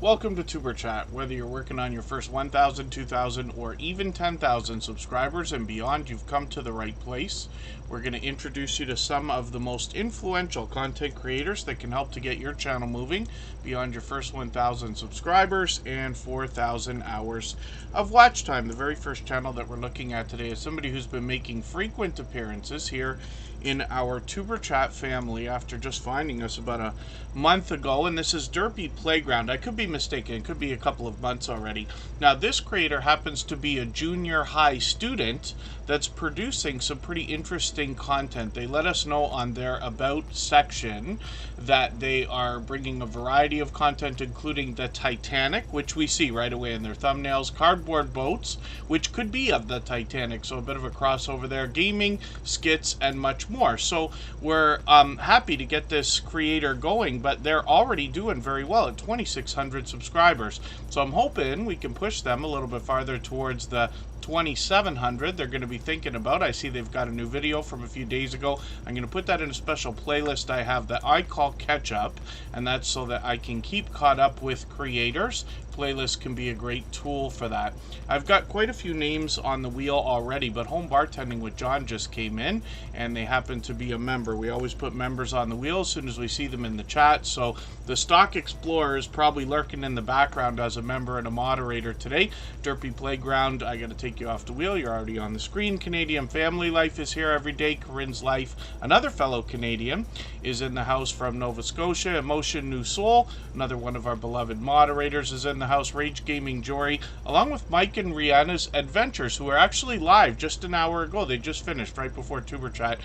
Welcome to Superchat. Whether you're working on your first 1,000, 2,000, or even 10,000 subscribers and beyond, you've come to the right place. We're going to introduce you to some of the most influential content creators that can help to get your channel moving beyond your first 1,000 subscribers and 4,000 hours of watch time. The very first channel that we're looking at today is somebody who's been making frequent appearances here in our Superchat family after just finding us about a month ago, and this is Derpy Playground. I could be mistaken, it could be a couple of months already. Now this creator happens to be a junior high student that's producing some pretty interesting content. They let us know on their About section that they are bringing a variety of content, including the Titanic, which we see right away in their thumbnails, cardboard boats, which could be of the Titanic, so a bit of a crossover there, gaming, skits, and much more. So we're happy to get this creator going, but they're already doing very well at 2,600 subscribers. So I'm hoping we can push them a little bit farther towards the 2,700 they're going to be thinking about. I see they've got a new video from a few days ago. I'm going to put that in a special playlist I have that I call Catch Up, and that's so that I can keep caught up with creators. Playlist can be a great tool for that. I've got quite a few names on the wheel already, but Home Bartending with John just came in, and they happen to be a member. We always put members on the wheel as soon as we see them in the chat, so the Stock Explorer is probably lurking in the background as a member and a moderator today. Derpy Playground, I got to take you off the wheel. You're already on the screen. Canadian Family Life is here every day. Corinne's Life, another fellow Canadian, is in the house from Nova Scotia. Emotion New Soul, another one of our beloved moderators, is in the house. Rage Gaming Jory, along with Mike and Rihanna's Adventures, who are actually live just an hour ago. They just finished right before Tuber Chat.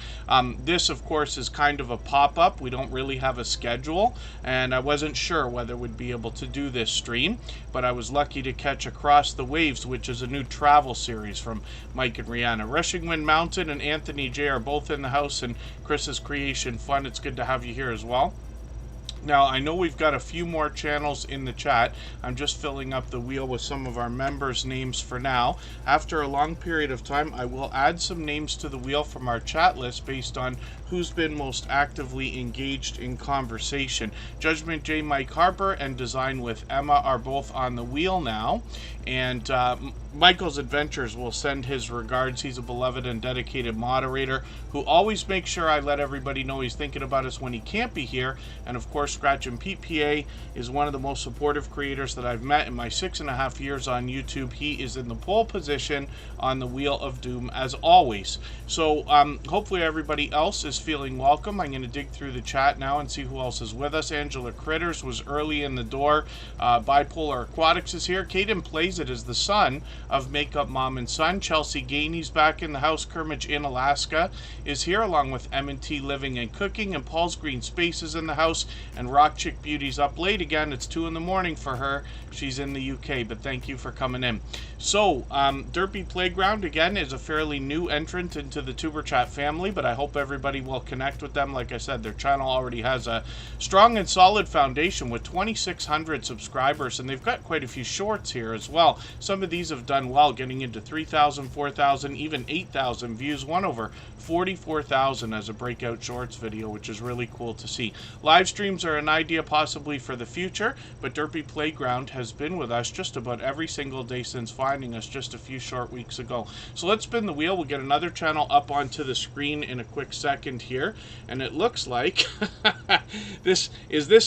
This, of course, is kind of a pop-up. We don't really have a schedule, and I wasn't sure whether we'd be able to do this stream, but I was lucky to catch Across the Waves, which is a new travel series from Mike and Rihanna. Rushing Wind Mountain and Anthony J are both in the house, and Chris's Creation Fun. It's good to have you here as well. Now, I know we've got a few more channels in the chat. I'm just filling up the wheel with some of our members' names for now. After a long period of time, I will add some names to the wheel from our chat list based on who's been most actively engaged in conversation. Judgment J, Mike Harper, and Design with Emma are both on the wheel now. And Michael's Adventures will send his regards. He's a beloved and dedicated moderator who always makes sure I let everybody know he's thinking about us when he can't be here. And of course, Scratch and Pete PA is one of the most supportive creators that I've met in my 6.5 years on YouTube. He is in the pole position on the Wheel of Doom as always. So hopefully everybody else is feeling welcome. I'm going to dig through the chat now and see who else is with us. Angela Critters was early in the door. Bipolar Aquatics is here. Caden Plays It is the son of Makeup Mom and Son. Chelsea Gainey's back in the house. Kermit in Alaska is here, along with M&T Living and Cooking, and Paul's Green Space is in the house, and Rock Chick Beauty's up late again. It's 2 in the morning for her. She's in the UK, but thank you for coming in. So Derpy Playground again is a fairly new entrant into the Tuber Chat family, but I hope everybody will connect with them. Like I said, their channel already has a strong and solid foundation with 2,600 subscribers, and they've got quite a few shorts here as well. Some of these have done well, getting into 3,000, 4,000, even 8,000 views. One over 44,000 as a breakout shorts video, which is really cool to see. Live streams are an idea possibly for the future, but Derpy Playground has been with us just about every single day since finding us just a few short weeks ago. So let's spin the wheel. We'll get another channel up onto the screen in a quick second here, and it looks like this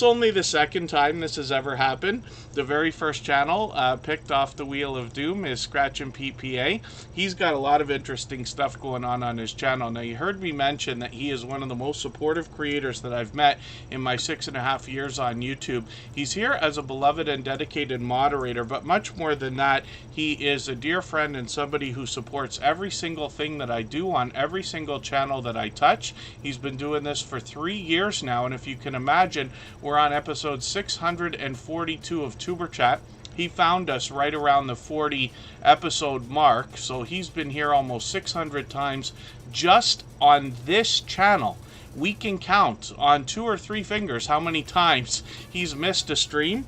only the second time this has ever happened. The very first channel picked off the Wheel of Doom is Scratch and PPA. He's got a lot of interesting stuff going on his channel. Now, you heard me mention that he is one of the most supportive creators that I've met in my 6.5 years on YouTube. He's here as a beloved and dedicated moderator, but much more than that, he is a dear friend and somebody who supports every single thing that I do on every single channel that I touch. He's been doing this for 3 years now, and if you can imagine, we're on episode 642 of Tuber Chat. He found us right around the 40 episode mark, so he's been here almost 600 times just on this channel. We can count on 2 or 3 fingers how many times he's missed a stream.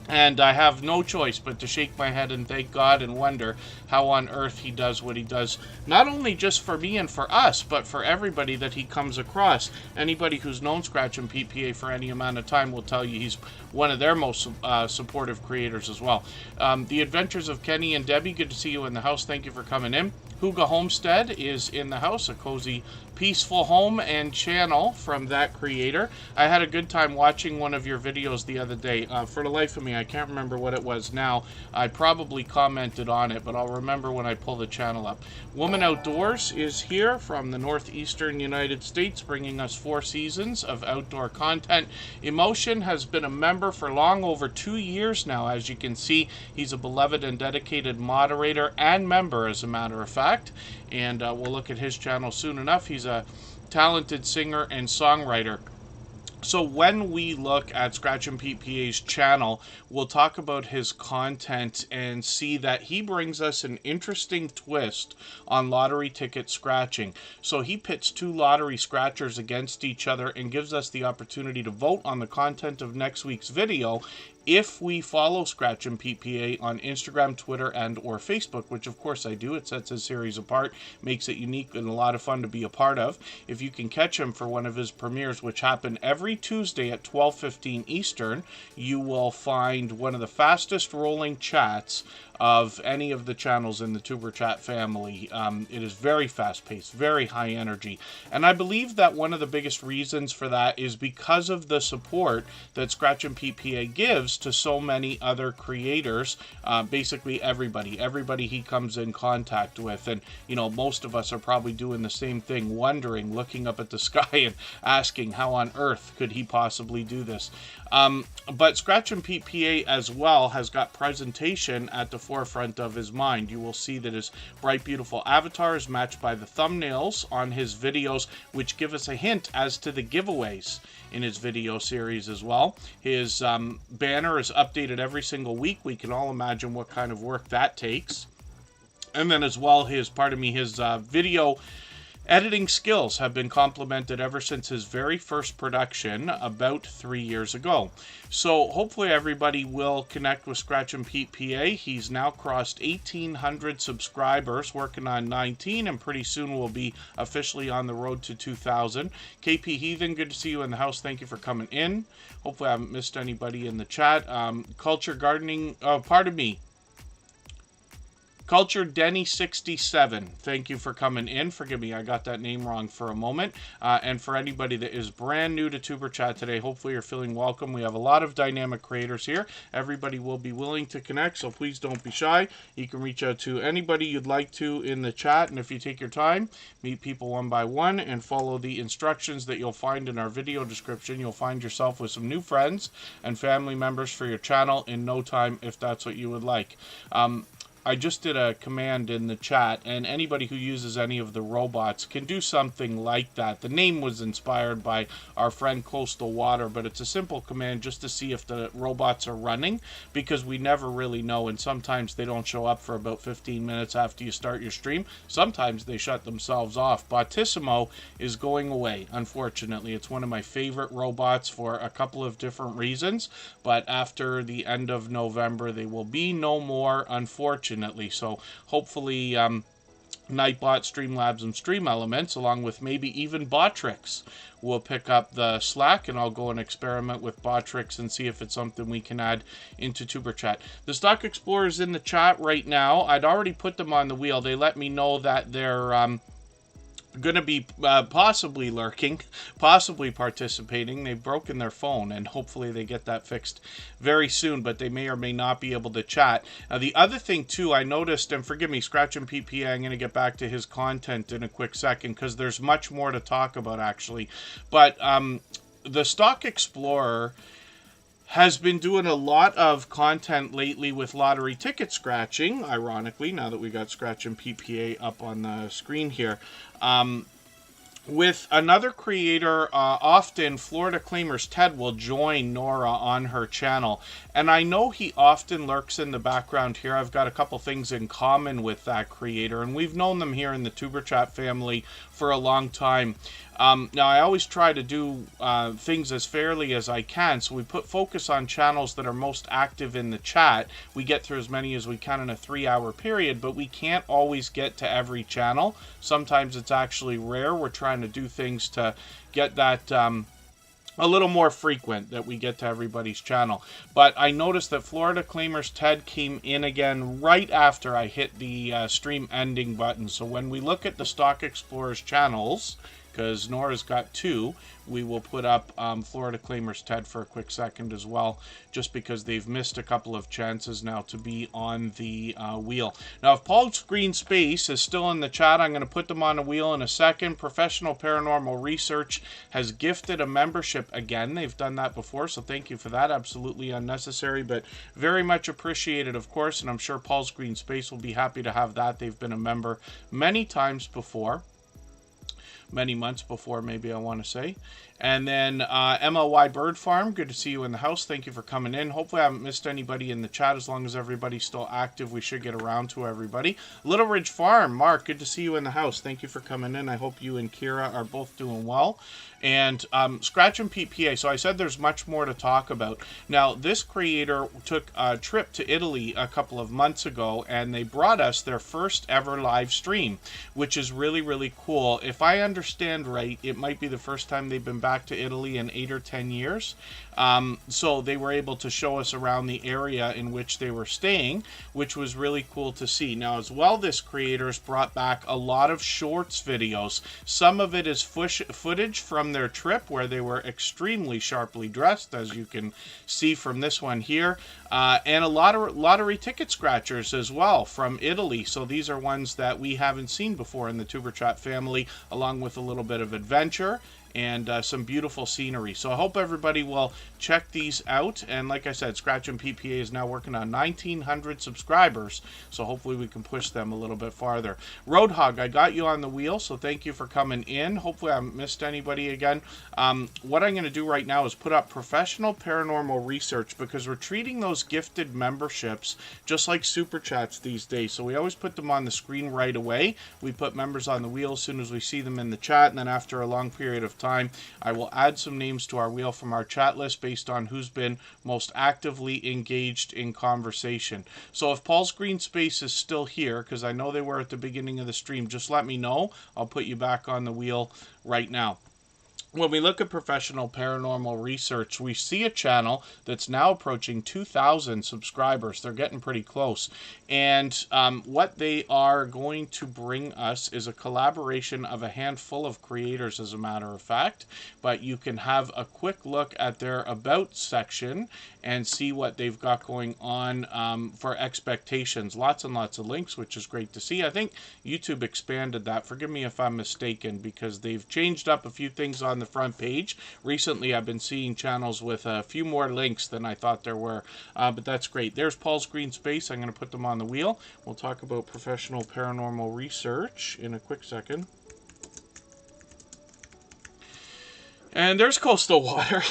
And I have no choice but to shake my head and thank God and wonder how on earth he does what he does, not only just for me and for us, but for everybody that he comes across. Anybody who's known Scratch and PPA for any amount of time will tell you he's one of their most supportive creators as well. The Adventures of Kenny and Debbie, good to see you in the house. Thank you for coming in. Huga Homestead is in the house, a cozy, peaceful home and channel from that creator. I had a good time watching one of your videos the other day. For the life of me, I can't remember what it was now. I probably commented on it, but I'll remember when I pull the channel up. Woman Outdoors is here from the northeastern United States, bringing us 4 seasons of outdoor content. Emotion has been a member for long over 2 years now. As you can see, he's a beloved and dedicated moderator and member, as a matter of fact. And we'll look at his channel soon enough. He's a talented singer and songwriter. So when we look at Scratch and PPA's channel, we'll talk about his content and see that he brings us an interesting twist on lottery ticket scratching. So he pits 2 lottery scratchers against each other and gives us the opportunity to vote on the content of next week's video if we follow Scratch and PPA on Instagram, Twitter, and or Facebook, which of course I do. It sets his series apart, makes it unique and a lot of fun to be a part of. If you can catch him for one of his premieres, which happen every Tuesday at 12:15 Eastern, you will find one of the fastest rolling chats of any of the channels in the Tuber Chat family. It is very fast-paced, very high energy, and I believe that one of the biggest reasons for that is because of the support that Scratch and PPA gives to so many other creators, basically everybody he comes in contact with. And you know, most of us are probably doing the same thing, wondering, looking up at the sky and asking how on earth could he possibly do this. But Scratch and PPA as well has got presentation at the forefront of his mind. You will see that his bright, beautiful avatar is matched by the thumbnails on his videos, which give us a hint as to the giveaways in his video series as well. His banner is updated every single week. We can all imagine what kind of work that takes. And then as well, his video editing skills have been complimented ever since his very first production about 3 years ago. So hopefully everybody will connect with Scratch and PPA. He's now crossed 1,800 subscribers, working on 19, and pretty soon will be officially on the road to 2,000. KP Heathen, good to see you in the house. Thank you for coming in. Hopefully I haven't missed anybody in the chat. Culture Gardening, Culture Denny 67, thank you for coming in. Forgive me, I got that name wrong for a moment. And for anybody that is brand new to Tuber Chat today, hopefully you're feeling welcome. We have a lot of dynamic creators here. Everybody will be willing to connect, so please don't be shy. You can reach out to anybody you'd like to in the chat, and if you take your time, meet people one by one and follow the instructions that you'll find in our video description, you'll find yourself with some new friends and family members for your channel in no time, if that's what you would like. I just did a command in the chat, and anybody who uses any of the robots can do something like that. The name was inspired by our friend Coastal Water, but it's a simple command just to see if the robots are running, because we never really know, and sometimes they don't show up for about 15 minutes after you start your stream. Sometimes they shut themselves off. Bottissimo is going away, unfortunately. It's one of my favorite robots for a couple of different reasons, but after the end of November, they will be no more, unfortunately. So hopefully Nightbot, Streamlabs, and Stream Elements, along with maybe even Botrix, will pick up the slack, and I'll go and experiment with Botrix and see if it's something we can add into Tuber Chat. The Stock Explorers in the chat right now, I'd already put them on the wheel. They let me know that they're going to be possibly lurking, possibly participating. They've broken their phone, and hopefully they get that fixed very soon, but they may or may not be able to chat. The other thing too, I noticed, and forgive me, Scratch and PPA, I'm going to get back to his content in a quick second, because there's much more to talk about actually, but the Stock Explorer has been doing a lot of content lately with lottery ticket scratching, ironically, now that we got Scratch and PPA up on the screen here. With another creator, often Florida Claimers Ted will join Nora on her channel, and I know he often lurks in the background here. I've got a couple things in common with that creator, and we've known them here in the Tuber Chat family for a long time. Now, I always try to do things as fairly as I can, so we put focus on channels that are most active in the chat. We get through as many as we can in a 3-hour period, but we can't always get to every channel. Sometimes it's actually rare. We're trying to do things to get that a little more frequent, that we get to everybody's channel. But I noticed that Florida Claimers Ted came in again right after I hit the stream ending button. So when we look at the Stock Explorers channels, because Nora's got 2, we will put up Florida Claimers Ted for a quick second as well, just because they've missed a couple of chances now to be on the wheel. Now, if Paul's Green Space is still in the chat, I'm going to put them on a wheel in a second. Professional Paranormal Research has gifted a membership again. They've done that before, so thank you for that. Absolutely unnecessary, but very much appreciated, of course, and I'm sure Paul's Green Space will be happy to have that. They've been a member many times before. Many months before, maybe I want to say. And then MLY Bird Farm, good to see you in the house. Thank you for coming in. Hopefully I haven't missed anybody in the chat. As long as everybody's still active, we should get around to everybody. Little Ridge Farm, Mark, good to see you in the house. Thank you for coming in. I hope you and Kira are both doing well. And Scratch and Pete PA. So I said there's much more to talk about. Now, this creator took a trip to Italy a couple of months ago, and they brought us their first ever live stream, which is really, really cool. If I understand right, it might be the first time they've been back to Italy in 8 or 10 years. So they were able to show us around the area in which they were staying, which was really cool to see. Now, as well, this creator's brought back a lot of shorts videos. Some of it is footage from their trip where they were extremely sharply dressed, as you can see from this one here, and a lot of lottery ticket scratchers as well from Italy. So these are ones that we haven't seen before in the Tuber Chat family, along with a little bit of adventure and some beautiful scenery. So I hope everybody will check these out. And like I said, Scratch and PPA is now working on 1,900 subscribers, so hopefully we can push them a little bit farther. Roadhog, I got you on the wheel, so thank you for coming in. Hopefully I haven't missed anybody again. What I'm going to do right now is put up Professional Paranormal Research, because we're treating those gifted memberships just like Super Chats these days. So we always put them on the screen right away. We put members on the wheel as soon as we see them in the chat, and then after a long period of time, I will add some names to our wheel from our chat list based on who's been most actively engaged in conversation. So if Paul's Green Space is still here, because I know they were at the beginning of the stream, just let me know. I'll put you back on the wheel right now. When we look at Professional Paranormal Research, we see a channel that's now approaching 2,000 subscribers. They're getting pretty close. And what they are going to bring us is a collaboration of a handful of creators, as a matter of fact. But you can have a quick look at their About section and see what they've got going on for expectations. Lots and lots of links, which is great to see. I think YouTube expanded that. Forgive me if I'm mistaken, because they've changed up a few things on the front page. Recently, I've been seeing channels with a few more links than I thought there were, but that's great. There's Paul's Green Space. I'm going to put them on the wheel. We'll talk about Professional Paranormal Research in a quick second. And there's Coastal Water.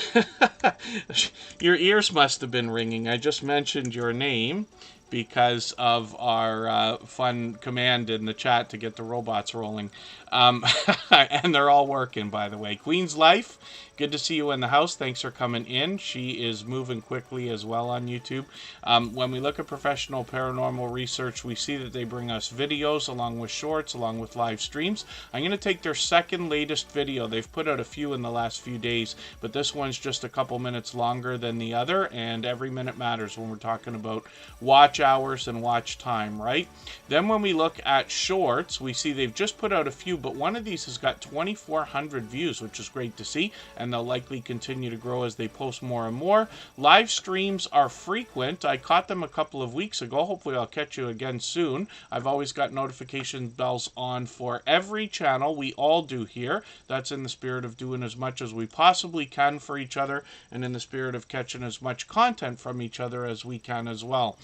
Your ears must have been ringing. I just mentioned your name because of our fun command in the chat to get the robots rolling. And they're all working, by the way. Queen's Life, good to see you in the house. Thanks for coming in. She is moving quickly as well on YouTube. When we look at Professional Paranormal Research, we see that they bring us videos along with shorts, along with live streams. I'm going to take their second latest video. They've put out a few in the last few days, but this one's just a couple minutes longer than the other, and every minute matters when we're talking about watch hours and watch time, right? Then when we look at shorts, we see they've just put out a few, but one of these has got 2,400 views, which is great to see, and they'll likely continue to grow as they post more and more. Live streams are frequent. I caught them a couple of weeks ago. Hopefully I'll catch you again soon. I've always got notification bells on for every channel. We all do here. That's in the spirit of doing as much as we possibly can for each other, and in the spirit of catching as much content from each other as we can as well.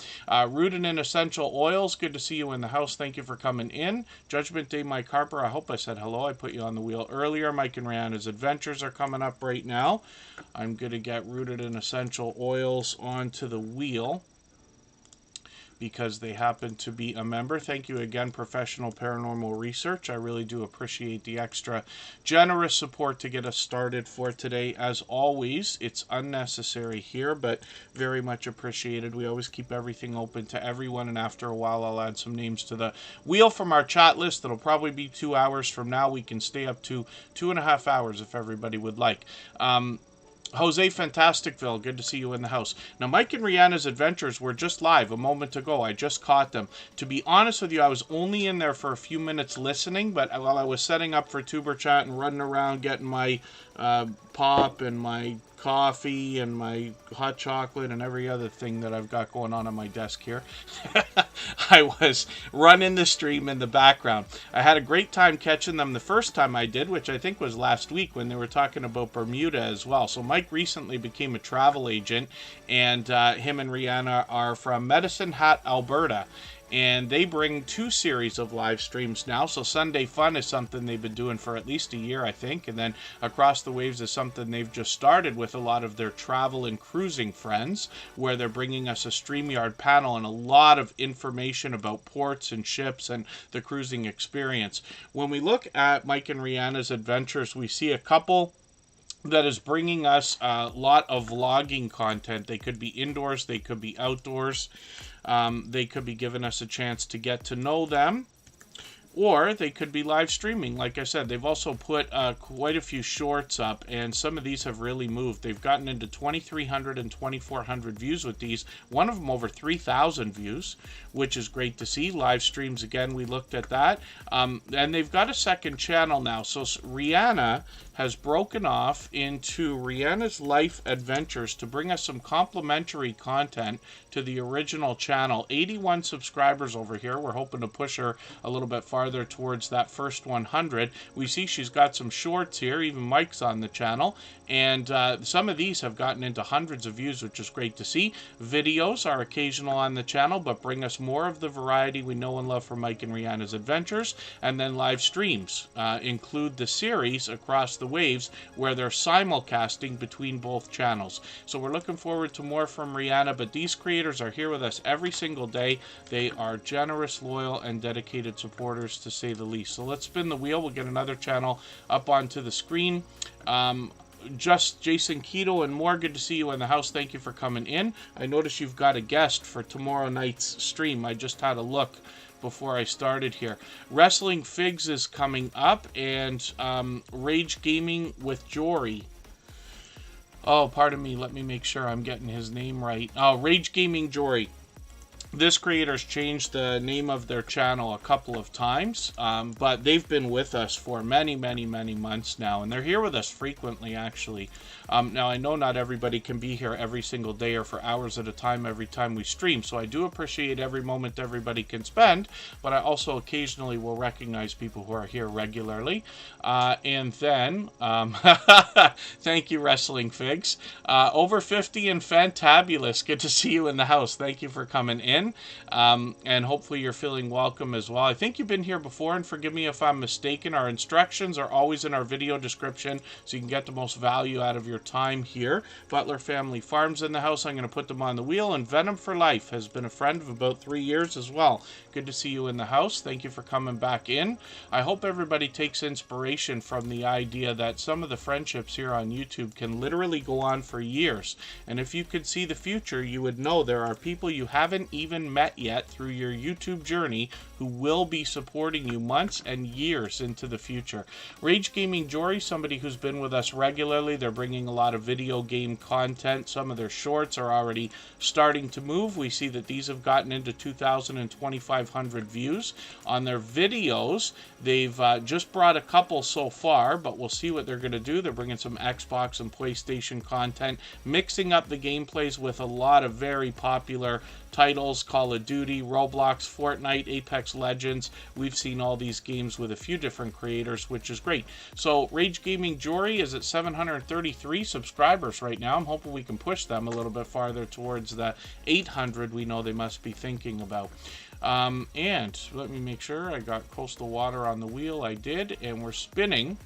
Rooted in Essential Oils, good to see you in the house. Thank you for coming in. Judgment Day, Mike Harper, I hope I said hello. I put you on the wheel earlier. Mike and Rihanna's Adventures are coming up right now. I'm going to get Rooted in Essential Oils onto the wheel because they happen to be a member. Thank you again, Professional Paranormal Research. I really do appreciate the extra generous support to get us started for today. As always, it's unnecessary here, but very much appreciated. We always keep everything open to everyone, and after a while I'll add some names to the wheel from our chat list. That'll probably be 2 hours from now. We can stay up to 2.5 hours if everybody would like. Jose Fantasticville, good to see you in the house. Now, Mike and Rihanna's Adventures were just live a moment ago. I just caught them. To be honest with you, I was only in there for a few minutes listening, but while I was setting up for Tuber Chat and running around getting my pop and my coffee and my hot chocolate and every other thing that I've got going on my desk here, I was running the stream in the background. I had a great time catching them the first time I did, which I think was last week when they were talking about Bermuda as well. So Mike recently became a travel agent, and him and Rihanna are from Medicine Hat, Alberta. And they bring 2 series of live streams now. So Sunday Fun is something they've been doing for at least a year, I think. And then Across the Waves is something they've just started with a lot of their travel and cruising friends, where they're bringing us a StreamYard panel and a lot of information about ports and ships and the cruising experience. When we look at Mike and Rihanna's Adventures, we see a couple that is bringing us a lot of vlogging content. They could be indoors, they could be outdoors. They could be giving us a chance to get to know them, or they could be live streaming. Like I said, they've also put quite a few shorts up, and some of these have really moved. They've gotten into 2,300 and 2,400 views with these. One of them over 3,000 views, which is great to see. Live streams, again, we looked at that. And they've got a second channel now. So Rihanna has broken off into Rihanna's Life Adventures to bring us some complimentary content to the original channel. 81 subscribers over here. We're hoping to push her a little bit farther towards that first 100. We see she's got some shorts here. Even Mike's on the channel. And some of these have gotten into hundreds of views, which is great to see. Videos are occasional on the channel, but bring us more of the variety we know and love from Mike and Rihanna's Adventures. And then live streams include the series Across the Waves, where they're simulcasting between both channels. So we're looking forward to more from Rihanna, but these creators are here with us every single day. They are generous, loyal, and dedicated supporters, to say the least. So let's spin the wheel. We'll get another channel up onto the screen. Just Jason Keto and more, good to see you in the house. Thank you for coming in. I notice you've got a guest for tomorrow night's stream. I just had a look before I started here. Wrestling Figs is coming up, and Rage Gaming with Jory. Oh, pardon me. Let me make sure I'm getting his name right. Oh, Rage Gaming Jory. This creator's changed the name of their channel a couple of times, but they've been with us for many, many, many months now, and they're here with us frequently, actually. Now, I know not everybody can be here every single day or for hours at a time every time we stream, so I do appreciate every moment everybody can spend, but I also occasionally will recognize people who are here regularly. And then, thank you, Wrestling Figs. Over 50 and Fantabulous, good to see you in the house. Thank you for coming in. And hopefully you're feeling welcome as well. I think you've been here before, and forgive me if I'm mistaken. Our instructions are always in our video description, so you can get the most value out of your time here. Butler Family Farms in the house. I'm going to put them on the wheel. And Venom for Life has been a friend of about 3 years as well. Good to see you in the house. Thank you for coming back in. I hope everybody takes inspiration from the idea that some of the friendships here on YouTube can literally go on for years. And if you could see the future, you would know there are people you haven't even met yet through your YouTube journey who will be supporting you months and years into the future. Rage Gaming Jory, somebody who's been with us regularly. They're bringing a lot of video game content. Some of their shorts are already starting to move. We see that these have gotten into 2,000 and 2,500 views. On their videos, they've just brought a couple so far, but we'll see what they're going to do. They're bringing some Xbox and PlayStation content, mixing up the gameplays with a lot of very popular titles: Call of Duty, Roblox, Fortnite, Apex Legends. We've seen all these games with a few different creators, which is great. So Rage Gaming Jory is at 733 subscribers right now. I'm hoping we can push them a little bit farther towards the 800 we know they must be thinking about. And let me make sure I got Coastal Water on the wheel. I did, and we're spinning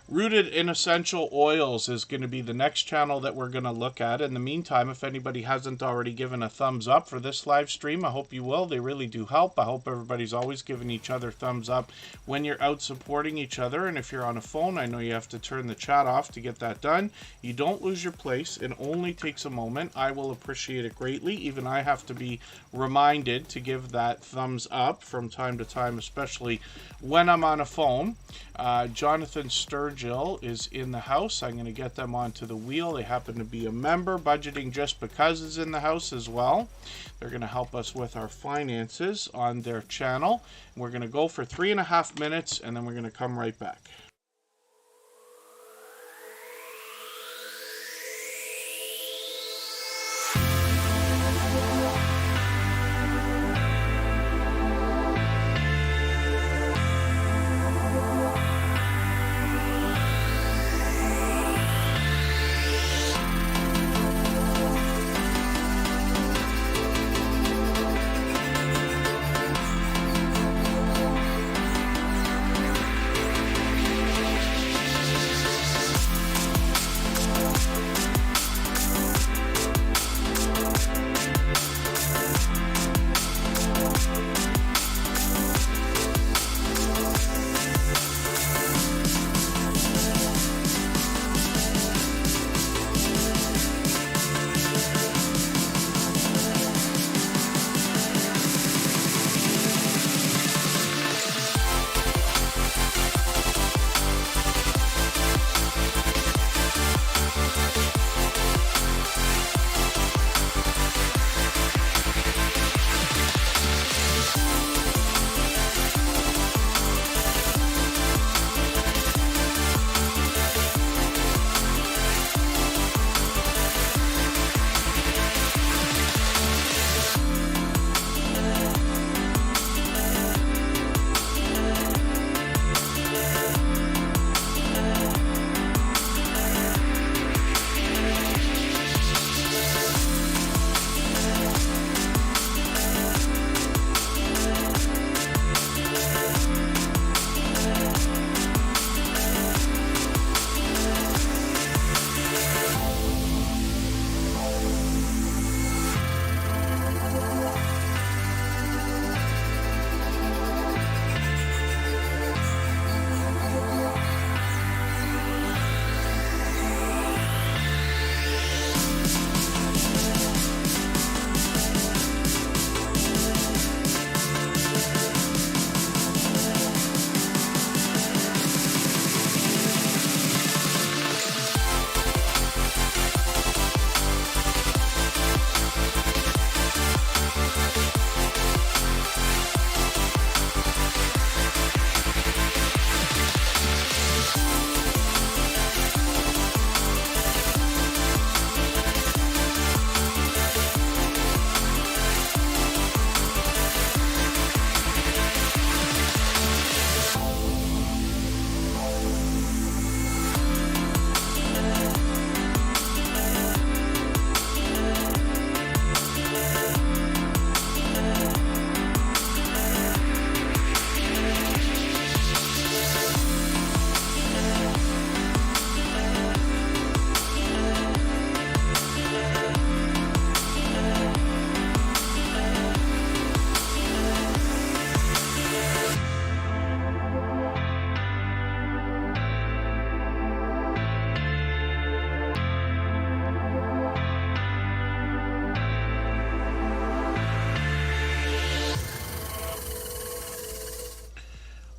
Rooted in Essential Oils is going to be the next channel that we're going to look at. In the meantime, if anybody hasn't already given a thumbs up for this live stream, I hope you will. They really do help. I hope everybody's always giving each other thumbs up when you're out supporting each other. And if you're on a phone, I know you have to turn the chat off to get that done. You don't lose your place. It only takes a moment. I will appreciate it greatly. Even I have to be reminded to give that thumbs up from time to time, especially when I'm on a phone. Jonathan Sturgill is in the house. I'm going to get them onto the wheel. They happen to be a member. Budgeting Just Because is in the house as well. They're going to help us with our finances on their channel. We're going to go for 3.5 minutes, and then we're going to come right back.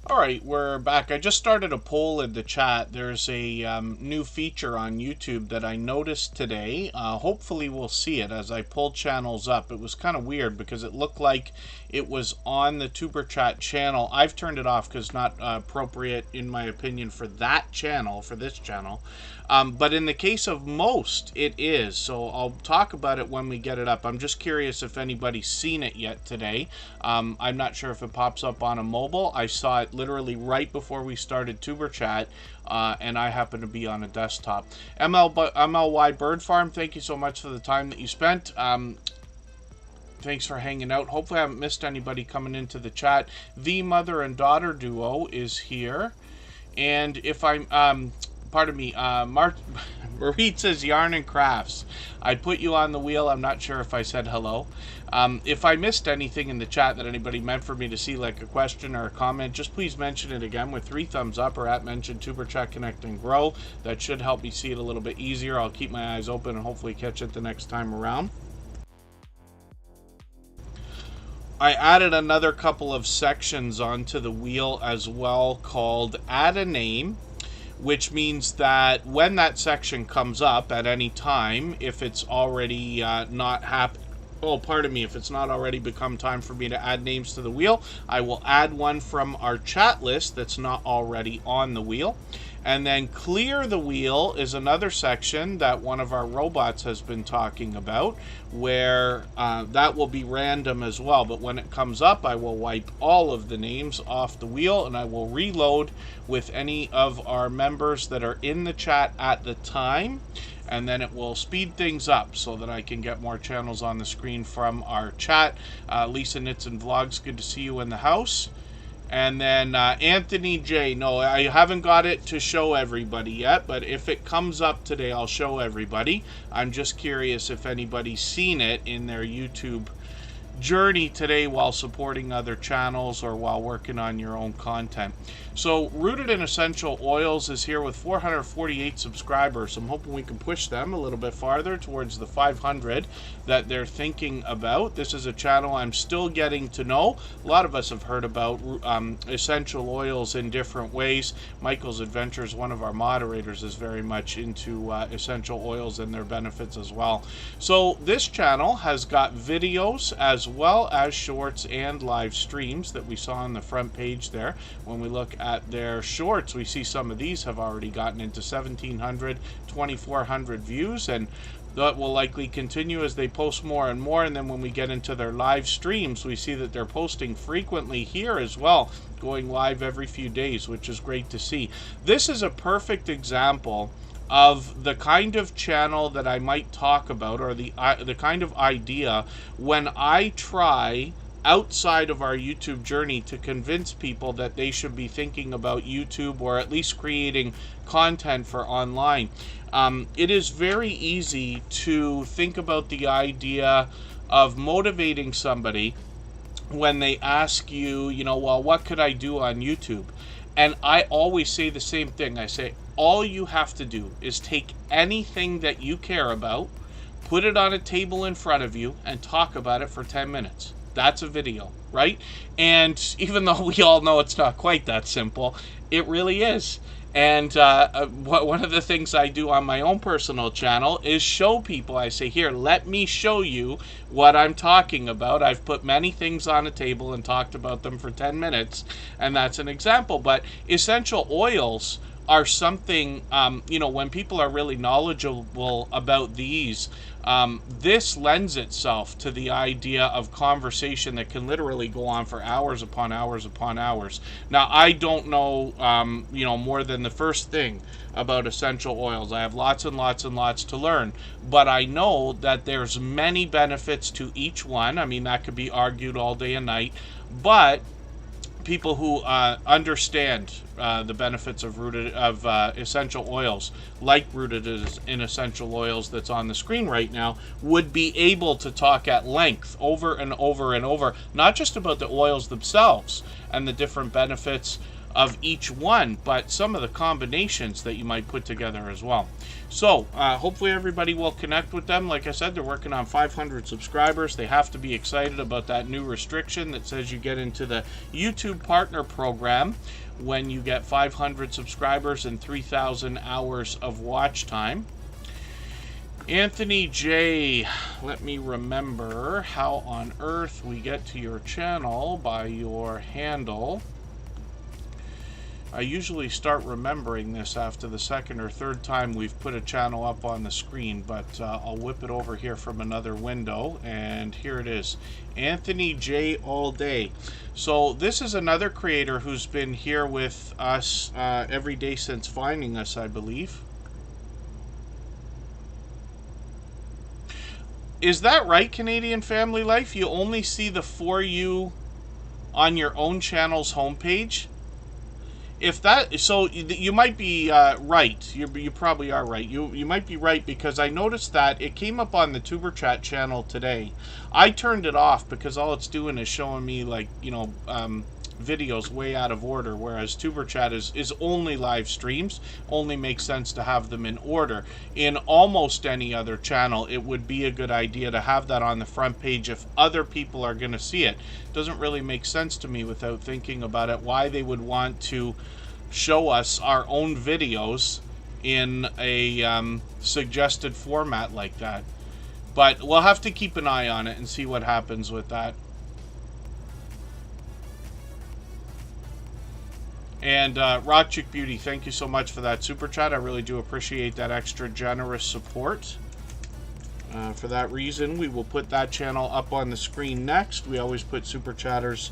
All right, we're back. I just started a poll in the chat. There's a new feature on YouTube that I noticed today. Hopefully we'll see it as I pull channels up. It was kind of weird because it looked like it was on the Superchat channel. I've turned it off because it's not appropriate, in my opinion, for that channel, for this channel. But in the case of most, it is. So I'll talk about it when we get it up. I'm just curious if anybody's seen it yet today. I'm not sure if it pops up on a mobile. I saw it literally right before we started Tuberchat, and I happen to be on a desktop. MLY Bird Farm, thank you so much for the time that you spent. Thanks for hanging out. Hopefully I haven't missed anybody coming into the chat. The mother and daughter duo is here. And if I'm, pardon me, Marie says yarn and crafts. I put you on the wheel. I'm not sure if I said hello. If I missed anything in the chat that anybody meant for me to see, like a question or a comment, just please mention it again with 3 thumbs up or at mention Tuber Chat Connect and Grow. That should help me see it a little bit easier. I'll keep my eyes open and hopefully catch it the next time around. I added another couple of sections onto the wheel as well called Add a Name, which means that when that section comes up at any time, if it's already not happened, oh, pardon me, if it's not already become time for me to add names to the wheel, I will add one from our chat list that's not already on the wheel. And then clear the wheel is another section that one of our robots has been talking about, where that will be random as well. But when it comes up, I will wipe all of the names off the wheel and I will reload with any of our members that are in the chat at the time. And then it will speed things up so that I can get more channels on the screen from our chat. Lisa Knits and Vlogs, good to see you in the house. And then Anthony J. No, I haven't got it to show everybody yet, but if it comes up today, I'll show everybody. I'm just curious if anybody's seen it in their YouTube journey today while supporting other channels or while working on your own content. So Rooted in Essential Oils is here with 448 subscribers. I'm hoping we can push them a little bit farther towards the 500 that they're thinking about. This is a channel I'm still getting to know. A lot of us have heard about essential oils in different ways. Michael's Adventures, one of our moderators, is very much into essential oils and their benefits as well. So this channel has got videos as well as shorts and live streams that we saw on the front page there. When we look at their shorts, we see some of these have already gotten into 1,700, 2,400 views, and that will likely continue as they post more and more. And then when we get into their live streams, we see that they're posting frequently here as well, going live every few days, which is great to see. This is a perfect example of the kind of channel that I might talk about, or the kind of idea when I try outside of our YouTube journey to convince people that they should be thinking about YouTube or at least creating content for online. It is very easy to think about the idea of motivating somebody when they ask you, well, what could I do on YouTube? And I always say the same thing. I say, all you have to do is take anything that you care about, put it on a table in front of you, and talk about it for 10 minutes. That's a video, right? And even though we all know it's not quite that simple, it really is. And one of the things I do on my own personal channel is show people. I say, here, let me show you what I'm talking about. I've put many things on a table and talked about them for 10 minutes, and that's an example. But essential oils are something, when people are really knowledgeable about these, this lends itself to the idea of conversation that can literally go on for hours upon hours upon hours. Now, I don't know, more than the first thing about essential oils. I have lots and lots and lots to learn, but I know that there's many benefits to each one. I mean, that could be argued all day and night, but people who understand the benefits of essential oils, like Rooted in Essential Oils that's on the screen right now, would be able to talk at length over and over and over, not just about the oils themselves and the different benefits of each one, but some of the combinations that you might put together as well. So hopefully everybody will connect with them. Like I said, they're working on 500 subscribers. They have to be excited about that new restriction that says you get into the YouTube Partner Program when you get 500 subscribers and 3,000 hours of watch time. Anthony J, let me remember how on earth we get to your channel by your handle. I usually start remembering this after the second or third time we've put a channel up on the screen, but I'll whip it over here from another window, and here it is. Anthony J all day. So this is another creator who's been here with us every day since finding us, I believe. Is that right, Canadian Family Life? You only see the For You on your own channel's homepage? if that, so you might be right. You probably are right. You might be right, because I noticed that it came up on the Tuber Chat channel today. I turned it off because all it's doing is showing me, like, videos way out of order, whereas Tuber Chat is only live streams. Only makes sense to have them in order. In almost any other channel, it would be a good idea to have that on the front page if other people are going to see it. Doesn't really make sense to me, without thinking about it, why they would want to show us our own videos in a suggested format like that. But we'll have to keep an eye on it and see what happens with that. And Rockchick Beauty, thank you so much for that super chat. I really do appreciate that extra generous support. For that reason, we will put that channel up on the screen next. We always put super chatters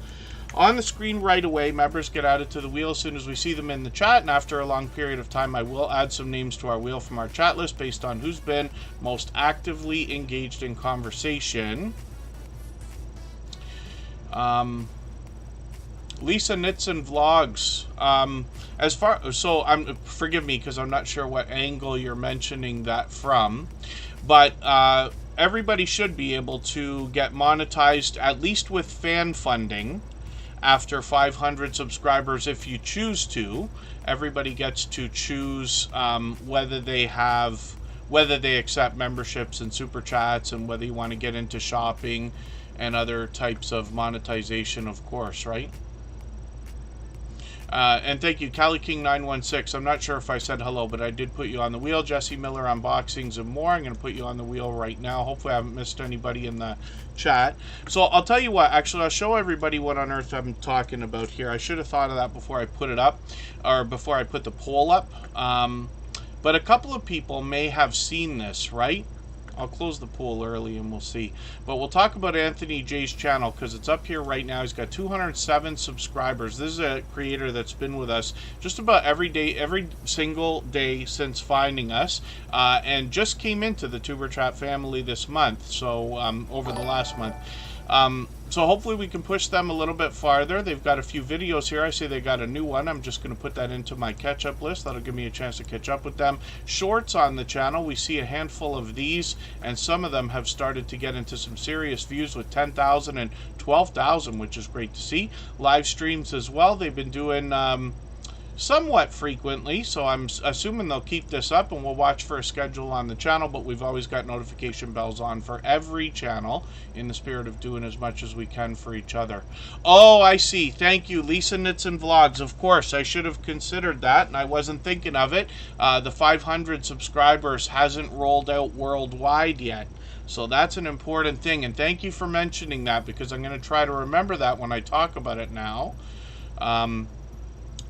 on the screen right away. Members get added to the wheel as soon as we see them in the chat, and after a long period of time, I will add some names to our wheel from our chat list based on who's been most actively engaged in conversation. Lisa Knits and Vlogs. Forgive me, because I'm not sure what angle you're mentioning that from, but everybody should be able to get monetized, at least with fan funding, after 500 subscribers if you choose to. Everybody gets to choose whether they accept memberships and super chats, and whether you want to get into shopping and other types of monetization, of course, right? And thank you, Cali King 916. I'm not sure if I said hello, but I did put you on the wheel. Jesse Miller Unboxings and More. I'm going to put you on the wheel right now. Hopefully I haven't missed anybody in the chat. So I'll tell you what, actually, I'll show everybody what on earth I'm talking about here. I should have thought of that before I put it up, or before I put the poll up. But a couple of people may have seen this, right? I'll close the poll early and we'll see. But we'll talk about Anthony J's channel, because it's up here right now. He's got 207 subscribers. This is a creator that's been with us just about every day, every single day since finding us, and just came into the Tuber Chat family this month, so over the last month. So hopefully we can push them a little bit farther. They've got a few videos here. I say they got a new one. I'm just going to put that into my catch-up list. That'll give me a chance to catch up with them. Shorts on the channel, we see a handful of these, and some of them have started to get into some serious views with 10,000 and 12,000, which is great to see. Live streams as well. They've been doing somewhat frequently, so I'm assuming they'll keep this up, and we'll watch for a schedule on the channel, but we've always got notification bells on for every channel, in the spirit of doing as much as we can for each other. Oh, I see. Thank you, Lisa Knits and Vlogs. Of course, I should have considered that, and I wasn't thinking of it. The 500 subscribers hasn't rolled out worldwide yet, so that's an important thing, and thank you for mentioning that, because I'm going to try to remember that when I talk about it now.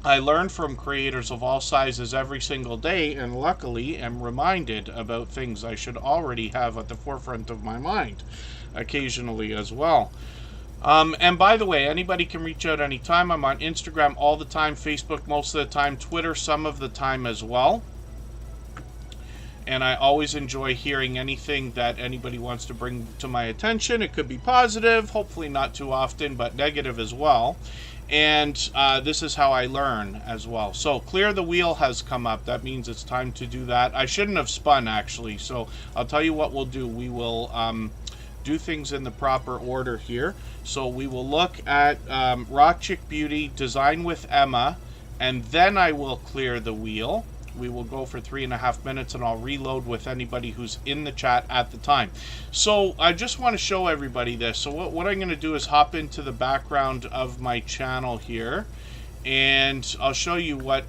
I learn from creators of all sizes every single day, and luckily am reminded about things I should already have at the forefront of my mind occasionally as well. And by the way, anybody can reach out anytime. I'm on Instagram all the time, Facebook most of the time, Twitter some of the time as well. And I always enjoy hearing anything that anybody wants to bring to my attention. It could be positive, hopefully not too often, but negative as well. And this is how I learn as well. So clear the wheel has come up. That means it's time to do that. I shouldn't have spun, actually. So I'll tell you what we'll do. We will do things in the proper order here. So we will look at Rockchick Beauty, Design with Emma, and then I will clear the wheel. We will go for 3.5 minutes, and I'll reload with anybody who's in the chat at the time. So I just want to show everybody this. So what I'm going to do is hop into the background of my channel here, and I'll show you what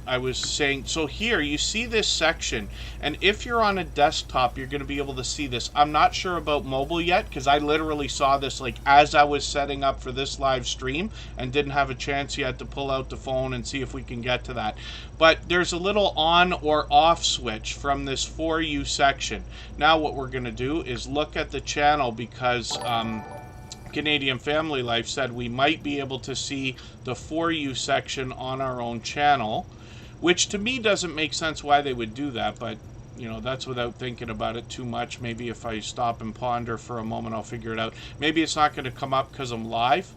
I was saying. So here you see this section, and if you're on a desktop, you're going to be able to see this. I'm not sure about mobile yet, because I literally saw this like as I was setting up for this live stream and didn't have a chance yet to pull out the phone and see if we can get to that. But there's a little on or off switch from this For You section. Now what we're going to do is look at the channel, because Canadian Family Life said we might be able to see the For You section on our own channel, which to me doesn't make sense why they would do that, but you know, that's without thinking about it too much. Maybe if I stop and ponder for a moment, I'll figure it out. Maybe it's not going to come up because I'm live.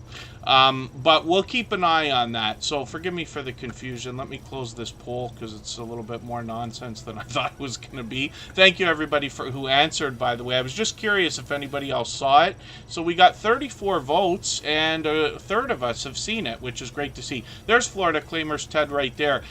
But we'll keep an eye on that. So forgive me for the confusion. Let me close this poll because it's a little bit more nonsense than I thought it was going to be. Thank you, everybody, who answered, by the way. I was just curious if anybody else saw it. So we got 34 votes, and a third of us have seen it, which is great to see. There's Florida Claimers Ted right there.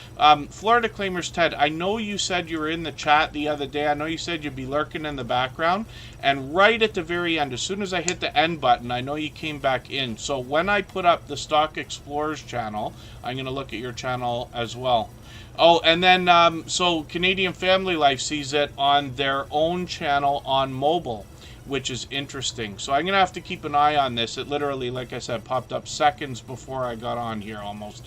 Florida Claimers Ted, I know you said you were in the chat the other day. I know you said you'd be lurking in the background. And right at the very end, as soon as I hit the end button, I know you came back in. So when I put up the Stock Explorers channel, I'm going to look at your channel as well. Oh, and then, so Canadian Family Life sees it on their own channel on mobile, which is interesting. So I'm going to have to keep an eye on this. It literally, like I said, popped up seconds before I got on here almost.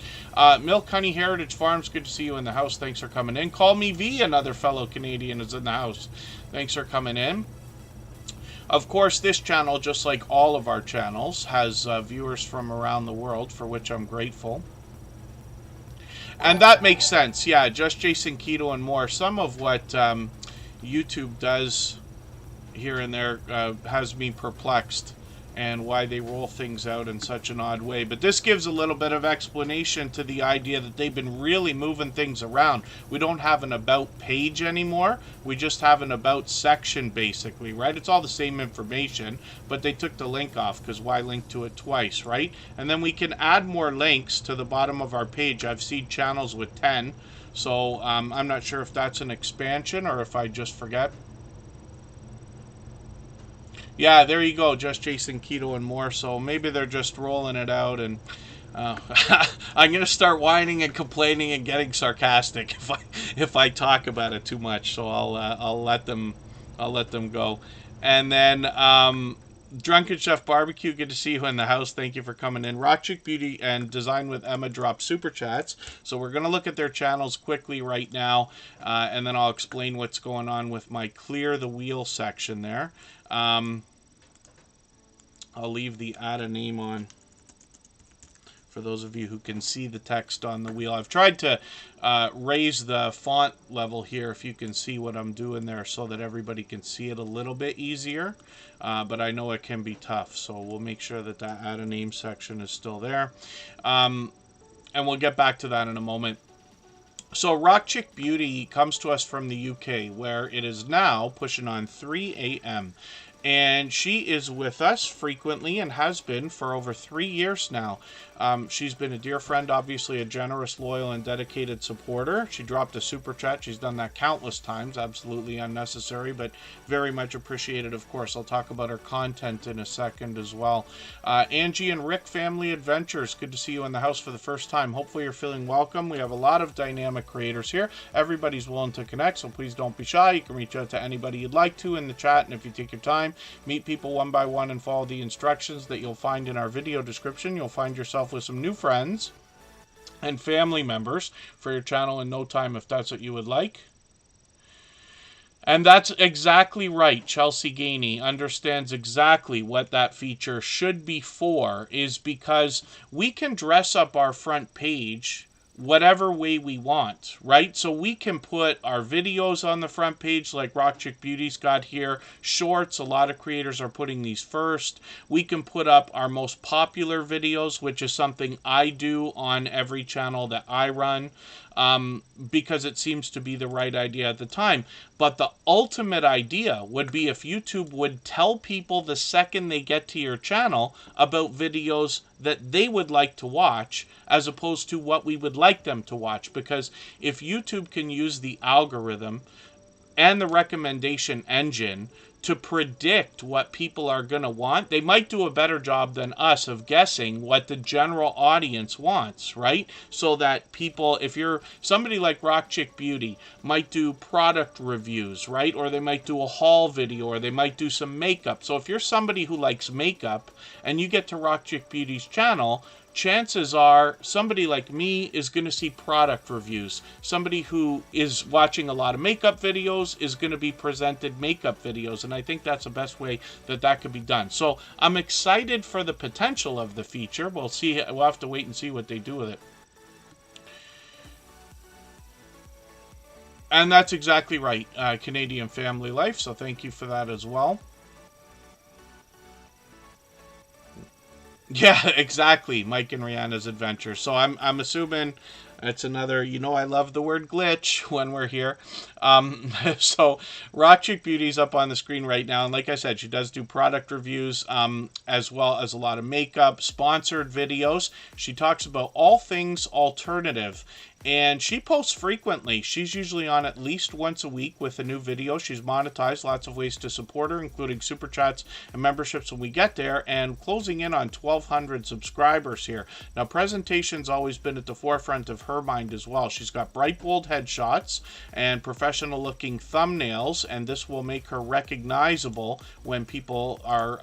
Milk Honey Heritage Farms, good to see you in the house. Thanks for coming in. Call Me V, another fellow Canadian, is in the house. Thanks for coming in. Of course, this channel, just like all of our channels, has viewers from around the world, for which I'm grateful. And that makes sense. Yeah, Just Jason Keto and more. Some of what YouTube does here and there has me perplexed, and why they roll things out in such an odd way. But this gives a little bit of explanation to the idea that they've been really moving things around. We don't have an about page anymore. We just have an about section, basically, right? It's all the same information, but they took the link off, because why link to it twice, right? And then we can add more links to the bottom of our page. I've seen channels with 10, so I'm not sure if that's an expansion or if I just forget. Yeah, there you go, Just Jason Keto and more. So maybe they're just rolling it out, and I'm gonna start whining and complaining and getting sarcastic if I talk about it too much. So I'll let them go. And then Drunken Chef Barbecue, good to see you in the house. Thank you for coming in. Rock Chick Beauty and Design with Emma drop super chats. So we're going to look at their channels quickly right now, and then I'll explain what's going on with my Clear the Wheel section there. I'll leave the add a name on for those of you who can see the text on the wheel. I've tried to raise the font level here, if you can see what I'm doing there, so that everybody can see it a little bit easier. But I know it can be tough, so we'll make sure that that add a name section is still there. And we'll get back to that in a moment. So Rock Chick Beauty comes to us from the UK, where it is now pushing on 3 a.m. And she is with us frequently and has been for over 3 years now. She's been a dear friend, obviously a generous, loyal, and dedicated supporter. She dropped a super chat. She's done that countless times. Absolutely unnecessary, but very much appreciated, of course. I'll talk about her content in a second as well. Angie and Rick Family Adventures. Good to see you in the house for the first time. Hopefully you're feeling welcome. We have a lot of dynamic creators here. Everybody's willing to connect, so please don't be shy. You can reach out to anybody you'd like to in the chat, and if you take your time, meet people one by one and follow the instructions that you'll find in our video description, you'll find yourself with some new friends and family members for your channel in no time, if that's what you would like. And that's exactly right. Chelsea Gainey understands exactly what that feature should be for, is because we can dress up our front page whatever way we want, right? So we can put our videos on the front page like Rock Chick Beauty's got here. Shorts, a lot of creators are putting these first. We can put up our most popular videos, which is something I do on every channel that I run, because it seems to be the right idea at the time. But the ultimate idea would be if YouTube would tell people the second they get to your channel about videos that they would like to watch, as opposed to what we would like them to watch. Because if YouTube can use the algorithm and the recommendation engine to predict what people are going to want, they might do a better job than us of guessing what the general audience wants, right? So that people, if you're somebody like Rock Chick Beauty, might do product reviews, right? Or they might do a haul video, or they might do some makeup. So if you're somebody who likes makeup and you get to Rock Chick Beauty's channel, chances are somebody like me is going to see product reviews. Somebody who is watching a lot of makeup videos is going to be presented makeup videos. And I think that's the best way that that could be done. So I'm excited for the potential of the feature. We'll see. We'll have to wait and see what they do with it. And that's exactly right. Canadian Family Life. So thank you for that as well. Yeah, exactly. Mike and Rihanna's adventure. So I'm assuming it's another. I love the word glitch when we're here. So Rock Chick Beauty's up on the screen right now, and like I said, she does do product reviews, as well as a lot of makeup, sponsored videos. She talks about all things alternative. And she posts frequently. She's usually on at least once a week with a new video. She's monetized, lots of ways to support her, including super chats and memberships when we get there, and closing in on 1,200 subscribers here. Now, presentation's always been at the forefront of her mind as well. She's got bright, bold headshots and professional-looking thumbnails, and this will make her recognizable when people are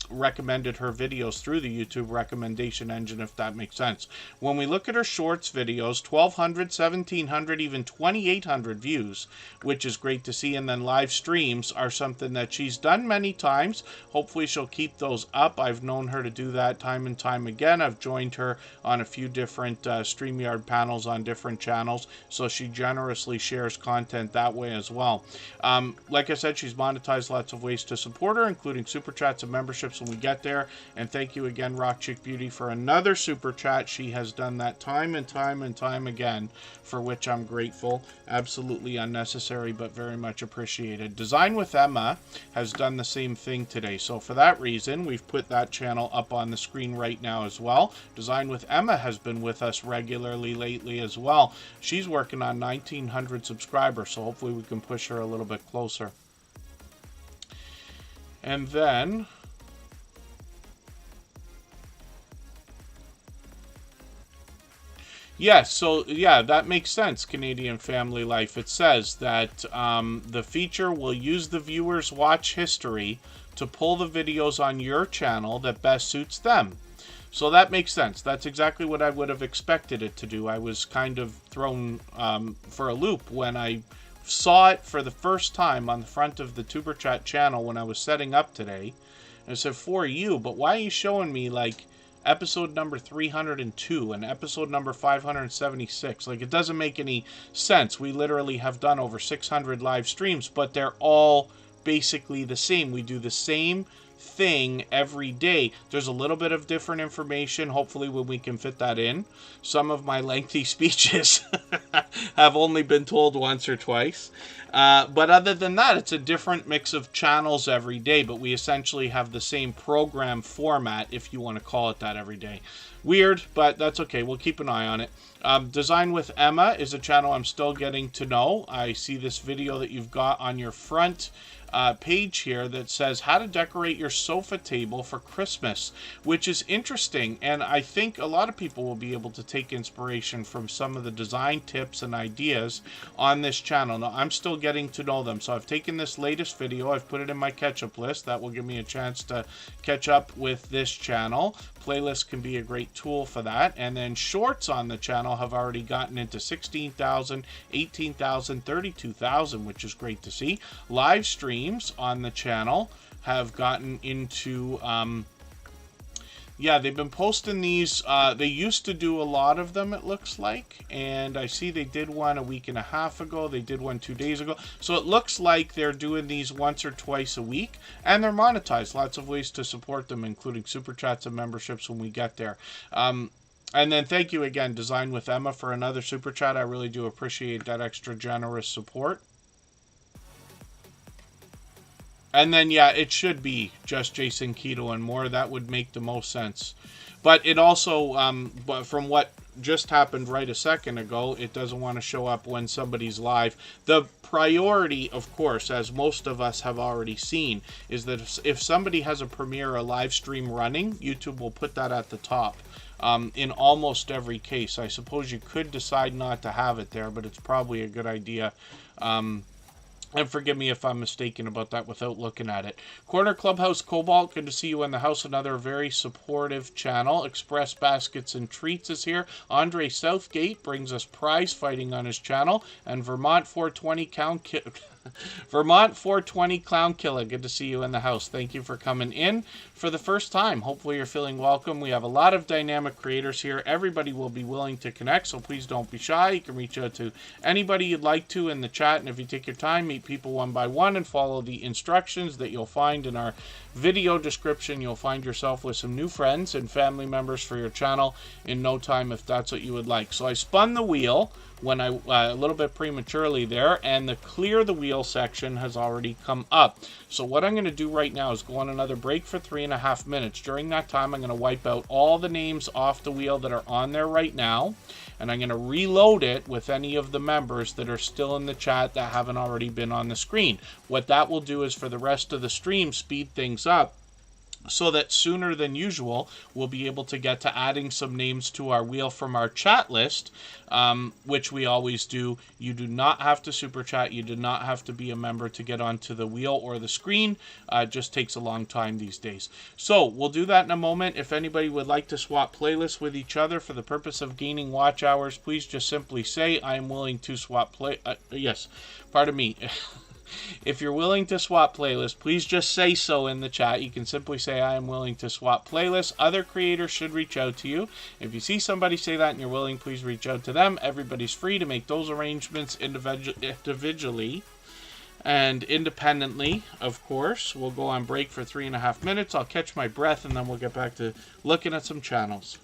recommended her videos through the YouTube recommendation engine, if that makes sense. When we look at her shorts videos, 1,200, 1,700, even 2,800 views, which is great to see. And then live streams are something that she's done many times. Hopefully she'll keep those up. I've known her to do that time and time again. I've joined her on a few different StreamYard panels on different channels, so she generously shares content that way as well. Like I said, she's monetized, lots of ways to support her, including super chats and memberships when we get there. And thank you again, Rock Chick Beauty, for another super chat. She has done that time and time and time again, for which I'm grateful. Absolutely unnecessary, but very much appreciated. Design with Emma has done the same thing today, so for that reason, we've put that channel up on the screen right now as well. Design with Emma has been with us regularly lately as well. She's working on 1,900 subscribers, so hopefully we can push her a little bit closer. And then yes, so yeah, that makes sense, Canadian Family Life. It says that the feature will use the viewer's watch history to pull the videos on your channel that best suits them. So that makes sense. That's exactly what I would have expected it to do. I was kind of thrown for a loop when I saw it for the first time on the front of the Tuber Chat channel when I was setting up today. And it said, for you, but why are you showing me, like, episode number 302 and episode number 576? Like, it doesn't make any sense. We literally have done over 600 live streams, but they're all basically the same. We do the same thing every day. There's a little bit of different information, hopefully, when we can fit that in. Some of my lengthy speeches have only been told once or twice. But other than that, it's a different mix of channels every day, but we essentially have the same program format, if you want to call it that, every day. Weird, but that's okay. We'll keep an eye on it. Design with Emma is a channel I'm still getting to know. I see this video that you've got on your front page here that says how to decorate your sofa table for Christmas, which is interesting, and I think a lot of people will be able to take inspiration from some of the design tips and ideas on this channel. Now, I'm still getting to know them, so I've taken this latest video, I've put it in my catch-up list. That will give me a chance to catch up with this channel. Playlists can be a great tool for that. And then shorts on the channel have already gotten into 16,000, 18,000, 32,000, which is great to see. Live streams on the channel have gotten into yeah, they've been posting these. They used to do a lot of them, it looks like. And I see they did one a week and a half ago. They did one 2 days ago. So it looks like they're doing these once or twice a week. And they're monetized. Lots of ways to support them, including super chats and memberships when we get there. And then thank you again, Design with Emma, for another super chat. I really do appreciate that extra generous support. And then, yeah, it should be just Jason Keto and more. That would make the most sense. But it also, from what just happened right a second ago, it doesn't want to show up when somebody's live. The priority, of course, as most of us have already seen, is that if somebody has a premiere, a live stream running, YouTube will put that at the top. In almost every case. I suppose you could decide not to have it there, but it's probably a good idea. And forgive me if I'm mistaken about that without looking at it. Corner Clubhouse Cobalt, good to see you in the house. Another very supportive channel. Express Baskets and Treats is here. Andre Southgate brings us prize fighting on his channel. And Vermont 420 Clown Killer, good to see you in the house. Thank you for coming in for the first time. Hopefully you're feeling welcome. We have a lot of dynamic creators here. Everybody will be willing to connect, so please don't be shy. You can reach out to anybody you'd like to in the chat, and if you take your time, meet invite people one by one and follow the instructions that you'll find in our video description, you'll find yourself with some new friends and family members for your channel in no time if that's what you would like. So I spun the wheel when I a little bit prematurely there, and the clear the wheel section has already come up. So what I'm going to do right now is go on another break for 3.5 minutes. During that time, I'm going to wipe out all the names off the wheel that are on there right now, and I'm going to reload it with any of the members that are still in the chat that haven't already been on the screen. What that will do is for the rest of the stream speed things up, so that sooner than usual we'll be able to get to adding some names to our wheel from our chat list, which we always do. You do not have to super chat, you do not have to be a member to get onto the wheel or the screen. It just takes a long time these days. So we'll do that in a moment. If anybody would like to swap playlists with each other for the purpose of gaining watch hours, please just simply say I am willing to swap yes, pardon me. If you're willing to swap playlists, please just say so in the chat. You can simply say, I am willing to swap playlists. Other creators should reach out to you. If you see somebody say that and you're willing, please reach out to them. Everybody's free to make those arrangements individually and independently, of course. We'll go on break for 3.5 minutes. I'll catch my breath, and then we'll get back to looking at some channels.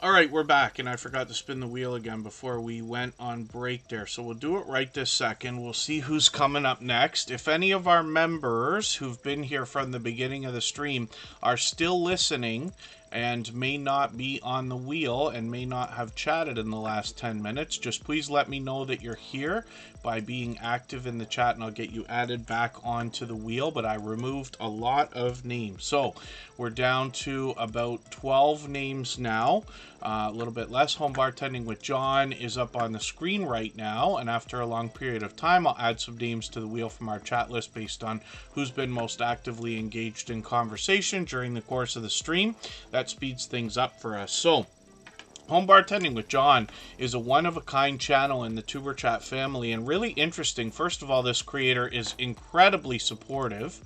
All right, we're back, and I forgot to spin the wheel again before we went on break there. So we'll do it right this second. We'll see who's coming up next. If any of our members who've been here from the beginning of the stream are still listening and may not be on the wheel and may not have chatted in the last 10 minutes, just please let me know that you're here by being active in the chat, and I'll get you added back onto the wheel. But I removed a lot of names, so we're down to about 12 names now. A little bit less. Home Bartending with John is up on the screen right now, and after a long period of time, I'll add some names to the wheel from our chat list based on who's been most actively engaged in conversation during the course of the stream. That speeds things up for us. So, Home Bartending with John is a one-of-a-kind channel in the Tuber Chat family, and really interesting. First of all, this creator is incredibly supportive,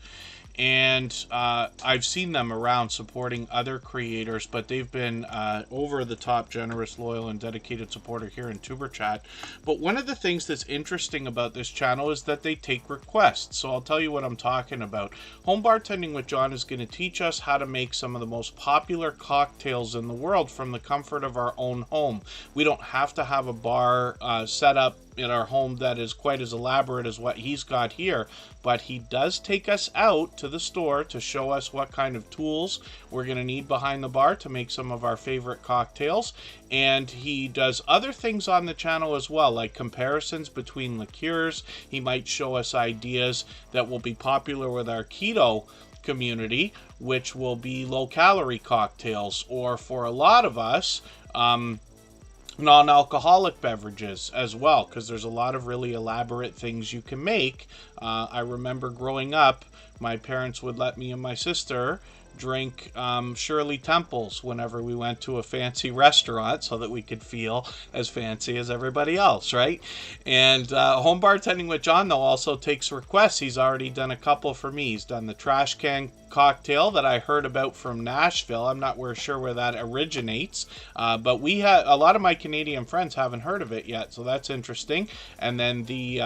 and I've seen them around supporting other creators, but they've been over-the-top generous, loyal, and dedicated supporter here in Tuber Chat. But one of the things that's interesting about this channel is that they take requests, so I'll tell you what I'm talking about. Home Bartending with John is going to teach us how to make some of the most popular cocktails in the world from the comfort of our own home. We don't have to have a bar set up in our home that is quite as elaborate as what he's got here, but he does take us out to the store to show us what kind of tools we're going to need behind the bar to make some of our favorite cocktails. And he does other things on the channel as well, like comparisons between liqueurs. He might show us ideas that will be popular with our keto community, which will be low-calorie cocktails, or for a lot of us, non-alcoholic beverages as well, because there's a lot of really elaborate things you can make. I remember growing up, my parents would let me and my sister drink Shirley Temples whenever we went to a fancy restaurant so that we could feel as fancy as everybody else, right? And Home Bartending with John, though, also takes requests. He's already done a couple for me. He's done the trash can cocktail that I heard about from Nashville. I'm not sure where that originates, but we had a lot of my Canadian friends haven't heard of it yet, so that's interesting. And then the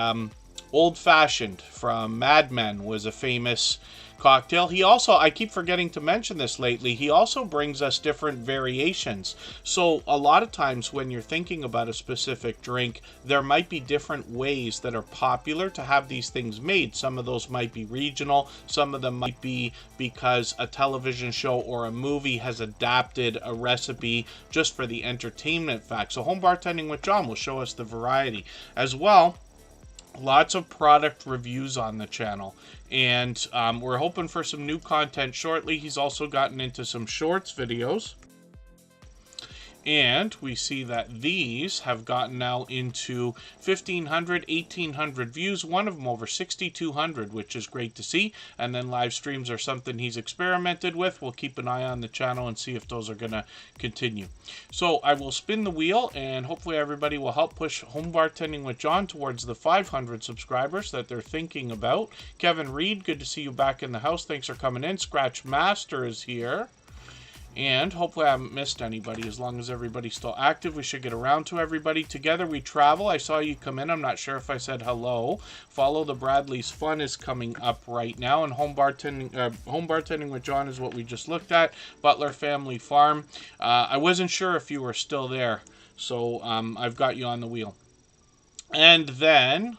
Old Fashioned from Mad Men was a famous cocktail. He also, I keep forgetting to mention this lately, he also brings us different variations. So a lot of times when you're thinking about a specific drink, there might be different ways that are popular to have these things made. Some of those might be regional, some of them might be because a television show or a movie has adapted a recipe just for the entertainment fact. So Home Bartending with John will show us the variety as well. Lots of product reviews on the channel, and we're hoping for some new content shortly. He's also gotten into some shorts videos, and we see that these have gotten now into 1,500, 1,800 views, one of them over 6,200, which is great to see. And then live streams are something he's experimented with. We'll keep an eye on the channel and see if those are going to continue. So I will spin the wheel, and hopefully everybody will help push Home Bartending with John towards the 500 subscribers that they're thinking about. Kevin Reed, good to see you back in the house. Thanks for coming in. Scratch Master is here. And hopefully I haven't missed anybody. As long as everybody's still active, we should get around to everybody. Together we travel. I saw you come in. I'm not sure if I said hello. Follow the Bradley's Fun is coming up right now. And Home Bartending with John is what we just looked at. Butler Family Farm. I wasn't sure if you were still there. So I've got you on the wheel. And then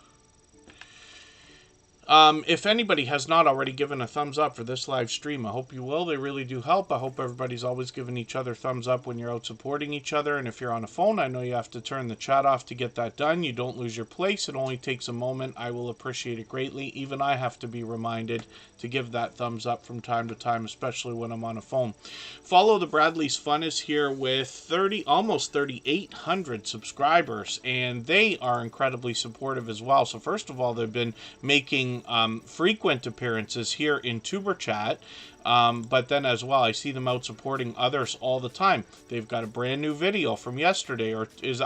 if anybody has not already given a thumbs up for this live stream, I hope you will. They really do help. I hope everybody's always giving each other thumbs up when you're out supporting each other. And if you're on a phone, I know you have to turn the chat off to get that done. You don't lose your place. It only takes a moment. I will appreciate it greatly. Even I have to be reminded to give that thumbs up from time to time, especially when I'm on a phone. Follow the Bradley's Fun is here with almost 3,800 subscribers, and they are incredibly supportive as well. So first of all, they've been making frequent appearances here in Tuber Chat, but then as well, I see them out supporting others all the time. They've got a brand new video from yesterday, I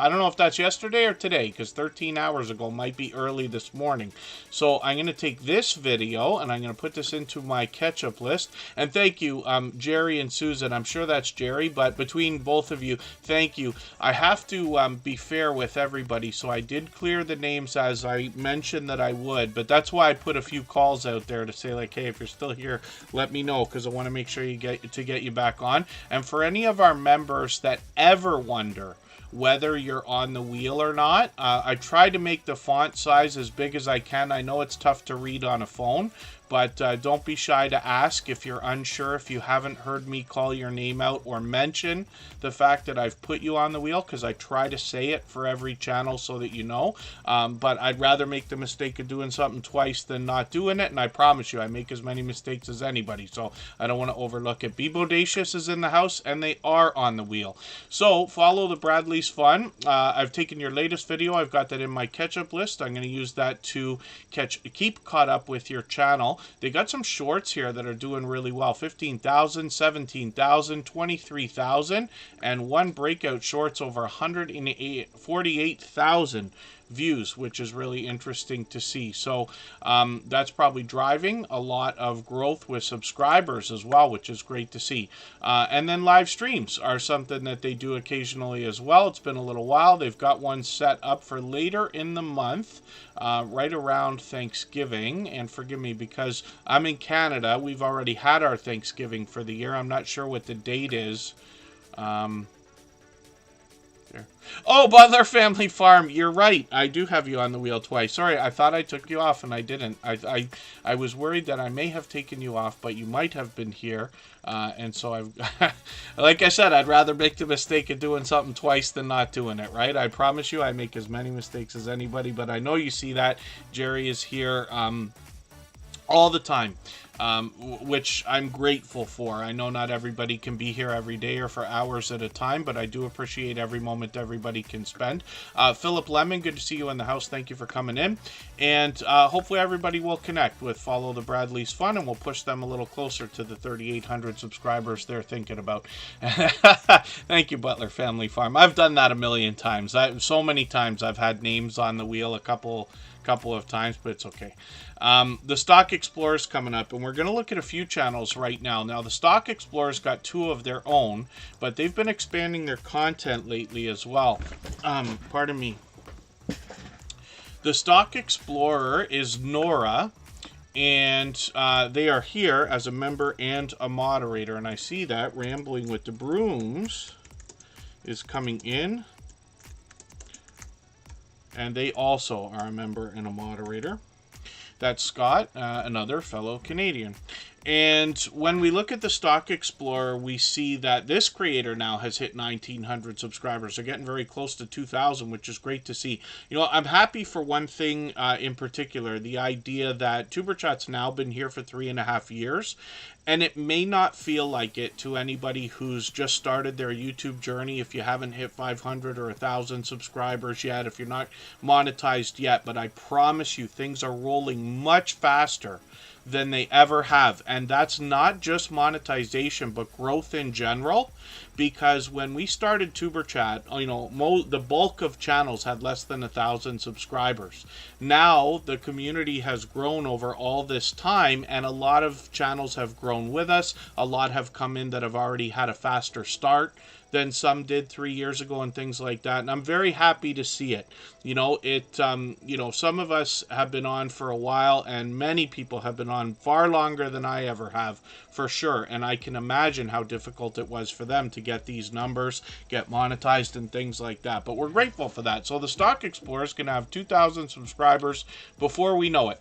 don't know if that's yesterday or today, because 13 hours ago might be early this morning. So I'm going to take this video and I'm going to put this into my catch-up list. And thank you, Jerry and Susan. I'm sure that's Jerry, but between both of you, thank you. I have to be fair with everybody, so I did clear the names as I mentioned that I would, but that's why I put a few calls out there to say, like, hey, if you're still here, let me know. because I want to make sure you get you back on. And for any of our members that ever wonder whether you're on the wheel or not, I try to make the font size as big as I can. I know it's tough to read on a phone, but don't be shy to ask if you're unsure, if you haven't heard me call your name out or mention the fact that I've put you on the wheel, because I try to say it for every channel so that you know. But I'd rather make the mistake of doing something twice than not doing it, and I promise you I make as many mistakes as anybody, so I don't want to overlook it. Be Bodacious is in the house, and they are on the wheel. So follow the Bradley's Fun. I've taken your latest video, I've got that in my catch-up list. I'm going to use that to keep caught up with your channel. They got some shorts here that are doing really well. 15,000, 17,000, 23,000, and one breakout shorts over 148,000 views, which is really interesting to see. So that's probably driving a lot of growth with subscribers as well, which is great to see. And then live streams are something that they do occasionally as well. It's been a little while. They've got one set up for later in the month, right around Thanksgiving. And forgive me, because I'm in Canada, we've already had our Thanksgiving for the year. I'm not sure what the date is. Oh, Butler Family Farm, you're right. I do have you on the wheel twice. Sorry, I thought I took you off and I didn't. I was worried that I may have taken you off, but you might have been here. And so I've, like I said, I'd rather make the mistake of doing something twice than not doing it, right? I promise you I make as many mistakes as anybody, but I know you see that. Jerry is here all the time. Which I'm grateful for. I know not everybody can be here every day or for hours at a time, but I do appreciate every moment everybody can spend. Philip Lemon, good to see you in the house. Thank you for coming in. And hopefully everybody will connect with Follow the Bradley's Fun, and we'll push them a little closer to the 3,800 subscribers they're thinking about. Thank you, Butler Family Farm. I've done that a million times. So many times I've had names on the wheel a couple of times, but it's okay. The Stock Explorer's coming up, and we're going to look at a few channels right now. Now, the Stock Explorer's got two of their own, but they've been expanding their content lately as well. Pardon me. The Stock Explorer is Nora, and they are here as a member and a moderator, and I see that Rambling with the Brooms is coming in. And they also are a member and a moderator. That's Scott, another fellow Canadian. And when we look at the Stock Explorer, we see that this creator now has hit 1,900 subscribers. They're getting very close to 2,000, which is great to see. You know, I'm happy for one thing in particular, the idea that Superchat's now been here for 3.5 years. And it may not feel like it to anybody who's just started their YouTube journey, if you haven't hit 500 or 1,000 subscribers yet, if you're not monetized yet. But I promise you, things are rolling much faster than they ever have. And that's not just monetization, but growth in general. Because when we started Superchat, you know, the bulk of channels had less than 1,000 subscribers. Now the community has grown over all this time, and a lot of channels have grown with us. A lot have come in that have already had a faster start than some did 3 years ago and things like that. And I'm very happy to see it. You know, you know, some of us have been on for a while, and many people have been on far longer than I ever have, for sure. And I can imagine how difficult it was for them to get these numbers, get monetized and things like that. But we're grateful for that. So the Stock Explorer is going to have 2,000 subscribers before we know it.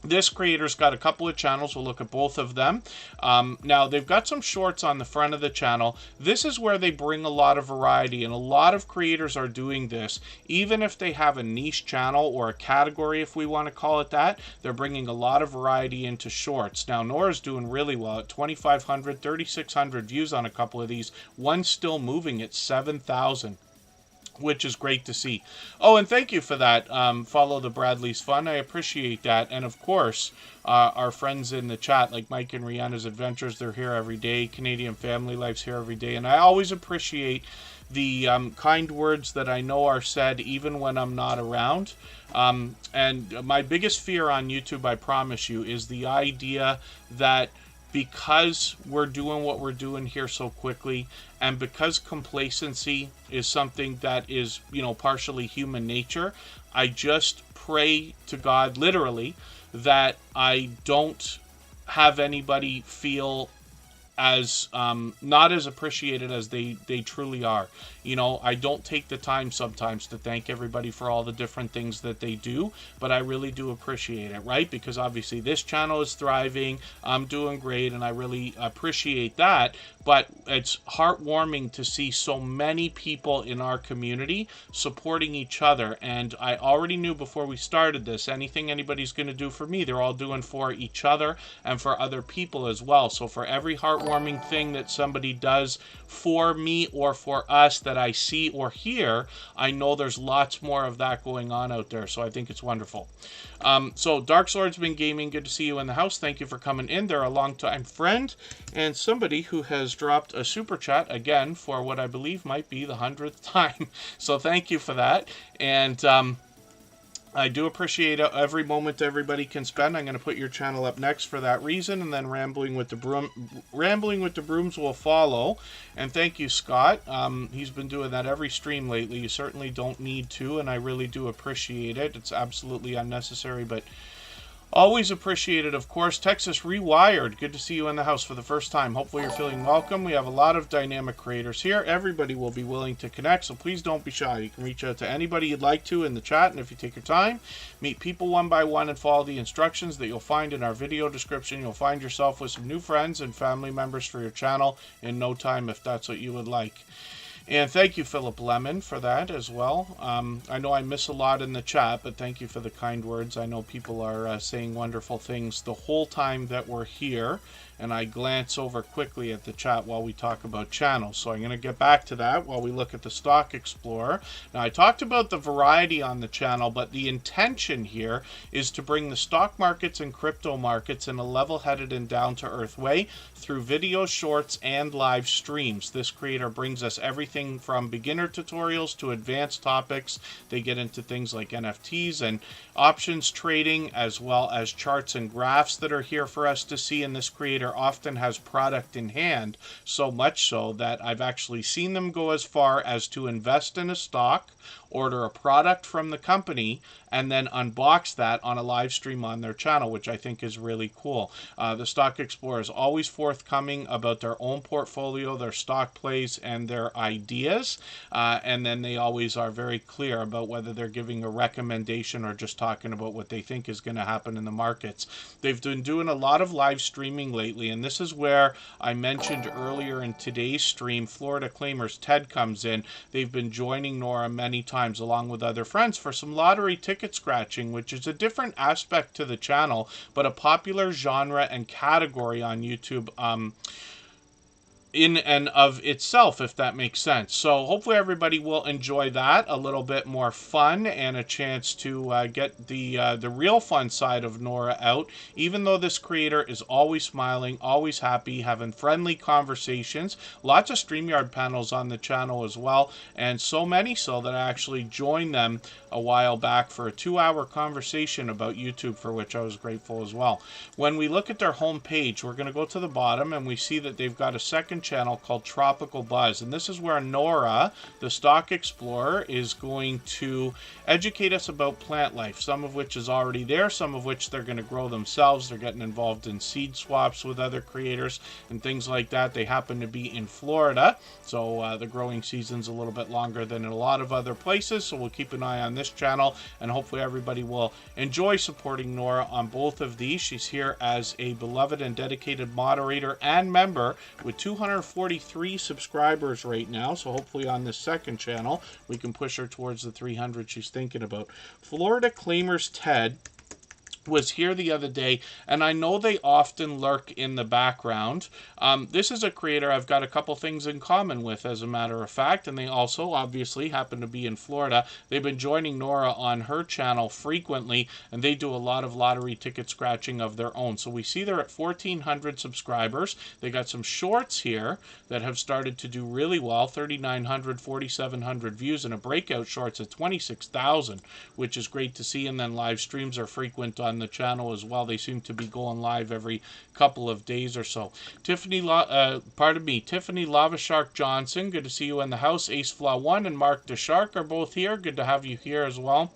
This creator's got a couple of channels. We'll look at both of them. Now, they've got some shorts on the front of the channel. This is where they bring a lot of variety, and a lot of creators are doing this. Even if they have a niche channel or a category, if we want to call it that, they're bringing a lot of variety into shorts. Now, Nora's doing really well at 2,500, 3,600 views on a couple of these. One's still moving at 7,000. Which is great to see. Oh, and thank you for that. Follow the Bradley's Fun. I appreciate that. And of course, our friends in the chat, like Mike and Rihanna's Adventures, they're here every day. Canadian Family Life's here every day. And I always appreciate the kind words that I know are said even when I'm not around. And my biggest fear on YouTube, I promise you, is the idea that because we're doing what we're doing here so quickly, and because complacency is something that is, you know, partially human nature, I just pray to God, literally, that I don't have anybody feel as not as appreciated as they truly are. You know, I don't take the time sometimes to thank everybody for all the different things that they do, but I really do appreciate it, right? Because obviously this channel is thriving, I'm doing great, and I really appreciate that. But it's heartwarming to see so many people in our community supporting each other. And I already knew before we started this, anything anybody's going to do for me, they're all doing for each other and for other people as well. So for every heartwarming thing that somebody does for me or for us that I see or hear, I know there's lots more of that going on out there. So I think it's wonderful. So Dark Swordsman Gaming, good to see you in the house. Thank you for coming in. They're a long-time friend and somebody who has dropped a super chat again for what I believe might be the 100th time. So thank you for that. And I do appreciate every moment everybody can spend. I'm going to put your channel up next for that reason, and then Rambling with the Brooms will follow. And thank you, Scott. He's been doing that every stream lately. You certainly don't need to, and I really do appreciate it. It's absolutely unnecessary, but always appreciated, of course. Texas Rewired, good to see you in the house for the first time. Hopefully you're feeling welcome. We have a lot of dynamic creators here. Everybody will be willing to connect, so please don't be shy. You can reach out to anybody you'd like to in the chat, and if you take your time, meet people one by one and follow the instructions that you'll find in our video description. You'll find yourself with some new friends and family members for your channel in no time if that's what you would like. And thank you, Philip Lemon, for that as well. I know I miss a lot in the chat, but thank you for the kind words. I know people are saying wonderful things the whole time that we're here, and I glance over quickly at the chat while we talk about channels. So I'm going to get back to that while we look at the Stock Explorer. Now, I talked about the variety on the channel, but the intention here is to bring the stock markets and crypto markets in a level-headed and down-to-earth way through video shorts and live streams. This creator brings us everything from beginner tutorials to advanced topics. They get into things like NFTs and options trading, as well as charts and graphs that are here for us to see. And this creator often has product in hand, so much so that I've actually seen them go as far as to invest in a stock, order a product from the company, and then unbox that on a live stream on their channel, which I think is really cool. The Stock Explorer is always forthcoming about their own portfolio, their stock plays, and their ideas. And then they always are very clear about whether they're giving a recommendation or just talking about what they think is going to happen in the markets. They've been doing a lot of live streaming lately, and this is where I mentioned earlier in today's stream, Florida Claimers Ted comes in. They've been joining Nora many times along with other friends for some lottery ticket scratching, which is a different aspect to the channel, but a popular genre and category on YouTube in and of itself, if that makes sense. So hopefully everybody will enjoy that. A little bit more fun and a chance to get the real fun side of Nora out, even though this creator is always smiling, always happy, having friendly conversations. Lots of StreamYard panels on the channel as well, and so many so that I actually joined them a while back for a 2-hour conversation about YouTube, for which I was grateful as well. When we look at their homepage, we're going to go to the bottom and we see that they've got a second channel called Tropical Buzz, and this is where Nora, the Stock Explorer, is going to educate us about plant life, some of which is already there, some of which they're going to grow themselves. They're getting involved in seed swaps with other creators and things like that. They happen to be in Florida, so the growing season's a little bit longer than in a lot of other places, so we'll keep an eye on this channel, and hopefully everybody will enjoy supporting Nora on both of these. She's here as a beloved and dedicated moderator and member with 243 subscribers right now, so hopefully on this second channel we can push her towards the 300 she's thinking about. Florida Claimers Ted was here the other day, and I know they often lurk in the background. This is a creator I've got a couple things in common with, as a matter of fact, and they also obviously happen to be in Florida. They've been joining Nora on her channel frequently, and they do a lot of lottery ticket scratching of their own. So we see they're at 1,400 subscribers. They got some shorts here that have started to do really well, 3,900, 4,700 views, and a breakout shorts at 26,000, which is great to see. And then live streams are frequent on the channel as well. They seem to be going live every couple of days or so. Tiffany Lava Shark Johnson, good to see you in the house. Ace Flaw 1 and Mark the Shark are both here. Good to have you here as well.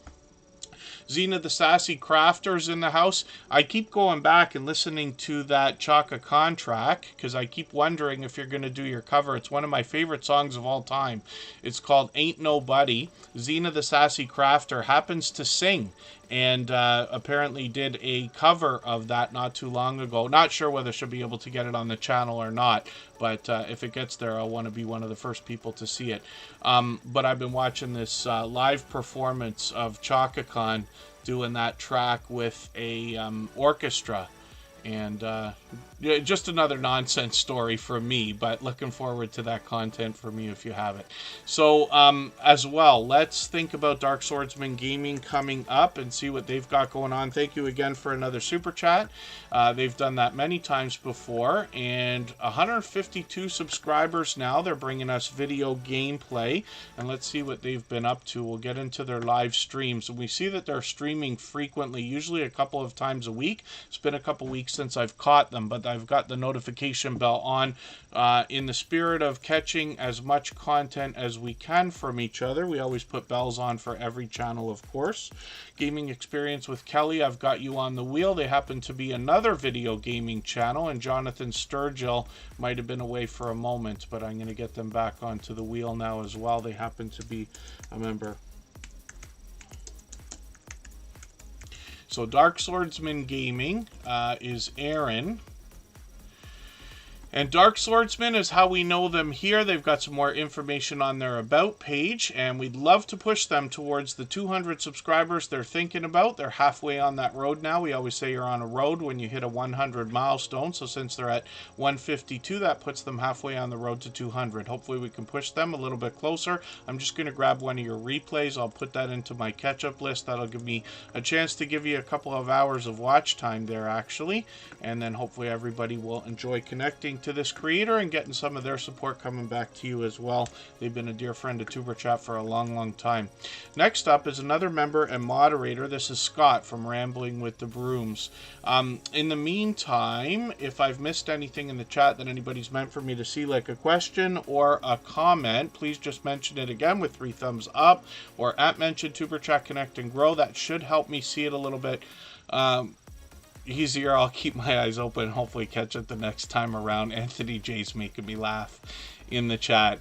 Xena the Sassy Crafter's in the house. I keep going back and listening to that Chaka Khan track because I keep wondering if you're going to do your cover. It's one of my favorite songs of all time. It's called Ain't Nobody. Xena the Sassy Crafter happens to sing and apparently did a cover of that not too long ago. Not sure whether she'll be able to get it on the channel or not, but if it gets there, I'll want to be one of the first people to see it. But I've been watching this live performance of Chaka Khan doing that track with a orchestra. And just another nonsense story from me, but looking forward to that content from you if you have it. So as well, let's think about Dark Swordsman Gaming coming up and see what they've got going on. Thank you again for another super chat. They've done that many times before, and 152 subscribers now. They're bringing us video gameplay, and let's see what they've been up to. We'll get into their live streams, and we see that they're streaming frequently, usually a couple of times a week. It's been a couple weeks since I've caught them, but I've got the notification bell on in the spirit of catching as much content as we can from each other. We always put bells on for every channel, of course. Gaming Experience with Kelly, I've got you on the wheel. They happen to be another video gaming channel, and Jonathan Sturgill might have been away for a moment, but I'm going to get them back onto the wheel now as well. They happen to be a member. So Dark Swordsman Gaming is Aaron. And Dark Swordsman is how we know them here. They've got some more information on their About page, and we'd love to push them towards the 200 subscribers they're thinking about. They're halfway on that road now. We always say you're on a road when you hit a 100 milestone. So since they're at 152, that puts them halfway on the road to 200. Hopefully we can push them a little bit closer. I'm just going to grab one of your replays. I'll put that into my catch-up list. That'll give me a chance to give you a couple of hours of watch time there, actually. And then hopefully everybody will enjoy connecting to this creator and getting some of their support coming back to you as well. They've been a dear friend of Superchat for a long time. Next up is another member and moderator. This is Scott from Rambling with the Brooms. In the meantime, if I've missed anything in the chat that anybody's meant for me to see, like a question or a comment, please just mention it again with 3 thumbs up or at mention Superchat Connect and Grow. That should help me see it a little bit easier. I'll keep my eyes open, hopefully catch it the next time around. Anthony J's making me laugh in the chat.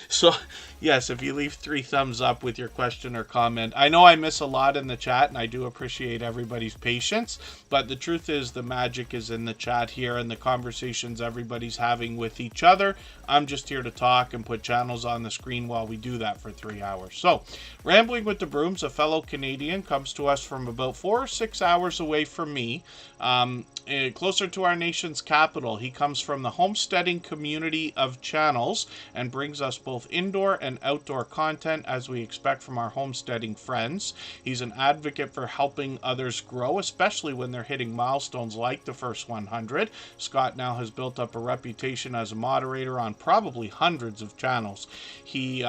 So yes, if you leave 3 thumbs up with your question or comment. I know I miss a lot in the chat, and I do appreciate everybody's patience, but the truth is the magic is in the chat here and the conversations everybody's having with each other. I'm just here to talk and put channels on the screen while we do that for 3 hours. So Rambling with the Brooms, a fellow Canadian, comes to us from about 4 or 6 hours away from me, closer to our nation's capital. He comes from the homesteading community of channels and brings us both indoor and outdoor content as we expect from our homesteading friends. He's an advocate for helping others grow, especially when they're hitting milestones like the first 100. Scott now has built up a reputation as a moderator on probably hundreds of channels. He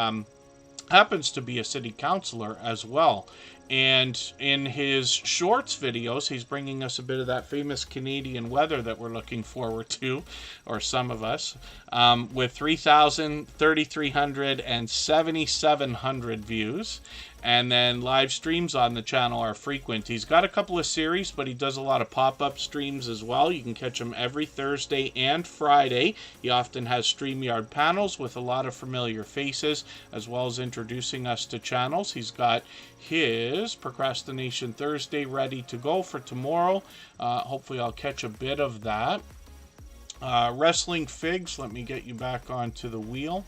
happens to be a city councilor as well. And in his shorts videos, he's bringing us a bit of that famous Canadian weather that we're looking forward to, or some of us, with 3,000, 3,300, and 7,700 views. And then live streams on the channel are frequent. He's got a couple of series, but he does a lot of pop-up streams as well. You can catch him every Thursday and Friday. He often has StreamYard panels with a lot of familiar faces, as well as introducing us to channels. He's got his Procrastination Thursday ready to go for tomorrow. Hopefully I'll catch a bit of that. Wrestling Figs, let me get you back onto the wheel.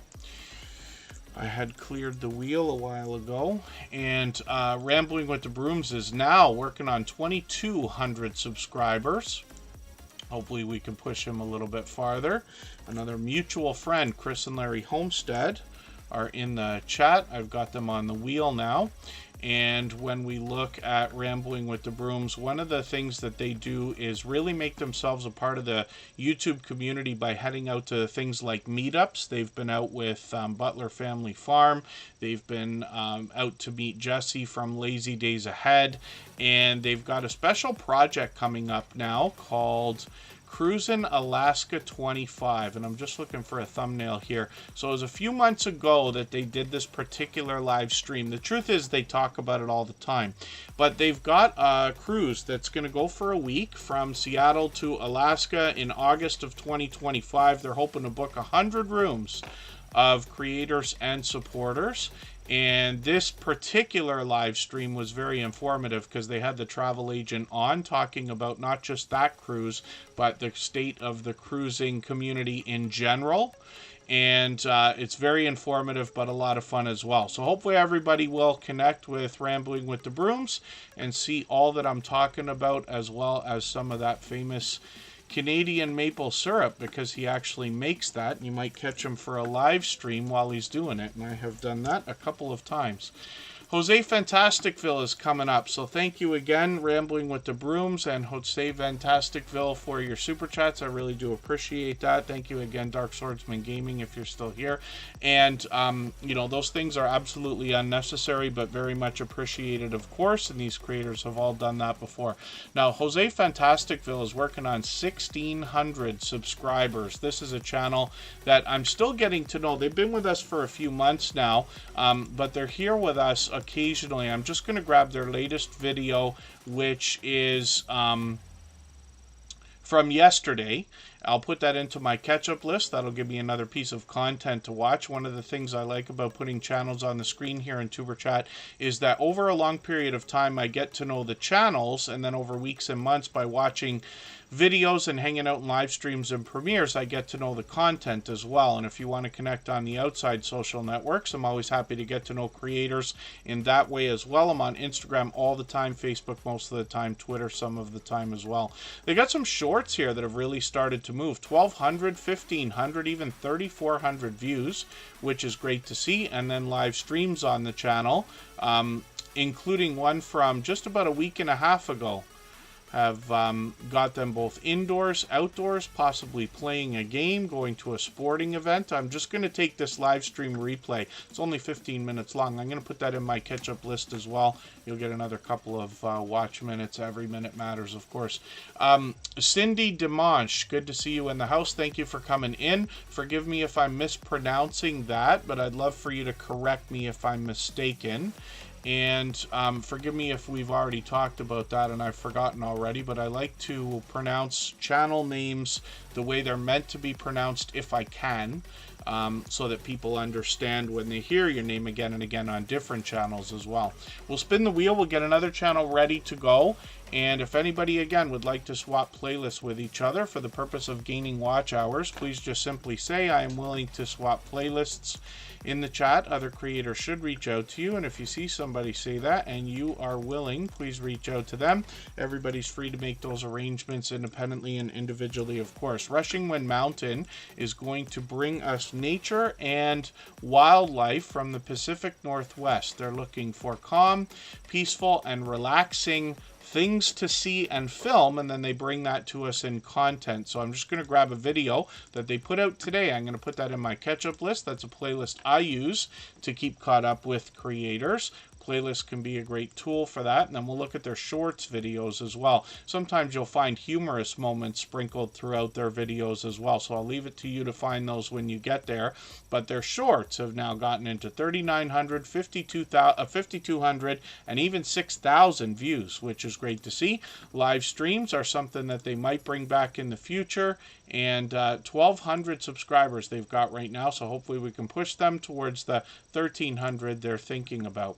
I had cleared the wheel a while ago. And Rambling with the Brooms is now working on 2,200 subscribers. Hopefully we can push him a little bit farther. Another mutual friend, Chris and Larry Homestead, are in the chat. I've got them on the wheel now. And when we look at Rambling with the Brooms, one of the things that they do is really make themselves a part of the YouTube community by heading out to things like meetups. They've been out with Butler Family Farm. They've been out to meet Jesse from Lazy Days Ahead. And they've got a special project coming up now called Cruisin' Alaska 25, and I'm just looking for a thumbnail here. So it was a few months ago that they did this particular live stream. The truth is they talk about it all the time, but they've got a cruise that's going to go for a week from Seattle to Alaska in August of 2025. They're hoping to book 100 rooms of creators and supporters. And this particular live stream was very informative because they had the travel agent on talking about not just that cruise, but the state of the cruising community in general. And it's very informative, but a lot of fun as well. So hopefully everybody will connect with Rambling with the Brooms and see all that I'm talking about, as well as some of that famous Canadian maple syrup, because he actually makes that. You might catch him for a live stream while he's doing it, and I have done that a couple of times. Jose Fantasticville is coming up, so thank you again, Rambling with the Brooms and Jose Fantasticville, for your super chats. I really do appreciate that. Thank you again, Dark Swordsman Gaming, if you're still here. And you know, those things are absolutely unnecessary, but very much appreciated, of course, and these creators have all done that before. Now, Jose Fantasticville is working on 1,600 subscribers. This is a channel that I'm still getting to know. They've been with us for a few months now, but they're here with us occasionally. I'm just going to grab their latest video, which is from yesterday. I'll put that into my catch-up list. That'll give me another piece of content to watch. One of the things I like about putting channels on the screen here in Superchat is that over a long period of time, I get to know the channels, and then over weeks and months by watching videos and hanging out in live streams and premieres, I get to know the content as well. And if you want to connect on the outside social networks, I'm always happy to get to know creators in that way as well. I'm on Instagram all the time, Facebook most of the time, Twitter some of the time as well. They got some shorts here that have really started to move. 1,200, 1,500, even 3,400 views, which is great to see. And then live streams on the channel, including one from just about a week and a half ago. Have got them both indoors, outdoors, possibly playing a game, going to a sporting event. I'm just going to take this live stream replay. It's only 15 minutes long. I'm going to put that in my catch-up list as well. You'll get another couple of watch minutes. Every minute matters, of course. Cindy Dimanche, good to see you in the house. Thank you for coming in. Forgive me if I'm mispronouncing that, but I'd love for you to correct me if I'm mistaken. And forgive me if we've already talked about that and I've forgotten already, but I like to pronounce channel names the way they're meant to be pronounced if I can, so that people understand when they hear your name again and again on different channels as well. We'll spin the wheel. We'll get another channel ready to go. And if anybody, again, would like to swap playlists with each other for the purpose of gaining watch hours, please just simply say, I am willing to swap playlists in the chat. Other creators should reach out to you. And if you see somebody say that and you are willing, please reach out to them. Everybody's free to make those arrangements independently and individually, of course. Rushing Wind Mountain is going to bring us nature and wildlife from the Pacific Northwest. They're looking for calm, peaceful, and relaxing things to see and film, and then they bring that to us in content. So I'm just going to grab a video that they put out today. I'm going to put that in my catch-up list. That's a playlist I use to keep caught up with creators. Playlist can be a great tool for that. And then we'll look at their shorts videos as well. Sometimes you'll find humorous moments sprinkled throughout their videos as well. So I'll leave it to you to find those when you get there. But their shorts have now gotten into 3,900, 5,200, and even 6,000 views, which is great to see. Live streams are something that they might bring back in the future. And 1,200 subscribers they've got right now, so hopefully we can push them towards the 1,300 they're thinking about.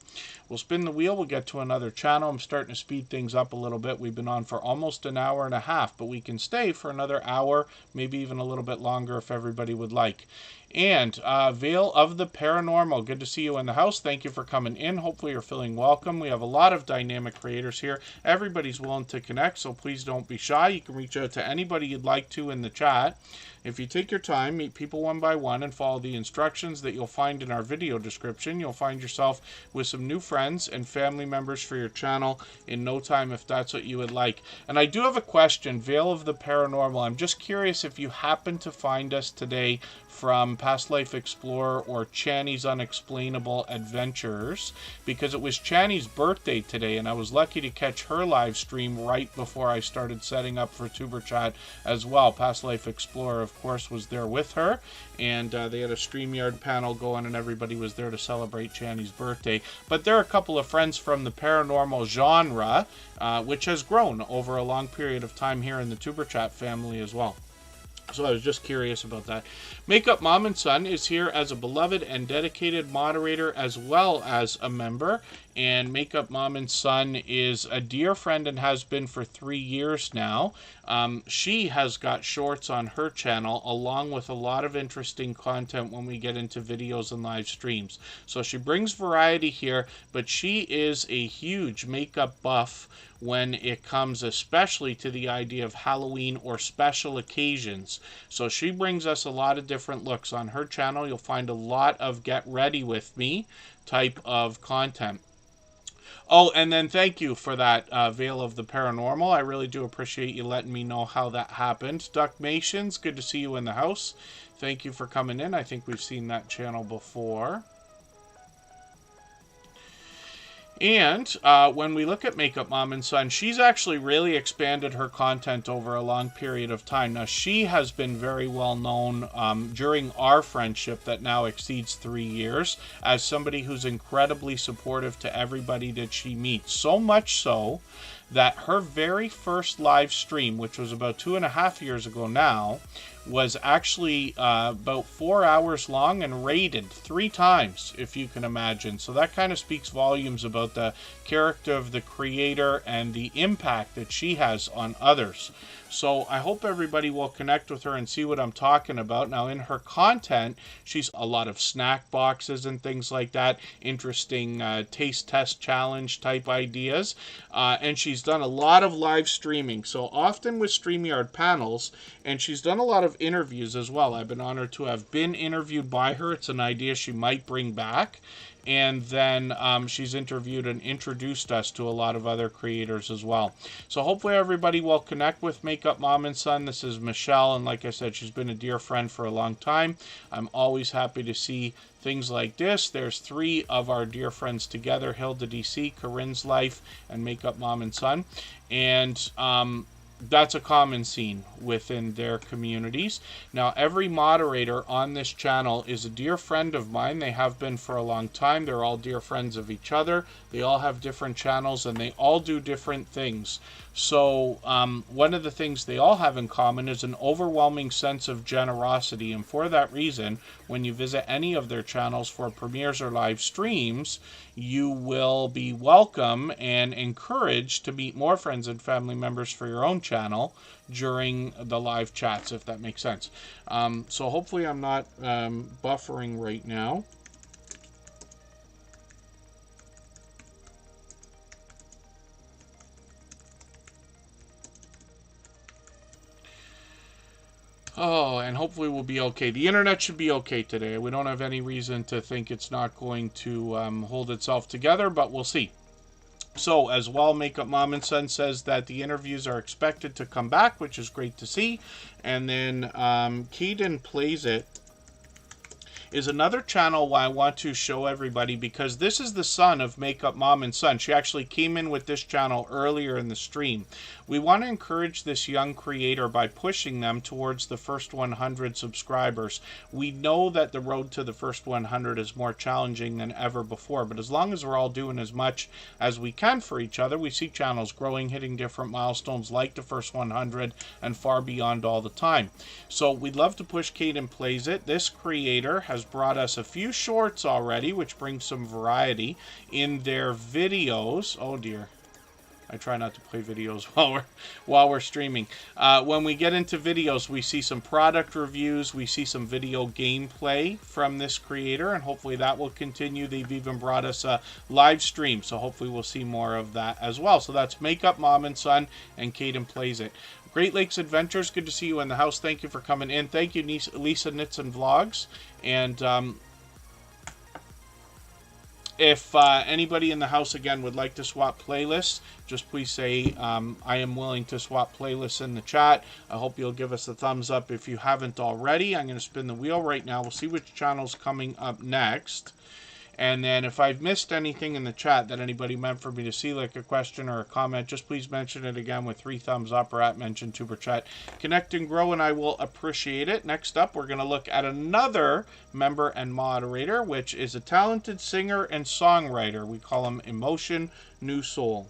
We'll spin the wheel. We'll get to another channel. I'm starting to speed things up a little bit. We've been on for almost an hour and a half, but we can stay for another hour, maybe even a little bit longer if everybody would like. And Veil of the Paranormal, good to see you in the house. Thank you for coming in. Hopefully you're feeling welcome. We have a lot of dynamic creators here. Everybody's willing to connect, so please don't be shy. You can reach out to anybody you'd like to in the chat. If you take your time, meet people one by one, and follow the instructions that you'll find in our video description, you'll find yourself with some new friends and family members for your channel in no time if that's what you would like. And I do have a question, Veil of the Paranormal. I'm just curious if you happen to find us today from Past Life Explorer or Channy's Unexplainable Adventures, because it was Channy's birthday today, and I was lucky to catch her live stream right before I started setting up for Tuber Chat as well. Past Life Explorer, of course, was there with her, and they had a StreamYard panel going, and everybody was there to celebrate Channy's birthday. But there are a couple of friends from the paranormal genre, which has grown over a long period of time here in the Tuber Chat family as well. So I was just curious about that. Makeup Mom and Son is here as a beloved and dedicated moderator as well as a member. And Makeup Mom and Son is a dear friend and has been for 3 years now. She has got shorts on her channel along with a lot of interesting content when we get into videos and live streams. So she brings variety here, but she is a huge makeup buff when it comes especially to the idea of Halloween or special occasions. So she brings us a lot of different looks. On her channel, you'll find a lot of get ready with me type of content. Oh, and then thank you for that, Veil of the Paranormal. I really do appreciate you letting me know how that happened. Duckmations, good to see you in the house. Thank you for coming in. I think we've seen that channel before. And when we look at Makeup Mom and Son, she's actually really expanded her content over a long period of time. Now, she has been very well known during our friendship that now exceeds 3 years as somebody who's incredibly supportive to everybody that she meets. So much so that her very first live stream, which was about 2.5 years ago now, was actually about 4 hours long and rated 3 times, if you can imagine. So that kind of speaks volumes about the character of the creator and the impact that she has on others. So I hope everybody will connect with her and see what I'm talking about. Now, in her content, she's a lot of snack boxes and things like that, interesting taste test challenge type ideas, and she's done a lot of live streaming, so often with StreamYard panels, and she's done a lot of interviews as well. I've been honored to have been interviewed by her. It's an idea she might bring back. And then she's interviewed and introduced us to a lot of other creators as well. So hopefully everybody will connect with Makeup Mom and Son. This is Michelle, and like I said, she's been a dear friend for a long time. I'm always happy to see things like this. There's 3 of our dear friends together, Hilda DC, Corinne's Life, and Makeup Mom and Son. And that's a common scene within their communities. Now, every moderator on this channel is a dear friend of mine. They have been for a long time. They're all dear friends of each other. They all have different channels, and they all do different things. So one of the things they all have in common is an overwhelming sense of generosity. And for that reason, when you visit any of their channels for premieres or live streams, you will be welcome and encouraged to meet more friends and family members for your own channel during the live chats, if that makes sense. So hopefully I'm not buffering right now. Oh, and hopefully we'll be okay. The internet should be okay today. We don't have any reason to think it's not going to hold itself together, but we'll see. So, as well, Makeup Mom and Son says that the interviews are expected to come back, which is great to see. And then Keaton Plays It is another channel I want to show everybody, because this is the son of Makeup Mom and Son. She actually came in with this channel earlier in the stream. We want to encourage this young creator by pushing them towards the first 100 subscribers. We know that the road to the first 100 is more challenging than ever before, but as long as we're all doing as much as we can for each other, we see channels growing, hitting different milestones like the first 100 and far beyond all the time. So we'd love to push Caden Plays It. This creator has brought us a few shorts already, which brings some variety in their videos. Oh dear, I try not to play videos while we're streaming. When we get into videos, we see some product reviews, we see some video gameplay from this creator, and hopefully that will continue. They've even brought us a live stream, so hopefully we'll see more of that as well. So that's Makeup Mom and Son and Caden Plays It. Great Lakes Adventures, good to see you in the house. Thank you for coming in. Thank you, Lisa Knits and Vlogs. And if anybody in the house, again, would like to swap playlists, just please say, I am willing to swap playlists in the chat. I hope you'll give us a thumbs up if you haven't already. I'm going to spin the wheel right now. We'll see which channel's coming up next. And then if I've missed anything in the chat that anybody meant for me to see, like a question or a comment, just please mention it again with 3 thumbs up or at mention Superchat. Connect and grow, and I will appreciate it. Next up, we're going to look at another member and moderator, which is a talented singer and songwriter. We call him Emotion New Soul.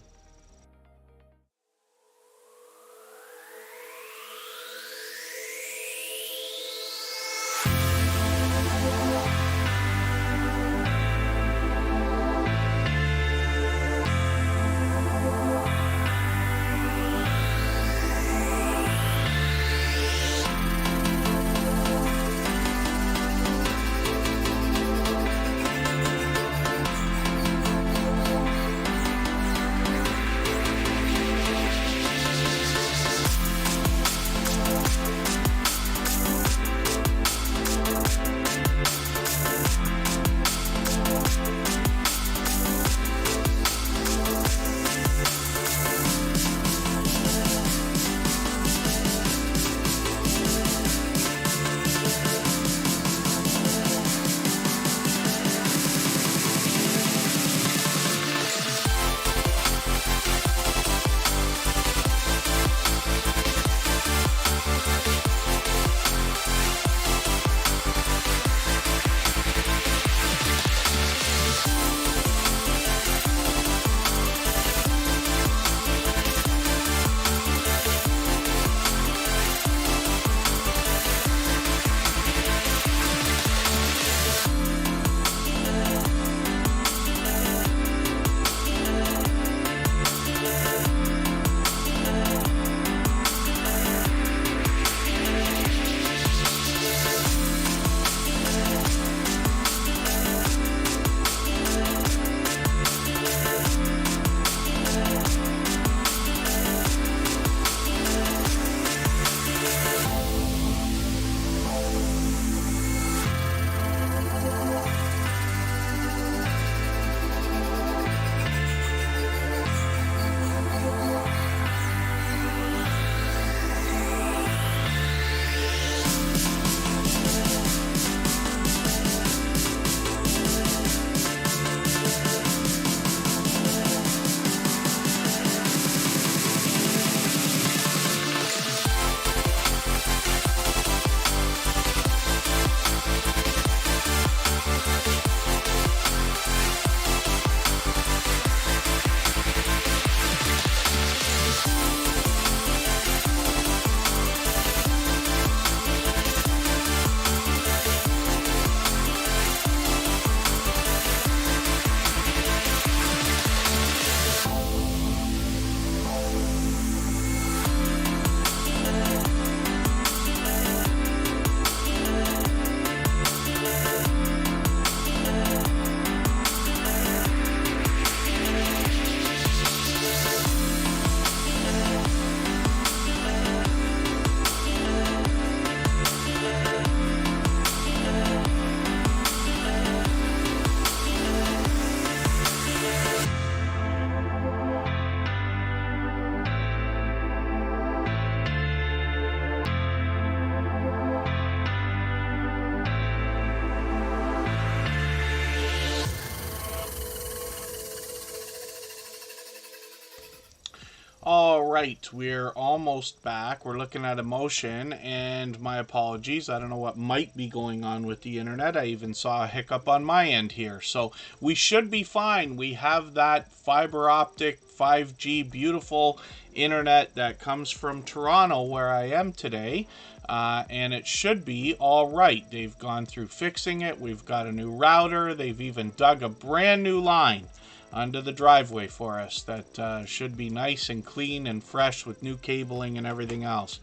All right, we're almost back. We're looking at Emotion, and my apologies. I don't know what might be going on with the internet. I even saw a hiccup on my end here. So we should be fine. We have that fiber optic 5G beautiful internet that comes from Toronto, where I am today. And it should be all right. They've gone through fixing it. We've got a new router. They've even dug a brand new line under the driveway for us that should be nice and clean and fresh with new cabling and everything else.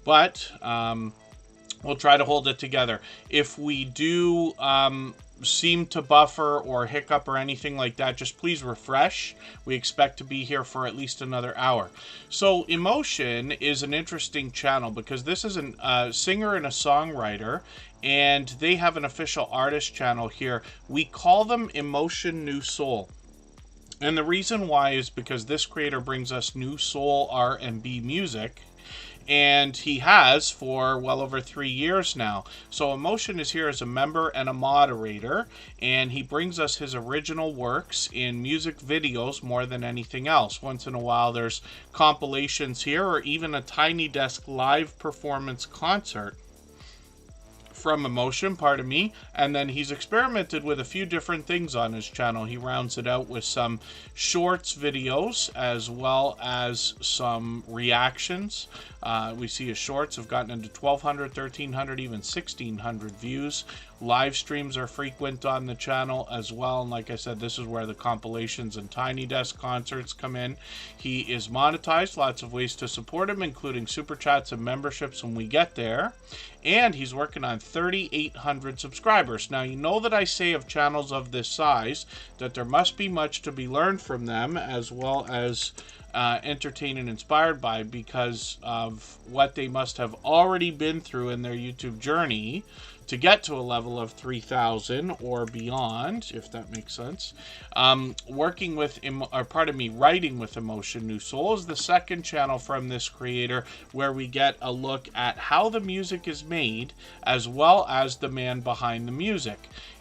But we'll try to hold it together. If we do seem to buffer or hiccup or anything like that, just please refresh. We expect to be here for at least another hour. So Emotion is an interesting channel because this is a singer and a songwriter, and they have an official artist channel here. We call them Emotion New Soul. And the reason why is because this creator brings us new soul R&B music, and he has for well over 3 years now. So Emotion is here as a member and a moderator, and he brings us his original works in music videos more than anything else. Once in a while there's compilations here, or even a Tiny Desk live performance concert from Emotion, pardon me, and then he's experimented with a few different things on his channel. He rounds it out with some shorts videos as well as some reactions. We see his shorts have gotten into 1,200, 1,300, even 1,600 views. Live streams are frequent on the channel as well, and like I said, this is where the compilations and Tiny Desk concerts come in. He is monetized, lots of ways to support him, including super chats and memberships when we get there. And he's working on 3,800 subscribers. Now, you know that I say of channels of this size that there must be much to be learned from them, as well as entertained and inspired by, because of what they must have already been through in their YouTube journey to get to a level of 3,000 or beyond, if that makes sense. Writing with Emotion New Soul is the second channel from this creator, where we get a look at how the music is made, as well as the man behind the music.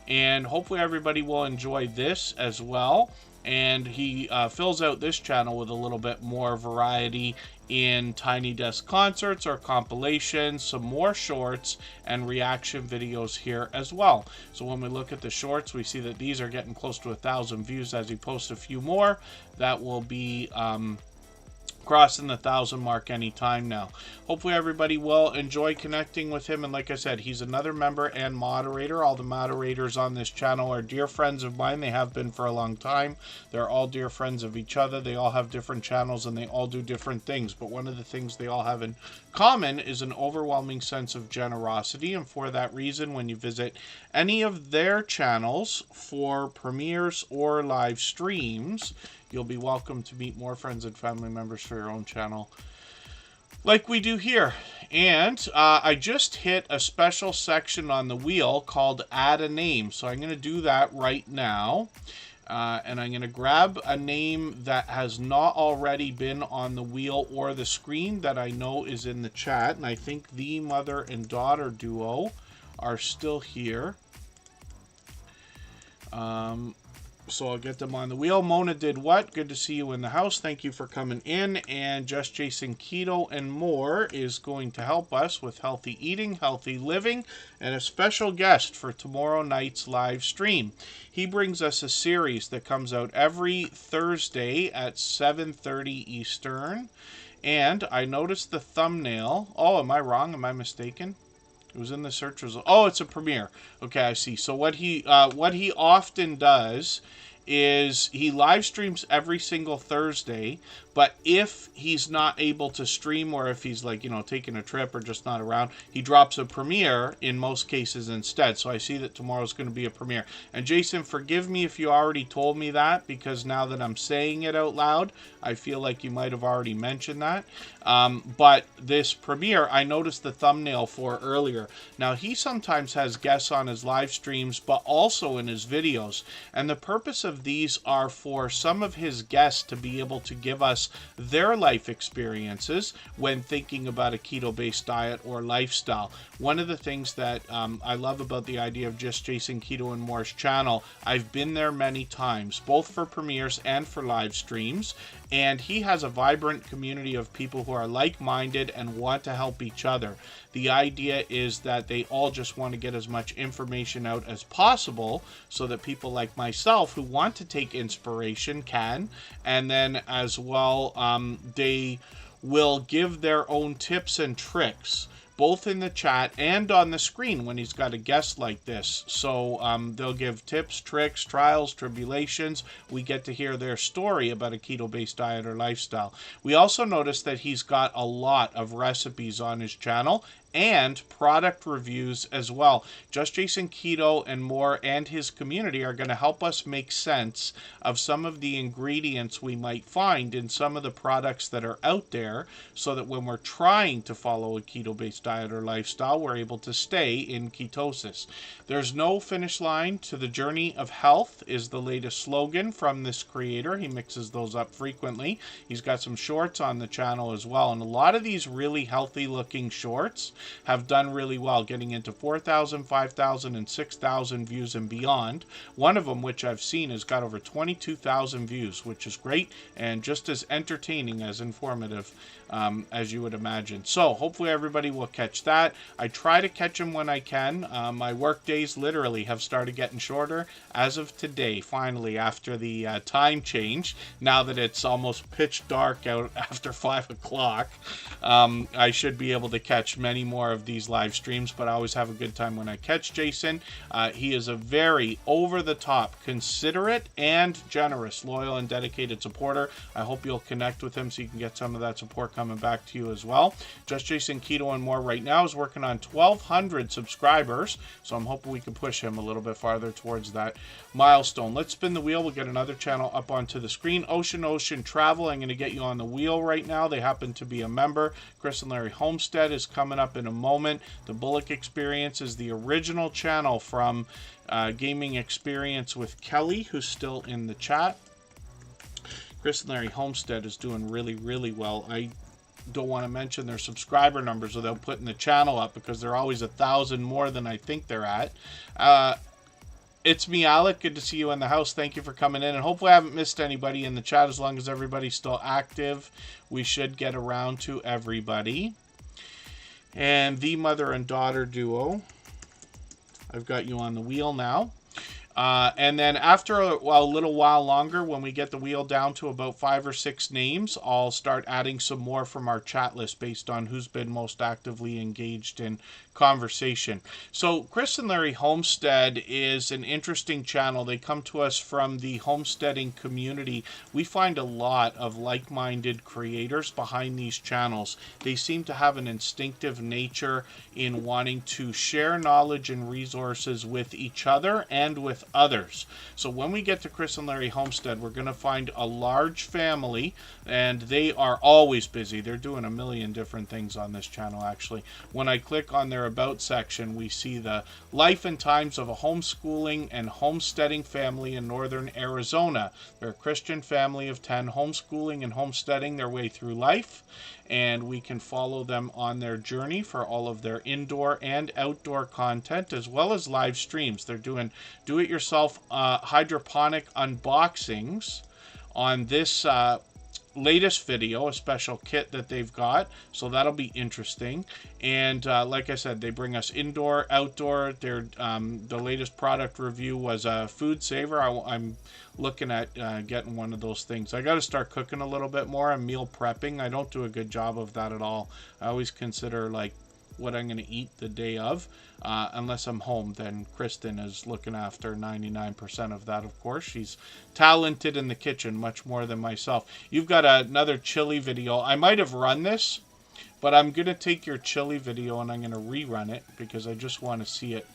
And hopefully everybody will enjoy this as well. And he fills out this channel with a little bit more variety in Tiny Desk concerts or compilations, some more shorts, and reaction videos here as well. So when we look at the shorts, we see that these are getting close to 1,000 views. As he posts a few more, that will be crossing the 1,000 mark anytime now. Hopefully everybody will enjoy connecting with him, and like I said, he's another member and moderator. All the moderators on this channel are dear friends of mine. They have been for a long time. They're all dear friends of each other. They all have different channels and they all do different things, but one of the things they all have in common is an overwhelming sense of generosity. And for that reason, when you visit any of their channels for premieres or live streams, you'll be welcome to meet more friends and family members for your own channel, like we do here. And I just hit a special section on the wheel called Add a Name. So I'm going to do that right now. And I'm going to grab a name that has not already been on the wheel or the screen that I know is in the chat. And I think the mother and daughter duo are still here. So I'll get them on the wheel. Mona did what? Good to see you in the house. Thank you for coming in. And Just Jason Keto and More is going to help us with healthy eating, healthy living, and a special guest for tomorrow night's live stream. He brings us a series that comes out every Thursday at 7:30 Eastern. And I noticed the thumbnail. Oh, am I wrong? Am I mistaken? It was in the search result. Oh, it's a premiere. Okay, I see. So what he often does is he live streams every single Thursday, but if he's not able to stream, or if he's like, taking a trip or just not around, he drops a premiere in most cases instead. So I see that tomorrow's going to be a premiere. And Jason, forgive me if you already told me that, because now that I'm saying it out loud, I feel like you might have already mentioned that. But this premiere, I noticed the thumbnail for earlier. Now, he sometimes has guests on his live streams, but also in his videos. And the purpose of these are for some of his guests to be able to give us their life experiences when thinking about a keto-based diet or lifestyle. One of the things that I love about the idea of Just Jason Keto and More's channel, I've been there many times, both for premieres and for live streams, and he has a vibrant community of people who are like-minded and want to help each other. The idea is that they all just want to get as much information out as possible so that people like myself who want to take inspiration can, and then as well they will give their own tips and tricks, both in the chat and on the screen when he's got a guest like this. So they'll give tips, tricks, trials, tribulations. We get to hear their story about a keto-based diet or lifestyle. We also notice that he's got a lot of recipes on his channel, and product reviews as well. Just Jason Keto and more and his community are going to help us make sense of some of the ingredients we might find in some of the products that are out there, so that when we're trying to follow a keto-based diet or lifestyle, we're able to stay in ketosis. There's no finish line to the journey of health is the latest slogan from this creator. He mixes those up frequently. He's got some shorts on the channel as well, and a lot of these really healthy looking shorts have done really well, getting into 4,000, 5,000, and 6,000 views and beyond. One of them, which I've seen, has got over 22,000 views, which is great and just as entertaining as informative as you would imagine. So hopefully everybody will catch that. I try to catch them when I can. My work days literally have started getting shorter as of today, finally, after the time change. Now that it's almost pitch dark out after 5 o'clock, I should be able to catch many more of these live streams, but I always have a good time when I catch Jason. He is a very over-the-top, considerate and generous, loyal and dedicated supporter. I hope you'll connect with him so you can get some of that support coming back to you as well. Just Jason Keto and more right now is working on 1,200 subscribers, so I'm hoping we can push him a little bit farther towards that milestone. Let's spin the wheel. We'll get another channel up onto the screen. Ocean Travel, I'm going to get you on the wheel right now. They happen to be a member. Chris and Larry Homestead is coming up in a moment. The Bullock Experience is the original channel from Gaming Experience with Kelly, who's still in the chat. Chris and Larry Homestead is doing really, really well. I don't want to mention their subscriber numbers without putting the channel up, because they're always 1,000 more than I think they're at. It's me, Alec. Good to see you in the house. Thank you for coming in, and hopefully I haven't missed anybody in the chat. As long as everybody's still active, we should get around to everybody. And the mother and daughter duo, I've got you on the wheel now. And then after a little while longer, when we get the wheel down to about 5 or 6 names, I'll start adding some more from our chat list based on who's been most actively engaged in conversation. So Chris and Larry Homestead is an interesting channel. They come to us from the homesteading community. We find a lot of like-minded creators behind these channels. They seem to have an instinctive nature in wanting to share knowledge and resources with each other and with others. So when we get to Chris and Larry Homestead, we're going to find a large family, and they are always busy. They're doing a million different things on this channel, actually. When I click on their About section, we see the life and times of a homeschooling and homesteading family in northern Arizona. They're a Christian family of 10 homeschooling and homesteading their way through life, and we can follow them on their journey for all of their indoor and outdoor content, as well as live streams. They're doing do-it-yourself hydroponic unboxings on this latest video, a special kit that they've got, so that'll be interesting. And like I said, they bring us indoor, outdoor. Their the latest product review was a food saver. I'm looking at getting one of those things. I got to start cooking a little bit more. I'm meal prepping. I don't do a good job of that at all. I always consider like what I'm going to eat the day of. Unless I'm home, then Kristen is looking after 99% of that, of course. She's talented in the kitchen, much more than myself. You've got another chili video. I might have run this, but I'm going to take your chili video and I'm going to rerun it because I just want to see it.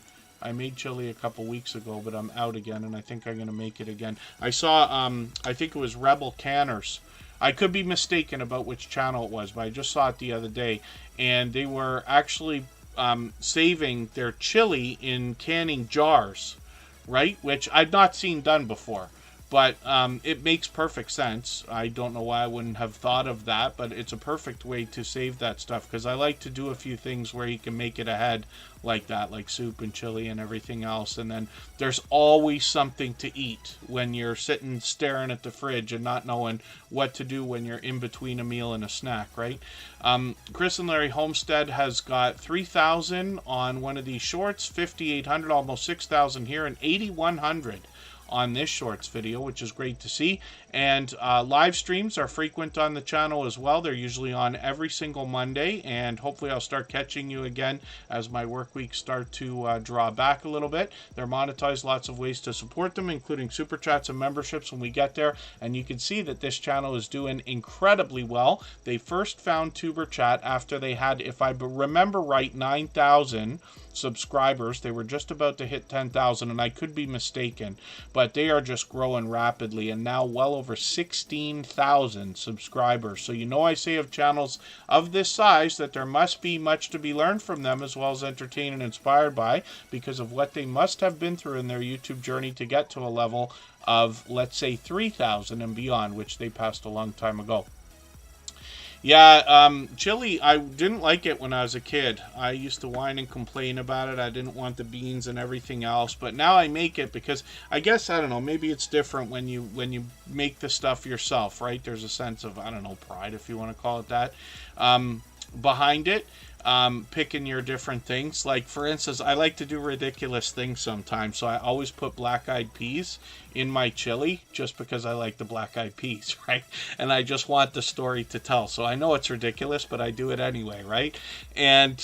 I made chili a couple weeks ago, but I'm out again, and I think I'm going to make it again. I saw, I think it was Rebel Canners. I could be mistaken about which channel it was, but I just saw it the other day, and they were actually saving their chili in canning jars, right? Which I'd not seen done before, but it makes perfect sense. I don't know why I wouldn't have thought of that, but it's a perfect way to save that stuff, because I like to do a few things where you can make it ahead like that, like soup and chili and everything else, and then there's always something to eat when you're sitting staring at the fridge and not knowing what to do when you're in between a meal and a snack, right? Chris and Larry Homestead has got 3,000 on one of these shorts, 5,800, almost 6,000 here, and 8,100 on this shorts video, which is great to see. And live streams are frequent on the channel as well. They're usually on every single Monday, and hopefully I'll start catching you again as my work weeks start to draw back a little bit. They're monetized, lots of ways to support them, including super chats and memberships when we get there. And you can see that this channel is doing incredibly well. They first found Superchat after they had, if I remember right, 9,000 subscribers. They were just about to hit 10,000, and I could be mistaken, but they are just growing rapidly, and now well over 16,000 subscribers. So you know, I say of channels of this size that there must be much to be learned from them, as well as entertained and inspired by, because of what they must have been through in their YouTube journey to get to a level of, let's say, 3,000 and beyond, which they passed a long time ago. Yeah, chili, I didn't like it when I was a kid. I used to whine and complain about it. I didn't want the beans and everything else, but now I make it because I guess, I don't know, maybe it's different when you make the stuff yourself, right? There's a sense of, I don't know, pride, if you want to call it that, behind it. Picking your different things. Like, for instance, I like to do ridiculous things sometimes, so I always put black-eyed peas in my chili just because I like the black-eyed peas, right? And I just want the story to tell. So I know it's ridiculous, but I do it anyway, right? And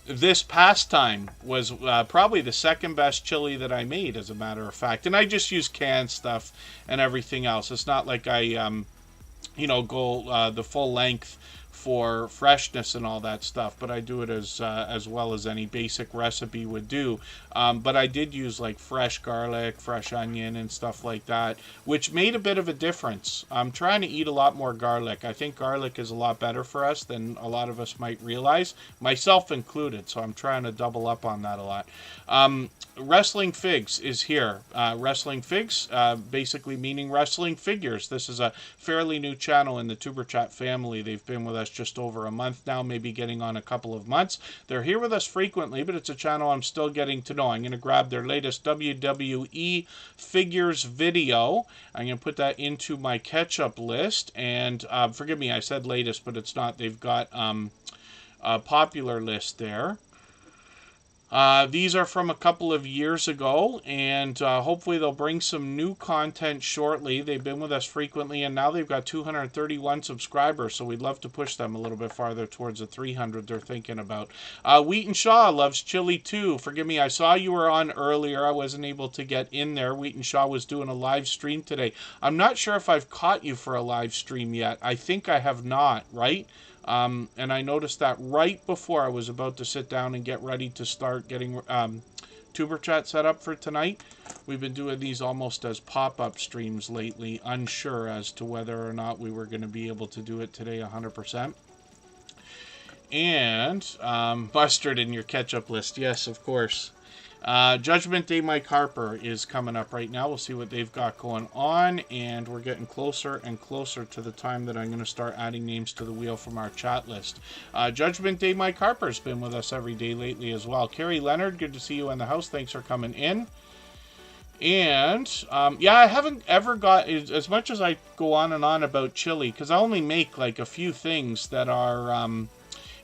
this past time was probably the second best chili that I made, as a matter of fact. And I just use canned stuff and everything else. It's not like I, you know, go the full length for freshness and all that stuff, but I do it as well as any basic recipe would do. But I did use like fresh garlic, fresh onion and stuff like that, which made a bit of a difference. I'm trying to eat a lot more garlic. I think garlic is a lot better for us than a lot of us might realize, myself included, so I'm trying to double up on that a lot. Wrestling Figs is here. Wrestling Figs, basically meaning wrestling figures. This is a fairly new channel in the Superchat family. They've been with us just over a month now, maybe getting on a couple of months. They're here with us frequently, but it's a channel I'm still getting to know. I'm going to grab their latest WWE figures video. I'm going to put that into my catch-up list. And forgive me, I said latest, but it's not. They've got a popular list there. These are from a couple of years ago, and hopefully they'll bring some new content shortly. They've been with us frequently, and now they've got 231 subscribers, so we'd love to push them a little bit farther towards the 300 they're thinking about. Wheaton Shaw loves chili too. Forgive me, I saw you were on earlier. I wasn't able to get in there. Wheaton Shaw was doing a live stream today. I'm not sure if I've caught you for a live stream yet. I think I have not, right? And I noticed that right before I was about to sit down and get ready to start getting Tuber Chat set up for tonight. We've been doing these almost as pop-up streams lately, unsure as to whether or not we were going to be able to do it today 100%. And Mustard in your catch-up list. Yes, of course. Judgment Day Mike Harper is coming up right now. We'll see what they've got going on, and we're getting closer and closer to the time that I'm going to start adding names to the wheel from our chat list. Judgment Day Mike Harper's been with us every day lately as well. Carrie Leonard, good to see you in the house. Thanks for coming in. And yeah, I haven't ever got, as much as I go on and on about chili, because I only make like a few things that are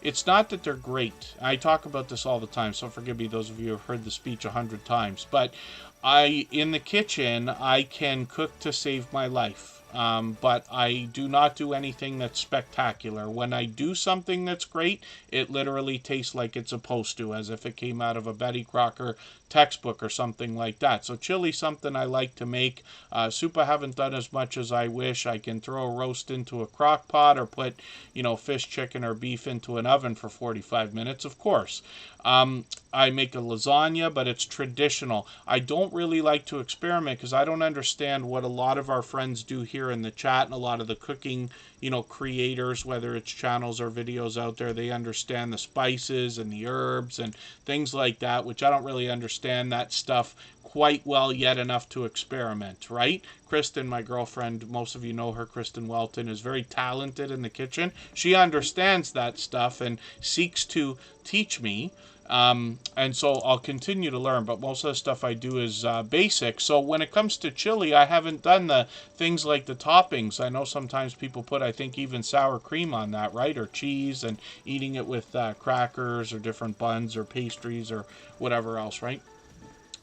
it's not that they're great. I talk about this all the time, so forgive me those of you who have heard the speech 100 times. But in the kitchen, I can cook to save my life. But I do not do anything that's spectacular. When I do something that's great, it literally tastes like it's supposed to, as if it came out of a Betty Crocker textbook or something like that. So chili's something I like to make. Soup I haven't done as much as I wish. I can throw a roast into a crock pot or put, you know, fish, chicken, or beef into an oven for 45 minutes, of course. I make a lasagna, but it's traditional. I don't really like to experiment because I don't understand what a lot of our friends do here in the chat, and a lot of the cooking, you know, creators, whether it's channels or videos out there. They understand the spices and the herbs and things like that, which I don't really understand that stuff quite well yet enough to experiment, right? Kristen, my girlfriend, most of you know her, Kristen Welton, is very talented in the kitchen. She understands that stuff and seeks to teach me. And so I'll continue to learn, but most of the stuff I do is basic. So when it comes to chili, I haven't done the things like the toppings. I know sometimes people put, I think, even sour cream on that, right? Or cheese, and eating it with crackers or different buns or pastries or whatever else, right?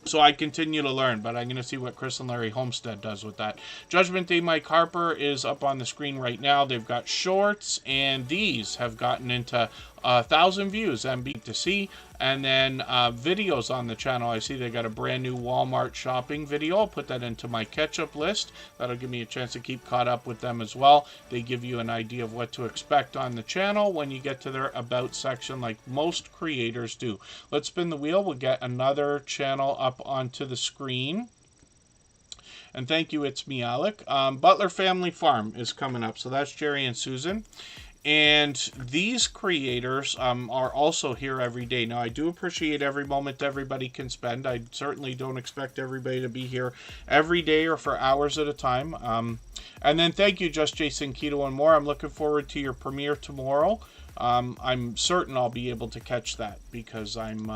So I continue to learn, but I'm going to see what Chris and Larry Homestead does with that. Judgment Day Mike Harper is up on the screen right now. They've got shorts, and these have gotten into 1,000 views. I'm beat to see. And then videos on the channel. I see they got a brand new Walmart shopping video. I'll put that into my catch-up list. That'll give me a chance to keep caught up with them as well. They give you an idea of what to expect on the channel when you get to their About section, like most creators do. Let's spin the wheel. We'll get another channel up onto the screen. And thank you, it's me, Alec. Butler Family Farm is coming up. So that's Jerry and Susan. And these creators are also here every day. Now, I do appreciate every moment everybody can spend. I certainly don't expect everybody to be here every day or for hours at a time. And then thank you, Just Jason, Keto, and more. I'm looking forward to your premiere tomorrow. I'm certain I'll be able to catch that because I'm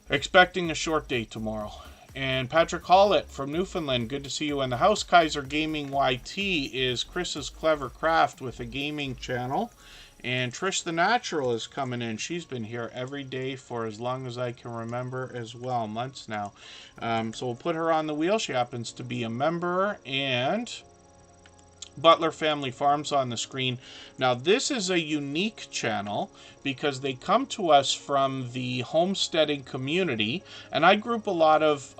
expecting a short day tomorrow. And Patrick Hollett from Newfoundland, good to see you in the house. Kaiser Gaming YT is Chris's Clever Craft with a gaming channel. And Trish the Natural is coming in. She's been here every day for as long as I can remember as well, months now. So we'll put her on the wheel. She happens to be a member. And Butler Family Farms on the screen. Now, this is a unique channel because they come to us from the homesteading community, and I group a lot of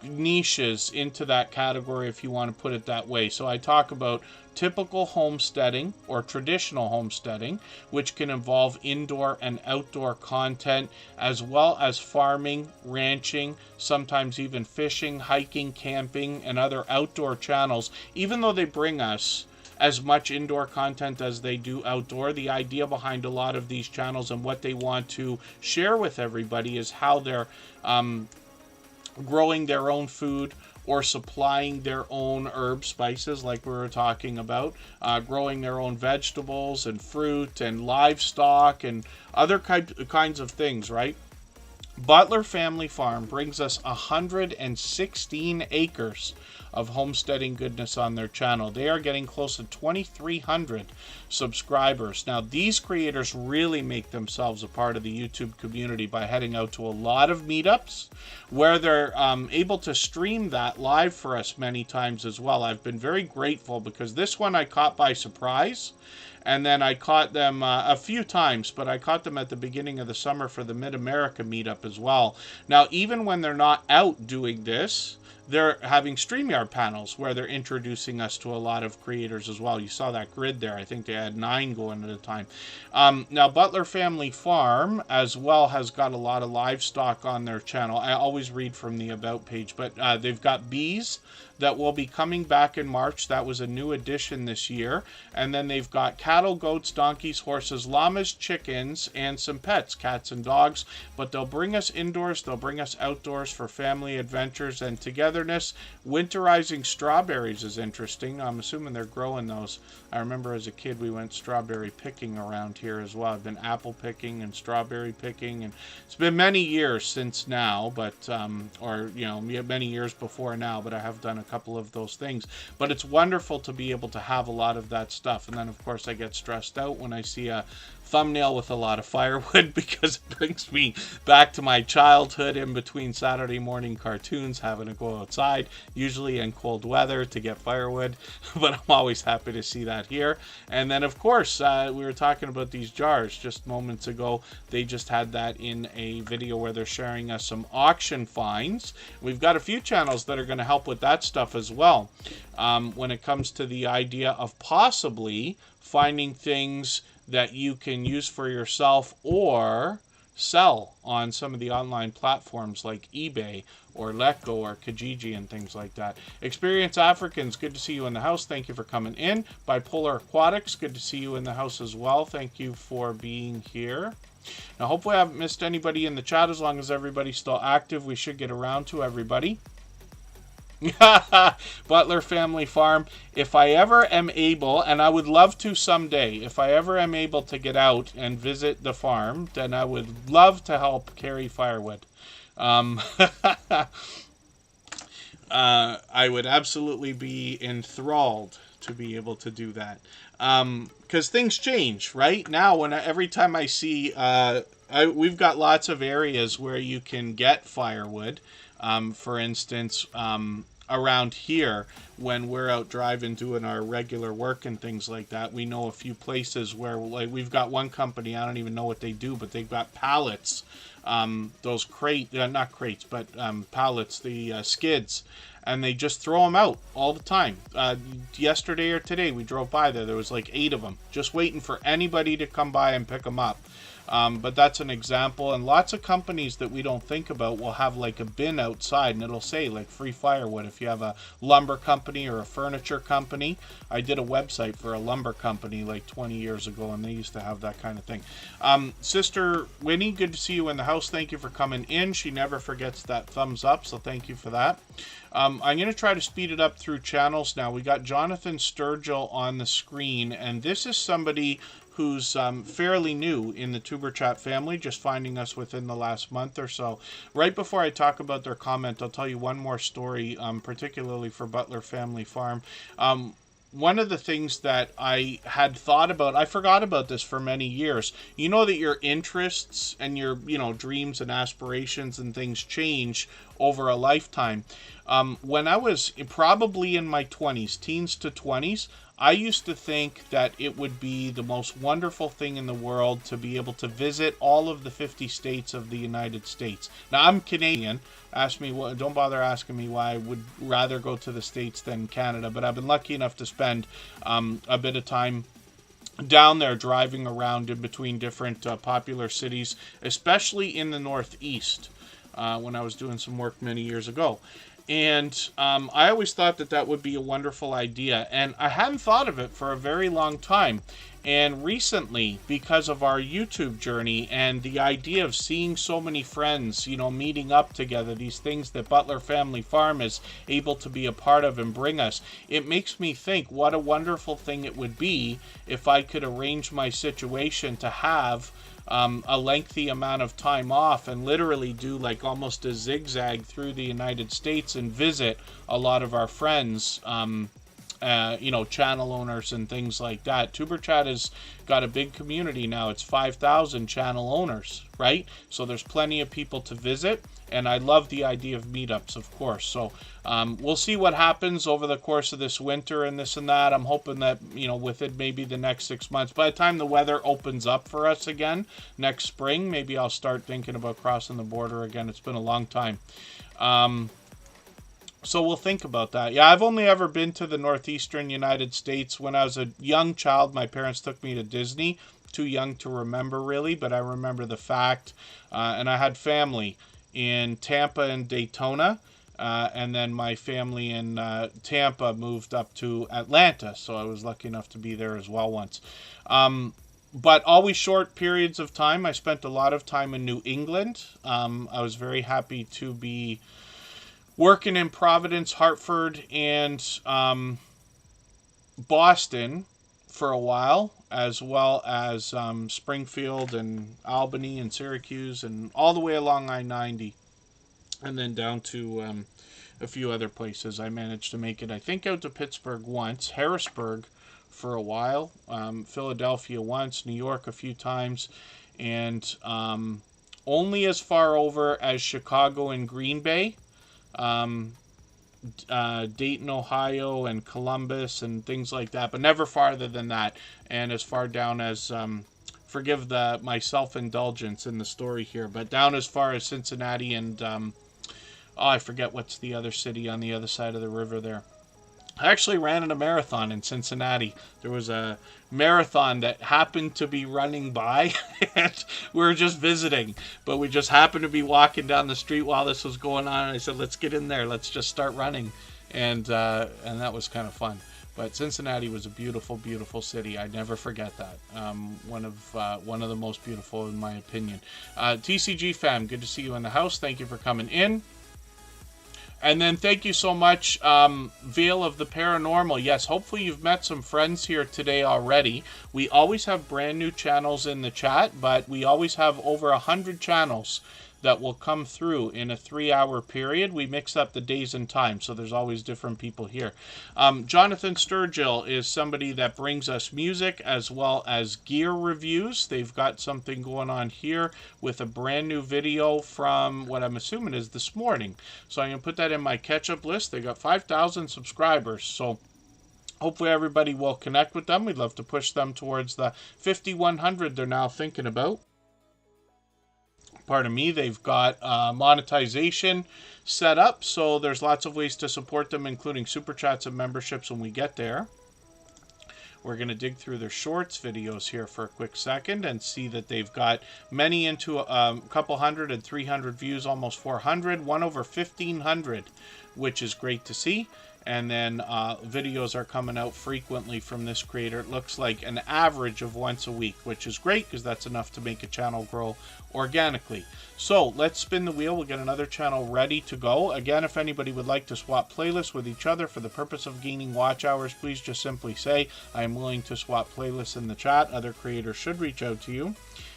niches into that category, if you want to put it that way. So I talk about typical homesteading or traditional homesteading, which can involve indoor and outdoor content, as well as farming, ranching, sometimes even fishing, hiking, camping, and other outdoor channels. Even though they bring us as much indoor content as they do outdoor, the idea behind a lot of these channels and what they want to share with everybody is how they're growing their own food or supplying their own herbs, spices, like we were talking about, growing their own vegetables and fruit and livestock and other kinds of things, right? Butler Family Farm brings us 116 acres of homesteading goodness on their channel. They are getting close to 2,300 subscribers. Now, these creators really make themselves a part of the YouTube community by heading out to a lot of meetups where they're able to stream that live for us many times as well. I've been very grateful because this one I caught by surprise. And then I caught them a few times, but I caught them at the beginning of the summer for the Mid-America meetup as well. Now, even when they're not out doing this, they're having StreamYard panels where they're introducing us to a lot of creators as well. You saw that grid there. I think they had 9 going at a time. Now, Butler Family Farm as well has got a lot of livestock on their channel. I always read from the About page, but they've got bees that will be coming back in March. That was a new addition this year. And then they've got cattle, goats, donkeys, horses, llamas, chickens, and some pets, cats and dogs. But they'll bring us indoors, they'll bring us outdoors for family adventures and togetherness. Winterizing strawberries is interesting. I'm assuming they're growing those. I remember as a kid we went strawberry picking around here as well. I've been apple picking and strawberry picking, and it's been many years since now, but or you know, many years before now, but I have done a couple of those things. But it's wonderful to be able to have a lot of that stuff. And then of course I get stressed out when I see a thumbnail with a lot of firewood because it brings me back to my childhood in between Saturday morning cartoons, having to go outside, usually in cold weather, to get firewood. But I'm always happy to see that here. And then of course we were talking about these jars just moments ago. They just had that in a video where they're sharing us some auction finds. We've got a few channels that are going to help with that stuff as well, when it comes to the idea of possibly finding things that you can use for yourself or sell on some of the online platforms like eBay or Letgo or Kijiji and things like that. Experience Africans, good to see you in the house. Thank you for coming in. Bipolar Aquatics, good to see you in the house as well. Thank you for being here. Now, hopefully I haven't missed anybody in the chat. As long as everybody's still active, we should get around to everybody. Butler Family Farm. If I ever am able, and I would love to someday, if I ever am able to get out and visit the farm, then I would love to help carry firewood. I would absolutely be enthralled to be able to do that. Because things change, right? Now, every time I see, we've got lots of areas where you can get firewood. For instance, around here, when we're out driving doing our regular work and things like that, we know a few places where, like, we've got one company, I don't even know what they do, but they've got pallets, those not crates, but pallets, the skids, and they just throw them out all the time. Yesterday or today, we drove by there. There was like 8 of them, just waiting for anybody to come by and pick them up. But that's an example, and lots of companies that we don't think about will have like a bin outside, and it'll say like free firewood. If you have a lumber company or a furniture company, I did a website for a lumber company like 20 years ago, and they used to have that kind of thing. Sister Winnie, good to see you in the house. Thank you for coming in. She never forgets that thumbs up, so thank you for that. I'm going to try to speed it up through channels now. We got Jonathan Sturgill on the screen, and this is somebody who's fairly new in the Tuber Chat family, just finding us within the last month or so. Right before I talk about their comment, I'll tell you one more story, particularly for Butler Family Farm. One of the things that I had thought about, I forgot about this for many years. You know that your interests and your, dreams and aspirations and things change over a lifetime. When I was probably in my 20s, teens to 20s, I used to think that it would be the most wonderful thing in the world to be able to visit all of the 50 states of the United States. Now, I'm Canadian. Don't bother asking me why I would rather go to the States than Canada, but I've been lucky enough to spend a bit of time down there driving around in between different popular cities, especially in the Northeast, when I was doing some work many years ago. And I always thought that would be a wonderful idea. And I hadn't thought of it for a very long time. And recently, because of our YouTube journey and the idea of seeing so many friends, meeting up together, these things that Butler Family Farm is able to be a part of and bring us, it makes me think what a wonderful thing it would be if I could arrange my situation to have a lengthy amount of time off and literally do like almost a zigzag through the United States and visit a lot of our friends, channel owners and things like that. Tuber Chat has got a big community now. It's 5,000 channel owners, right? So there's plenty of people to visit, and I love the idea of meetups, of course. So we'll see what happens over the course of this winter and this and that. I'm hoping that, within maybe the next 6 months, by the time the weather opens up for us again next spring, maybe I'll start thinking about crossing the border again. It's been a long time. So we'll think about that. Yeah, I've only ever been to the northeastern United States. When I was a young child, my parents took me to Disney. Too young to remember, really, but I remember the fact. And I had family in Tampa and Daytona. And then my family in Tampa moved up to Atlanta. So I was lucky enough to be there as well once. But always short periods of time. I spent a lot of time in New England. I was very happy to be working in Providence, Hartford, and Boston for a while, as well as Springfield and Albany and Syracuse and all the way along I-90, and then down to a few other places. I managed to make it, I think, out to Pittsburgh once, Harrisburg for a while, Philadelphia once, New York a few times, and only as far over as Chicago and Green Bay. Dayton, Ohio, and Columbus, and things like that, but never farther than that. And as far down as, forgive my self-indulgence in the story here, but down as far as Cincinnati and, I forget what's the other city on the other side of the river there. I actually ran in a marathon in Cincinnati. There was a marathon that happened to be running by, and we were just visiting, but we just happened to be walking down the street while this was going on, and I said, let's get in there, let's just start running, and that was kind of fun. But Cincinnati was a beautiful, beautiful city. I never forget that. One of the most beautiful, in my opinion. TCG fam, good to see you in the house. Thank you for coming in. And then thank you so much, Veil of the Paranormal. Yes, hopefully you've met some friends here today already. We always have brand new channels in the chat, but we always have over 100 channels that will come through in a 3-hour period. We mix up the days and times, so there's always different people here. Jonathan Sturgill is somebody that brings us music as well as gear reviews. They've got something going on here with a brand new video from what I'm assuming is this morning. So I'm going to put that in my catch-up list. They got 5,000 subscribers, so hopefully everybody will connect with them. We'd love to push them towards the 5,100 they're now thinking about. Pardon me. They've got monetization set up, so there's lots of ways to support them, including super chats and memberships when we get there. We're going to dig through their shorts videos here for a quick second and see that they've got many into a couple hundred and 300 views, almost 400, one over 1,500, which is great to see. And then videos are coming out frequently from this creator. It looks like an average of once a week, which is great because that's enough to make a channel grow organically. So let's spin the wheel. We'll get another channel ready to go. Again, if anybody would like to swap playlists with each other for the purpose of gaining watch hours, please just simply say, I am willing to swap playlists in the chat. Other creators should reach out to you.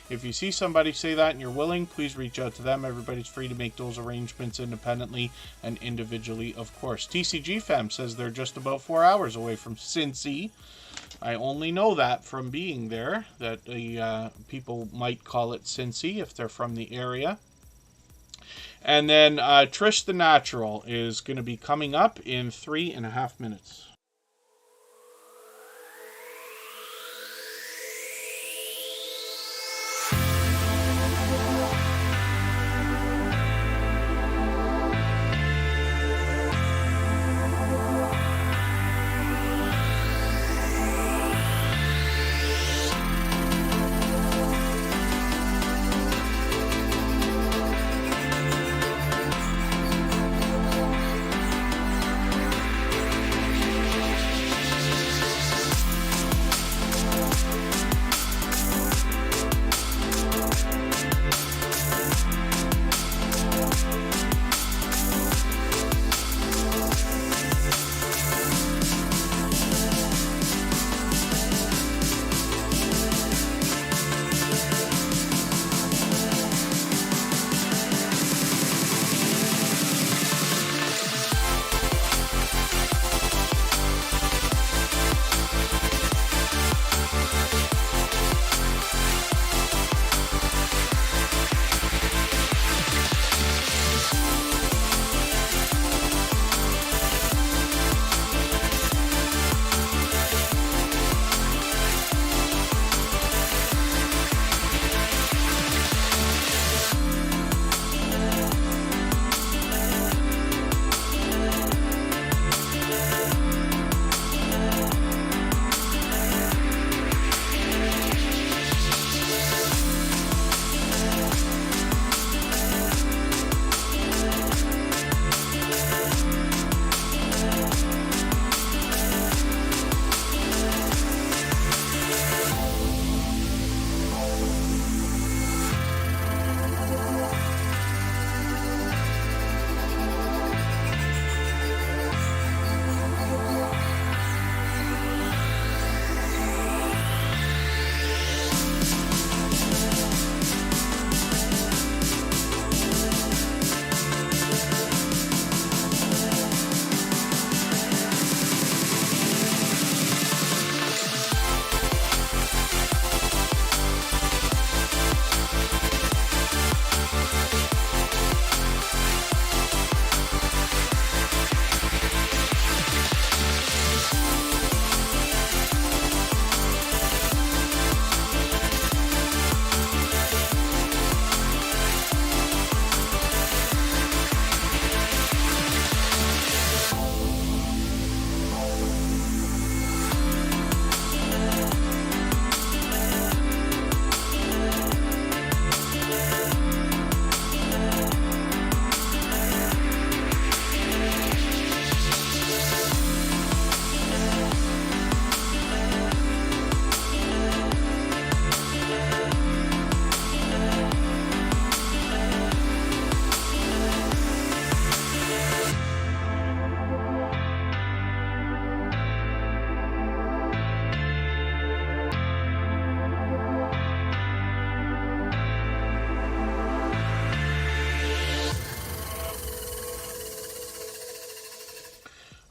If you see somebody say that and you're willing, please reach out to them. Everybody's free to make those arrangements independently and individually, of course. TCG Fam says they're just about 4 hours away from Cincy. I only know that from being there, that the people might call it Cincy if they're from the area. And then Trish the Natural is going to be coming up in 3.5 minutes.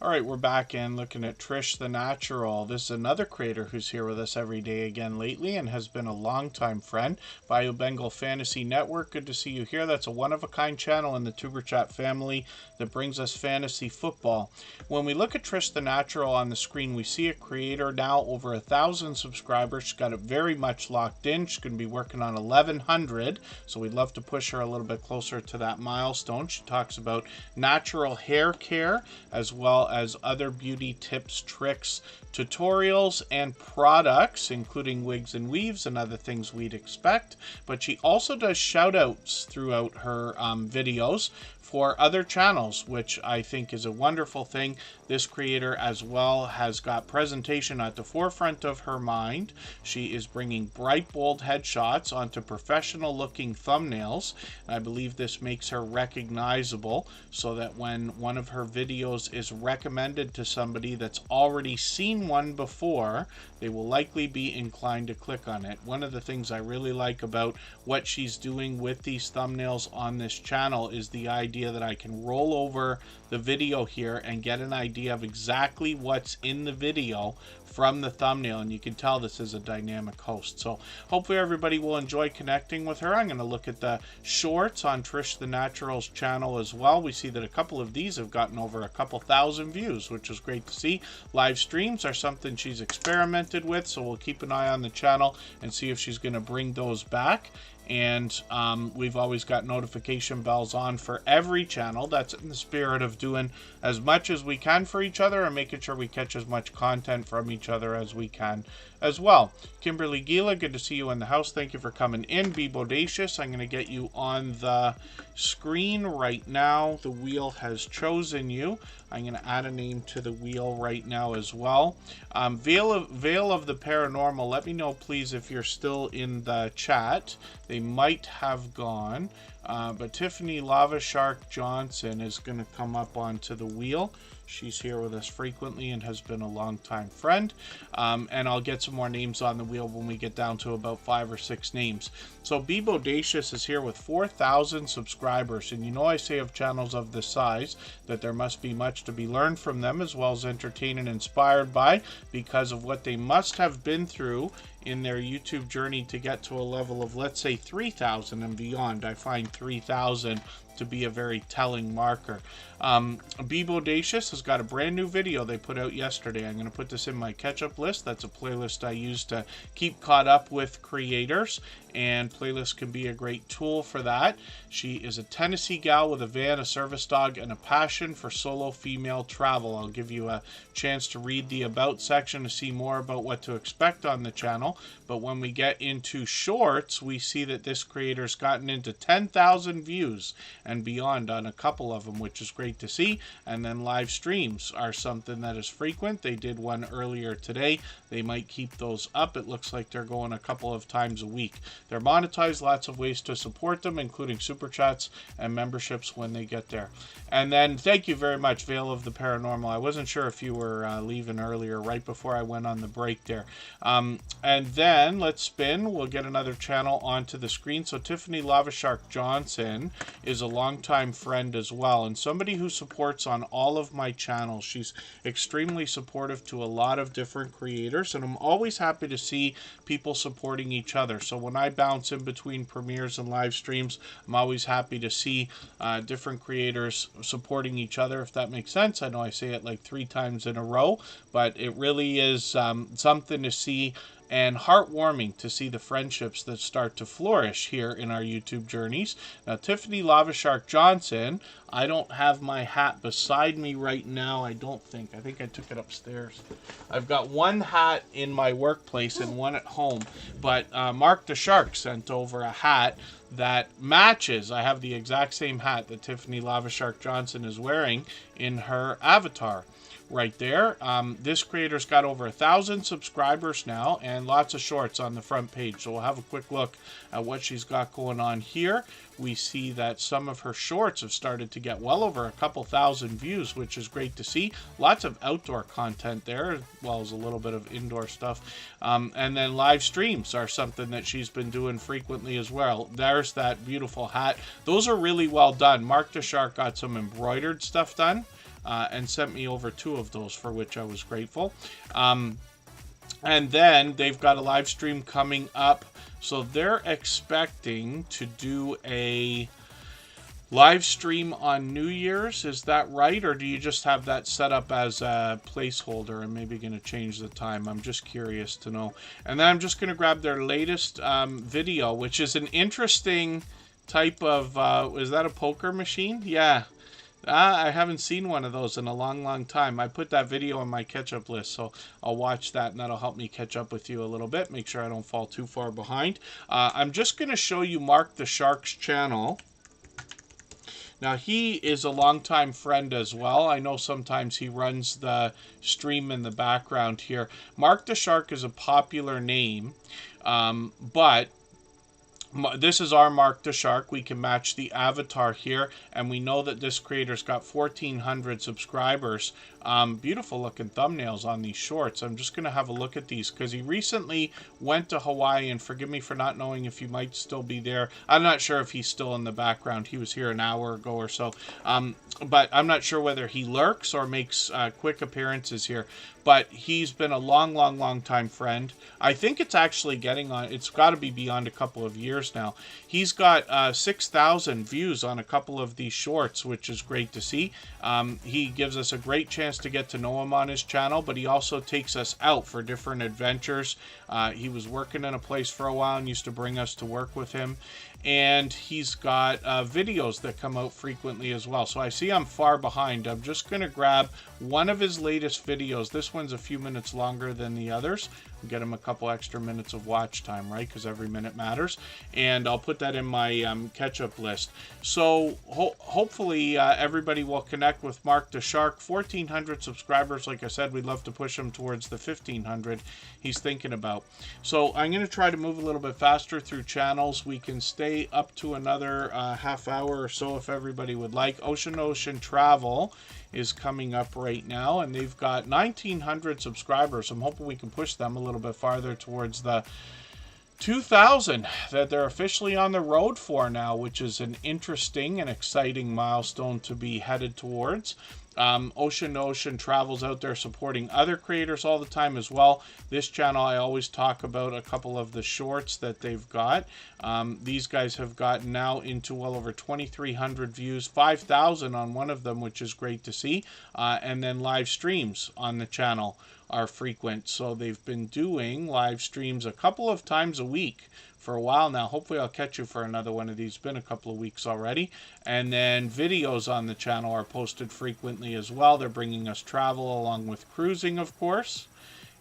All right, we're back and looking at Trish the Natural. This is another creator who's here with us every day again lately and has been a longtime friend. Bio Bengal Fantasy Network, good to see you here. That's a one-of-a-kind channel in the Superchat family that brings us fantasy football. When we look at Trish the Natural on the screen, we see a creator now over 1,000 subscribers. She's got it very much locked in. She's going to be working on 1,100, so we'd love to push her a little bit closer to that milestone. She talks about natural hair care as well as other beauty tips, tricks, tutorials, and products, including wigs and weaves and other things we'd expect. But she also does shout outs throughout her videos for other channels, which I think is a wonderful thing. This creator as well has got presentation at the forefront of her mind. She is bringing bright, bold headshots onto professional looking thumbnails. I believe this makes her recognizable so that when one of her videos is recommended to somebody that's already seen one before, they will likely be inclined to click on it. One of the things I really like about what she's doing with these thumbnails on this channel is the idea that I can roll over the video here and get an idea of exactly what's in the video from the thumbnail, and you can tell this is a dynamic host. So hopefully everybody will enjoy connecting with her. I'm going to look at the shorts on Trish the Natural's channel as well. We see that a couple of these have gotten over a couple thousand views, which is great to see. Live streams are something she's experimented with, so we'll keep an eye on the channel and see if she's going to bring those back. And we've always got notification bells on for every channel. That's in the spirit of doing as much as we can for each other and making sure we catch as much content from each other as we can as well. Kimberly Gila, good to see you in the house. Thank you for coming in. Be Bodacious, I'm going to get you on the screen right now. The wheel has chosen you. I'm going to add a name to the wheel right now as well. Veil of the Paranormal, let me know please if you're still in the chat. They might have gone. But Tiffany Lava Shark Johnson is going to come up onto the wheel. She's here with us frequently and has been a longtime friend. And I'll get some more names on the wheel when we get down to about 5 or 6 names. So Be Bodacious is here with 4,000 subscribers. And you know I say of channels of this size that there must be much to be learned from them as well as entertained and inspired by, because of what they must have been through in their YouTube journey to get to a level of, let's say, 3,000 and beyond. I find 3,000 to be a very telling marker. Be Bodacious has got a brand new video they put out yesterday. I'm going to put this in my catch-up list. That's a playlist I use to keep caught up with creators, and playlists can be a great tool for that. She is a Tennessee gal with a van, a service dog, and a passion for solo female travel. I'll give you a chance to read the About section to see more about what to expect on the channel. But when we get into shorts, we see that this creator's gotten into 10,000 views and beyond on a couple of them, which is great to see. And then live streams are something that is frequent. They did one earlier today. They might keep those up. It looks like they're going a couple of times a week. They're monetized, lots of ways to support them, including super chats and memberships when they get there. And then thank you very much, Veil of the Paranormal. I wasn't sure if you were leaving earlier, right before I went on the break there. And then let's spin. We'll get another channel onto the screen. So Tiffany Lava Shark Johnson is a longtime friend as well, and somebody who supports on all of my channels. She's extremely supportive to a lot of different creators, and I'm always happy to see people supporting each other. So when I bounce in between premieres and live streams, I'm always happy to see different creators supporting each other, if that makes sense. I know I say it like 3 times in a row, but it really is something to see and heartwarming to see the friendships that start to flourish here in our YouTube journeys. Now, Tiffany Lava Shark Johnson, I don't have my hat beside me right now. I think I took it upstairs. I've got one hat in my workplace and one at home, but Mark the Shark sent over a hat that matches. I have the exact same hat that Tiffany Lava Shark Johnson is wearing in her avatar right there. This creator's got over 1,000 subscribers now and lots of shorts on the front page. So we'll have a quick look at what she's got going on here. We see that some of her shorts have started to get well over a couple thousand views, which is great to see. Lots of outdoor content there, as well as a little bit of indoor stuff. And then live streams are something that she's been doing frequently as well. There's that beautiful hat. Those are really well done. Mark the Shark got some embroidered stuff done. and sent me over 2 of those, for which I was grateful. And then they've got a live stream coming up. So they're expecting to do a live stream on New Year's. Is that right? Or do you just have that set up as a placeholder and maybe going to change the time? I'm just curious to know. And then I'm just going to grab their latest video, which is an interesting type of, is that a poker machine? Yeah. I haven't seen one of those in a long time. I put that video on my catch-up list, so I'll watch that, and that'll help me catch up with you a little bit, make sure I don't fall too far behind. I'm just going to show you Mark the Shark's channel. Now, he is a longtime friend as well. I know sometimes he runs the stream in the background here. Mark the Shark is a popular name, but this is our Mark the Shark. We can match the avatar here, and we know that this creator's got 1,400 subscribers. Beautiful looking thumbnails on these shorts. I'm just going to have a look at these because he recently went to Hawaii, and forgive me for not knowing if he might still be there. I'm not sure if he's still in the background. He was here an hour ago or so, but I'm not sure whether he lurks or makes quick appearances here. But he's been a long time friend. I think it's actually getting on, it's got to be beyond a couple of years now. He's got 6,000 views on a couple of these shorts, which is great to see. He gives us a great chance to get to know him on his channel, but he also takes us out for different adventures. He was working in a place for a while and used to bring us to work with him. And he's got videos that come out frequently as well. So I see I'm far behind. I'm just going to grab one of his latest videos. This one's a few minutes longer than the others. Get him a couple extra minutes of watch time, right? Because every minute matters. And I'll put that in my catch-up list. So hopefully everybody will connect with Mark the Shark. 1,400 subscribers. Like I said, we'd love to push him towards the 1,500 he's thinking about. So I'm going to try to move a little bit faster through channels. We can stay up to another half hour or so if everybody would like. Ocean Travel is coming up right now, and they've got 1,900 subscribers. I'm hoping we can push them a little bit farther towards the 2,000 that they're officially on the road for now, which is an interesting and exciting milestone to be headed towards. Ocean Travel's out there supporting other creators all the time as well. This channel, I always talk about a couple of the shorts that they've got. These guys have gotten now into well over 2,300 views, 5,000 on one of them, which is great to see. And then live streams on the channel are frequent. So they've been doing live streams a couple of times a week for a while now. Hopefully I'll catch you for another one of these. Been a couple of weeks already. And then videos on the channel are posted frequently as well. They're bringing us travel along with cruising, of course,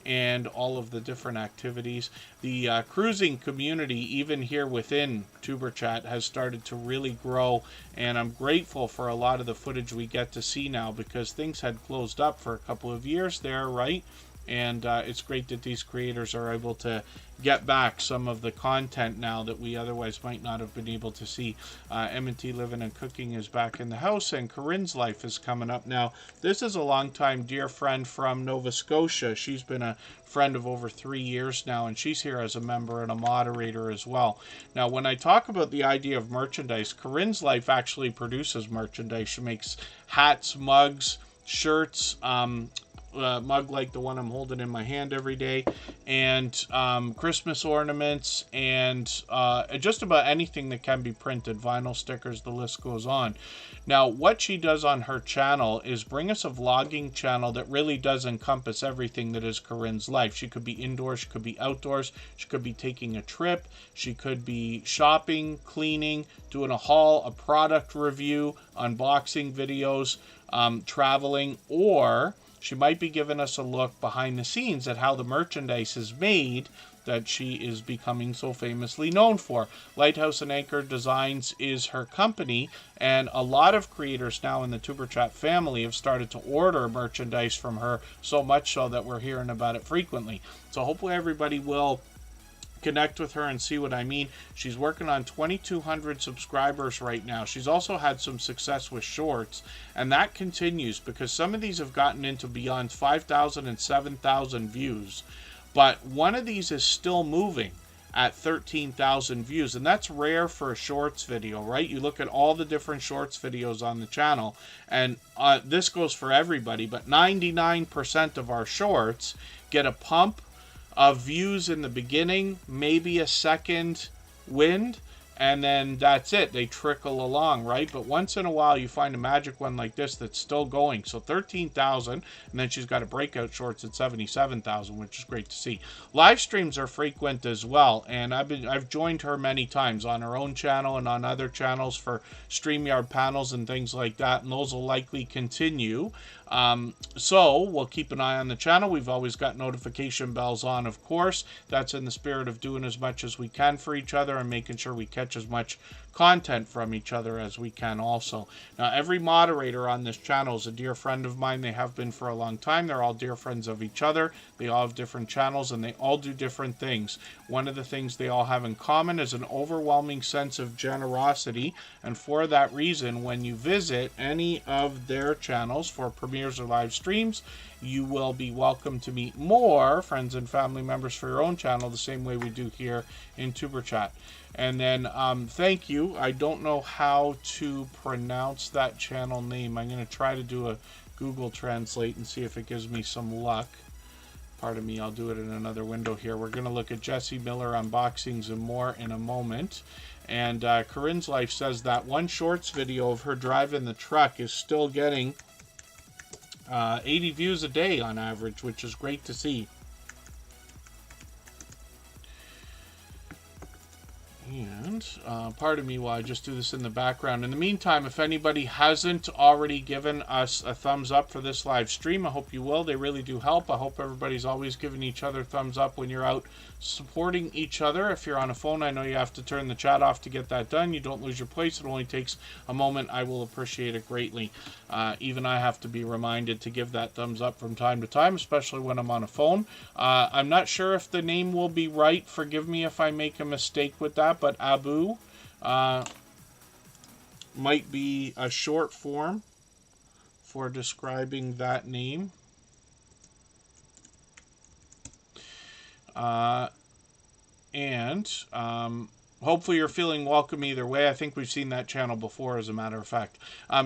and all of the different activities. The cruising community, even here within Superchat, has started to really grow, and I'm grateful for a lot of the footage we get to see now, because things had closed up for a couple of years there, right? And it's great that these creators are able to get back some of the content now that we otherwise might not have been able to see. M&T Living and Cooking is back in the house, and Corinne's Life is coming up now. This is a longtime dear friend from Nova Scotia. She's been a friend of over 3 years now, and she's here as a member and a moderator as well. Now, when I talk about the idea of merchandise, Corinne's Life actually produces merchandise. She makes hats, mugs, shirts, mug like the one I'm holding in my hand every day, and Christmas ornaments, and just about anything that can be printed, vinyl stickers, the list goes on. Now, what she does on her channel is bring us a vlogging channel that really does encompass everything that is Corinne's life. She could be indoors, she could be outdoors, she could be taking a trip, she could be shopping, cleaning, doing a haul, a product review, unboxing videos, traveling, or she might be giving us a look behind the scenes at how the merchandise is made that she is becoming so famously known for. Lighthouse and Anchor Designs is her company, and a lot of creators now in the TuberChat family have started to order merchandise from her, so much so that we're hearing about it frequently. So hopefully everybody will connect with her and see what I mean. She's working on 2,200 subscribers right now. She's also had some success with shorts, and that continues because some of these have gotten into beyond 5,000 and 7,000 views. But one of these is still moving. at 13,000 views, and that's rare for a shorts video, right? You look at all the different shorts videos on the channel, and this goes for everybody, but 99% of our shorts get a pump of views in the beginning, maybe a second wind, and then that's it. They trickle along, right? But once in a while you find a magic one like this that's still going. So 13,000, and then she's got a breakout shorts at 77,000, which is great to see. Live streams are frequent as well, and I've joined her many times on her own channel and on other channels for StreamYard panels and things like that, and those will likely continue. So we'll keep an eye on the channel. We've always got notification bells on, of course. That's in the spirit of doing as much as we can for each other and making sure we catch as much content from each other as we can also. Now, every moderator on this channel is a dear friend of mine. They have been for a long time. They're all dear friends of each other. They all have different channels and they all do different things. One of the things they all have in common is an overwhelming sense of generosity, and for that reason, when you visit any of their channels for premieres or live streams, you will be welcome to meet more friends and family members for your own channel, the same way we do here in Superchat. And then thank you. I don't know how to pronounce that channel name. I'm going to try to do a Google Translate and see if it gives me some luck. Pardon me, I'll do it in another window here. We're going to look at Jessie Miller unboxings and more in a moment. And Corinne's Life says that one shorts video of her driving the truck is still getting 80 views a day on average, which is great to see. And pardon me while I just do this in the background. In the meantime, if anybody hasn't already given us a thumbs up for this live stream, I hope you will. They really do help. I hope everybody's always giving each other thumbs up when you're out supporting each other. If you're on a phone, I know you have to turn the chat off to get that done. You don't lose your place. It only takes a moment. I will appreciate it greatly. Even I have to be reminded to give that thumbs up from time to time, especially when I'm on a phone. I'm not sure if the name will be right. Forgive me if I make a mistake with that, but Abu might be a short form for describing that name. Hopefully you're feeling welcome either way. I think we've seen that channel before, as a matter of fact.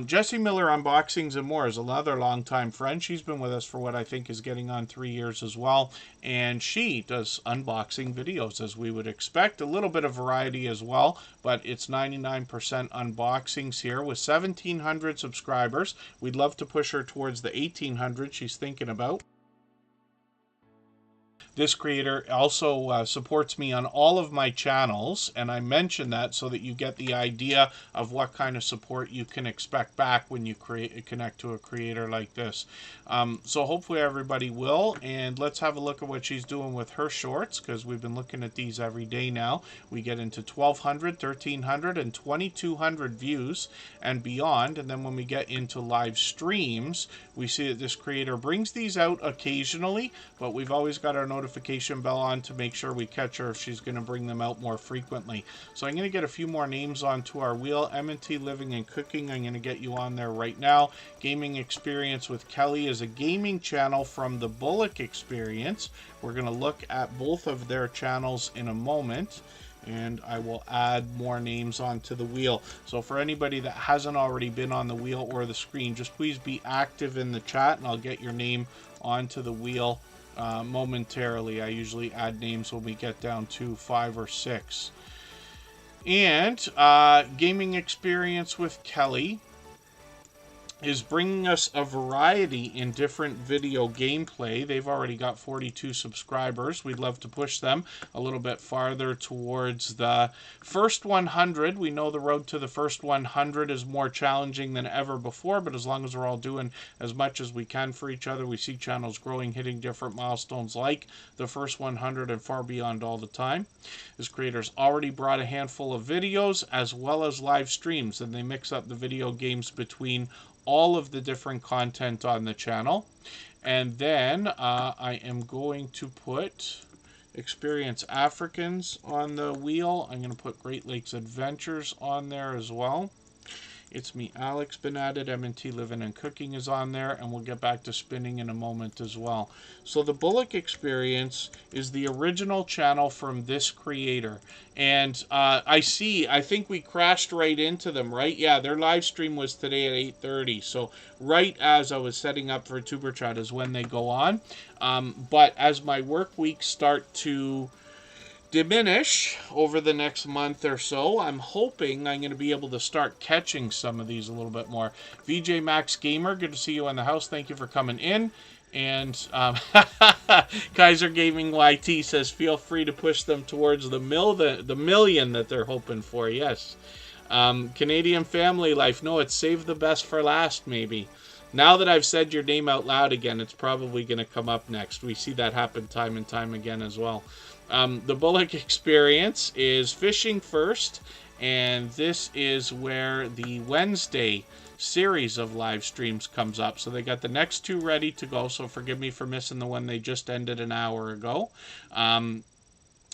Jessie Miller Unboxings and More is another longtime friend. She's been with us for what I think is getting on 3 years as well. And she does unboxing videos, as we would expect. A little bit of variety as well, but it's 99% unboxings here. With 1,700 subscribers, we'd love to push her towards the 1,800 she's thinking about. This creator also supports me on all of my channels, and I mention that so that you get the idea of what kind of support you can expect back when you connect to a creator like this. So hopefully everybody will, and let's have a look at what she's doing with her shorts, because we've been looking at these every day now. We get into 1,200, 1,300, and 2,200 views and beyond, and then when we get into live streams, we see that this creator brings these out occasionally, but we've always got our notification bell on to make sure we catch her if she's going to bring them out more frequently. So I'm going to get a few more names onto our wheel. M&T Living and Cooking, I'm going to get you on there right now. Gaming Experience with Kelly is a gaming channel from the Bullock Experience. We're going to look at both of their channels in a moment, and I will add more names onto the wheel. So for anybody that hasn't already been on the wheel or the screen, just please be active in the chat and I'll get your name onto the wheel momentarily. I usually add names when we get down to 5 or 6. And Gaming Experience with Kelly is bringing us a variety in different video gameplay. They've already got 42 subscribers. We'd love to push them a little bit farther towards the first 100. We know the road to the first 100 is more challenging than ever before, but as long as we're all doing as much as we can for each other, we see channels growing, hitting different milestones like the first 100 and far beyond all the time. This creator's already brought a handful of videos as well as live streams, and they mix up the video games between all of the different content on the channel. And then I am going to put Experience Africans on the wheel. I'm going to put Great Lakes Adventures on there as well. It's Me Alex been added. M&T Living and Cooking is on there, and we'll get back to spinning in a moment as well. So the Bullock Experience is the original channel from this creator. And I think we crashed right into them, right? Yeah, their live stream was today at 8:30. So right as I was setting up for Tuber Chat is when they go on. But as my work weeks start to diminish over the next month or so, I'm hoping I'm going to be able to start catching some of these a little bit more. VJ Max Gamer, good to see you in the house. Thank you for coming in. And Kaiser Gaming YT says, feel free to push them towards the million that they're hoping for. Yes. Canadian Family Life. No, it's save the best for last, maybe. Now that I've said your name out loud again, it's probably going to come up next. We see that happen time and time again as well. The Bullock Experience is fishing first, and this is where the Wednesday series of live streams comes up. So they got the next two ready to go, so forgive me for missing the one they just ended an hour ago. And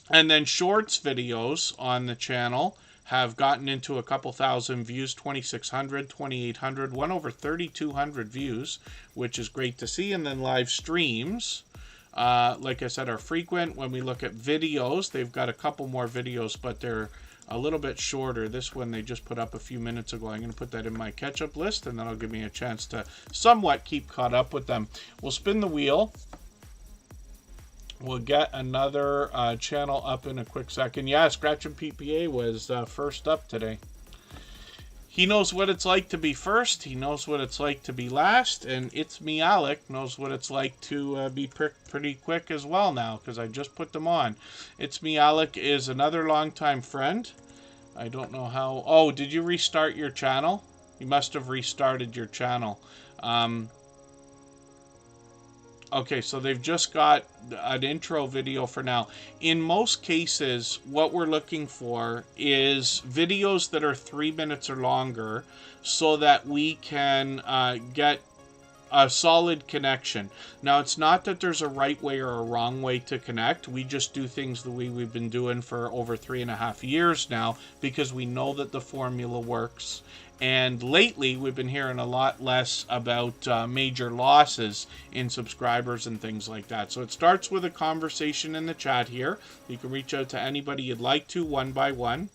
then shorts videos on the channel have gotten into a couple thousand views, 2,600, 2,800, one over 3,200 views, which is great to see. And then live streams, like I said, are frequent. When we look at videos, they've got a couple more videos, but they're a little bit shorter. This one they just put up a few minutes ago. I'm going to put that in my catch-up list, and that'll give me a chance to somewhat keep caught up with them. We'll spin the wheel. We'll get another channel up in a quick second. Yeah, Scratch and PPA was first up today. He knows what it's like to be first. He knows what it's like to be last. And It's Me Alec knows what it's like to be pretty quick as well now, because I just put them on. It's Me Alec is another longtime friend. I don't know how... Oh, did you restart your channel? You must have restarted your channel. Okay, so they've just got an intro video for now. In most cases, what we're looking for is videos that are 3 minutes or longer so that we can get a solid connection. Now, it's not that there's a right way or a wrong way to connect. We just do things the way we've been doing for over 3.5 years now, because we know that the formula works. And lately, we've been hearing a lot less about major losses in subscribers and things like that. So it starts with a conversation in the chat here. You can reach out to anybody you'd like to, one by one.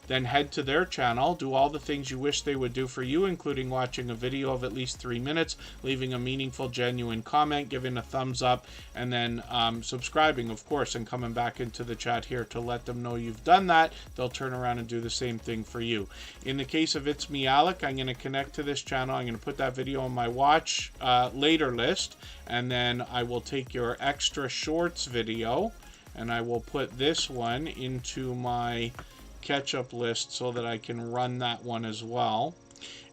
Then head to their channel, do all the things you wish they would do for you, including watching a video of at least 3 minutes, leaving a meaningful, genuine comment, giving a thumbs up, and then subscribing, of course, and coming back into the chat here to let them know you've done that. They'll turn around and do the same thing for you. In the case of It's Me Alec, I'm going to connect to this channel. I'm going to put that video on my watch later list, and then I will take your extra shorts video, and I will put this one into my catch-up list so that I can run that one as well.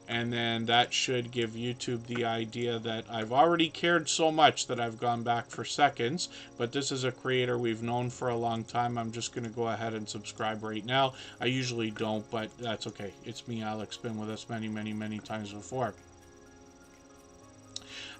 And then that should give YouTube the idea that I've already cared so much that I've gone back for seconds. But this is a creator we've known for a long time. I'm just going to go ahead and subscribe right now. I usually don't, but that's okay. It's Me, Alex, been with us many, many, many times before.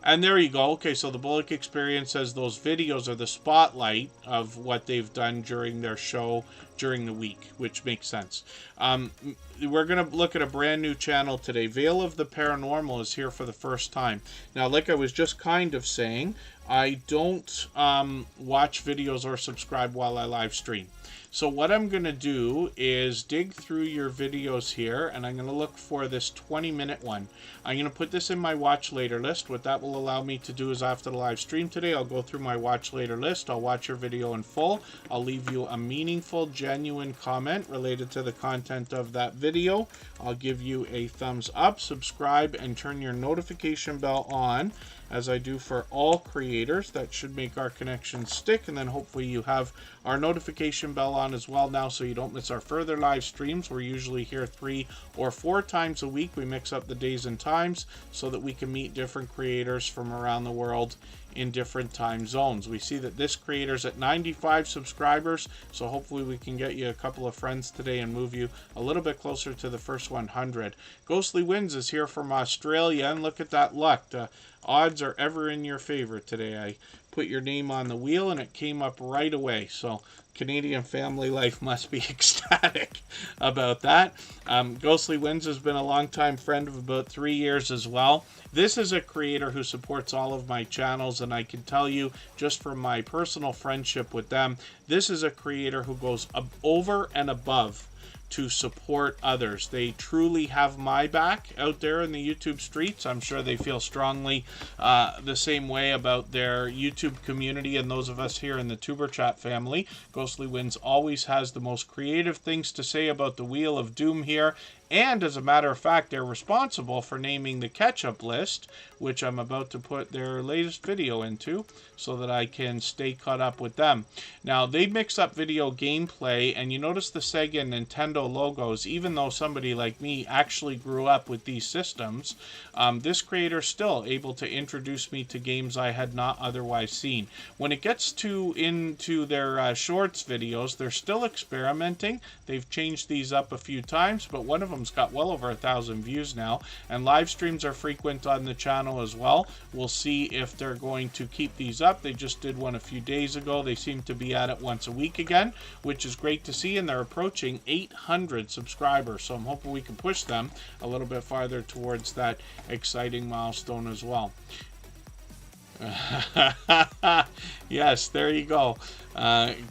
And there you go. Okay, so the Bullock Experience says those videos are the spotlight of what they've done during their show during the week, which makes sense. We're going to look at a brand new channel today. Veil of the Paranormal is here for the first time. Now, like I was just kind of saying, I don't watch videos or subscribe while I live stream. So what I'm going to do is dig through your videos here, and I'm going to look for this 20-minute one. I'm going to put this in my watch later list. What that will allow me to do is after the live stream today, I'll go through my watch later list. I'll watch your video in full. I'll leave you a meaningful, genuine comment related to the content of that video. I'll give you a thumbs up, subscribe, and turn your notification bell on, as I do for all creators. That should make our connection stick, and then hopefully you have our notification bell on as well now, so you don't miss our further live streams. We're usually here 3 or 4 times a week. We mix up the days and times so that we can meet different creators from around the world in different time zones. We see that this creator's at 95 subscribers, so hopefully we can get you a couple of friends today and move you a little bit closer to the first 100. Ghostly Winds is here from Australia, and look at that luck. The odds are ever in your favor today. I put your name on the wheel and it came up right away, so Canadian family life must be ecstatic about that. Ghostly Winds has been a longtime friend of about 3 years as well. This is a creator who supports all of my channels, and I can tell you, just from my personal friendship with them, this is a creator who goes over and above to support others. They truly have my back out there in the YouTube streets. I'm sure they feel strongly the same way about their YouTube community and those of us here in the Superchat family. Ghostly Winds always has the most creative things to say about the Wheel of Doom here. And as a matter of fact, they're responsible for naming the catch-up list, which I'm about to put their latest video into so that I can stay caught up with them. Now, they mix up video gameplay, and you notice the Sega and Nintendo logos. Even though somebody like me actually grew up with these systems, this creator is still able to introduce me to games I had not otherwise seen. When it gets into their shorts videos, they're still experimenting. They've changed these up a few times, but one of them got well over 1,000 views now, and live streams are frequent on the channel as well. We'll see if they're going to keep these up. They just did one a few days ago. They seem to be at it once a week again, which is great to see, and they're approaching 800 subscribers, so I'm hoping we can push them a little bit farther towards that exciting milestone as well. Yes, there you go.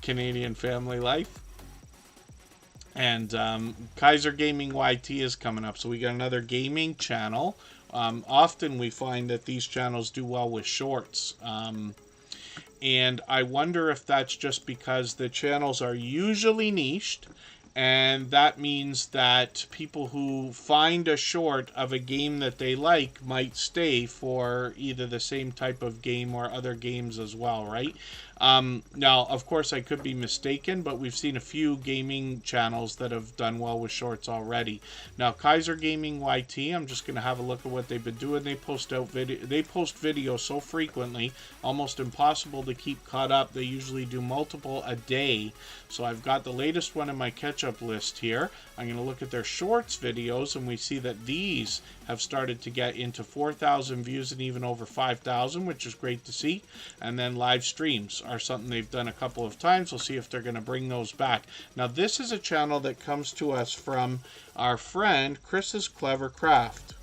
Canadian family life. And Kaiser Gaming YT is coming up, so we got another gaming channel. Often we find that these channels do well with shorts, and I wonder if that's just because the channels are usually niched, and that means that people who find a short of a game that they like might stay for either the same type of game or other games as well, right? Now, of course, I could be mistaken, but we've seen a few gaming channels that have done well with shorts already. Now, Kaiser Gaming YT, I'm just going to have a look at what they've been doing. They post videos so frequently, almost impossible to keep caught up. They usually do multiple a day. So I've got the latest one in my catch-up list here. I'm going to look at their shorts videos, and we see that these have started to get into 4,000 views and even over 5,000, which is great to see. And then live streams are something they've done a couple of times. We'll see if they're going to bring those back. Now, this is a channel that comes to us from our friend Chris's Clever Craft.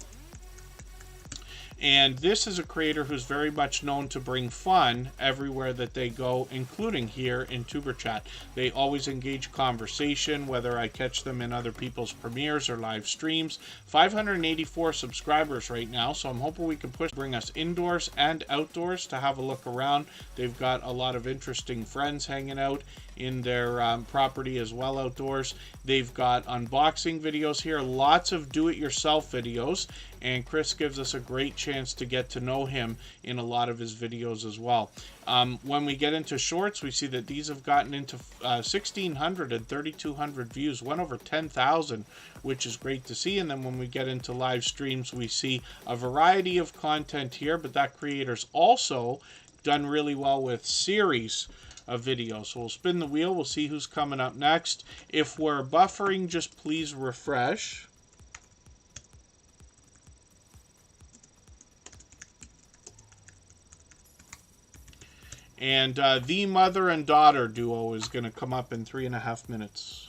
And this is a creator who's very much known to bring fun everywhere that they go, including here in Superchat. They always engage conversation, whether I catch them in other people's premieres or live streams. 584 subscribers right now, so I'm hoping we can bring us indoors and outdoors to have a look around. They've got a lot of interesting friends hanging out in their property as well outdoors. They've got unboxing videos here, lots of do-it-yourself videos, and Chris gives us a great chance to get to know him in a lot of his videos as well. When we get into shorts, we see that these have gotten into 1,600 and 3,200 views, went over 10,000, which is great to see. And then when we get into live streams, we see a variety of content here, but that creator's also done really well with series of videos. So we'll spin the wheel, we'll see who's coming up next. If we're buffering, just please refresh. And the mother and daughter duo is going to come up in 3.5 minutes.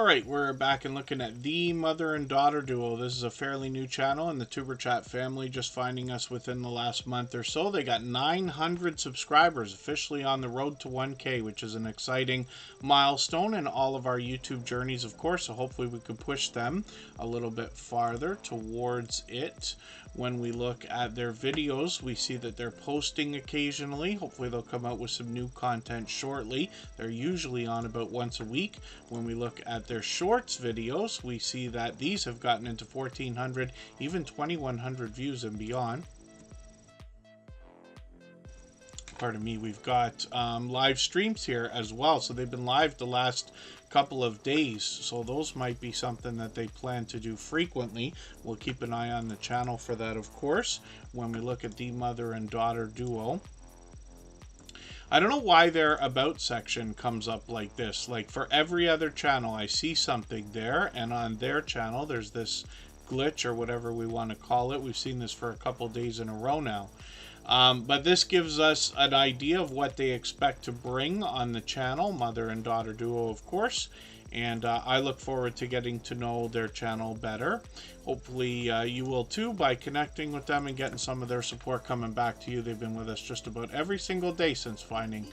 All right, we're back and looking at the mother and daughter duo. This is a fairly new channel in the Superchat family, just finding us within the last month or so. They got 900 subscribers, officially on the road to 1K, which is an exciting milestone in all of our YouTube journeys, of course. So hopefully we can push them a little bit farther towards it. When we look at their videos, we see that they're posting occasionally. Hopefully they'll come out with some new content shortly. They're usually on about once a week. When we look at their shorts videos, we see that these have gotten into 1,400, even 2,100 views and beyond. Pardon me, we've got live streams here as well. So they've been live the last couple of days. So those might be something that they plan to do frequently. We'll keep an eye on the channel for that, of course, when we look at the mother and daughter duo. I don't know why their about section comes up like this. Like for every other channel, I see something there, and on their channel, there's this glitch or whatever we want to call it. We've seen this for a couple days in a row now. But this gives us an idea of what they expect to bring on the channel, mother and daughter duo, of course. And I look forward to getting to know their channel better. Hopefully you will too, by connecting with them and getting some of their support coming back to you. They've been with us just about every single day since finding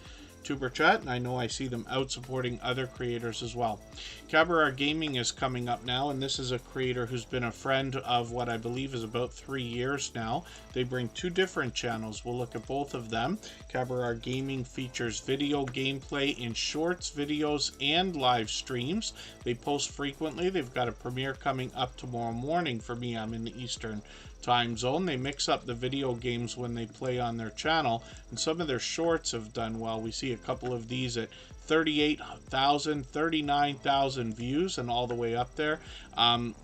Superchat, and I know I see them out supporting other creators as well. Cabaret Gaming is coming up now, and this is a creator who's been a friend of what I believe is about 3 years now. They bring two different channels. We'll look at both of them. Cabaret Gaming features video gameplay in shorts, videos, and live streams. They post frequently. They've got a premiere coming up tomorrow morning for me. I'm in the Eastern time zone. They mix up the video games when they play on their channel, and some of their shorts have done well. We see a couple of these at 38,000, 39,000 views and all the way up there.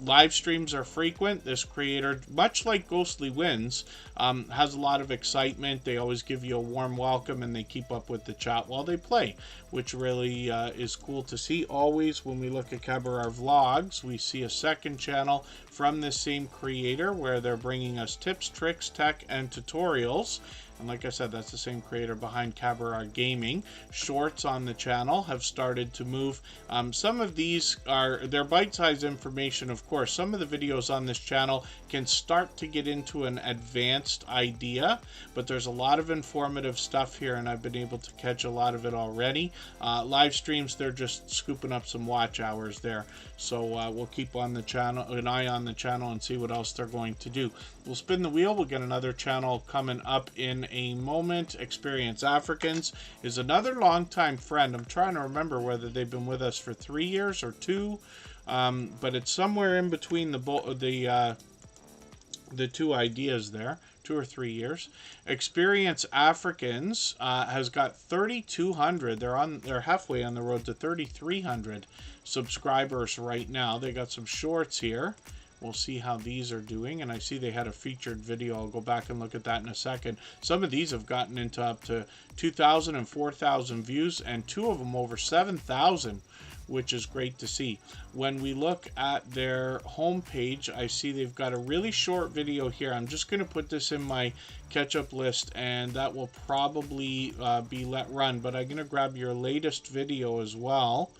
Live streams are frequent. This creator, much like Ghostly Wins, has a lot of excitement. They always give you a warm welcome, and they keep up with the chat while they play, which really is cool to see. Always when we look at Cabaret Vlogs, we see a second channel from this same creator where they're bringing us tips, tricks, tech, and tutorials. And like I said, that's the same creator behind Cabaret Gaming. Shorts on the channel have started to move. Some of these they're bite-sized information, of course. Some of the videos on this channel can start to get into an advanced idea, but there's a lot of informative stuff here, and I've been able to catch a lot of it already. Live streams, they're just scooping up some watch hours there. So we'll keep on the channel, an eye on the channel, and see what else they're going to do. We'll spin the wheel. We'll get another channel coming up in a moment. Experience Africans is another longtime friend. I'm trying to remember whether they've been with us for 3 years or 2, but it's somewhere in between the two ideas there. 2 or 3 years. Experience Africans has got 3,200. They're halfway on the road to 3,300 subscribers right now. They got some shorts here. We'll see how these are doing, and I see they had a featured video. I'll go back and look at that in a second. Some of these have gotten into up to 2,000 and 4,000 views, and 2 of them over 7,000, which is great to see. When we look at their homepage, I see they've got a really short video here. I'm just going to put this in my catch-up list, and that will probably be let run, but I'm going to grab your latest video as well.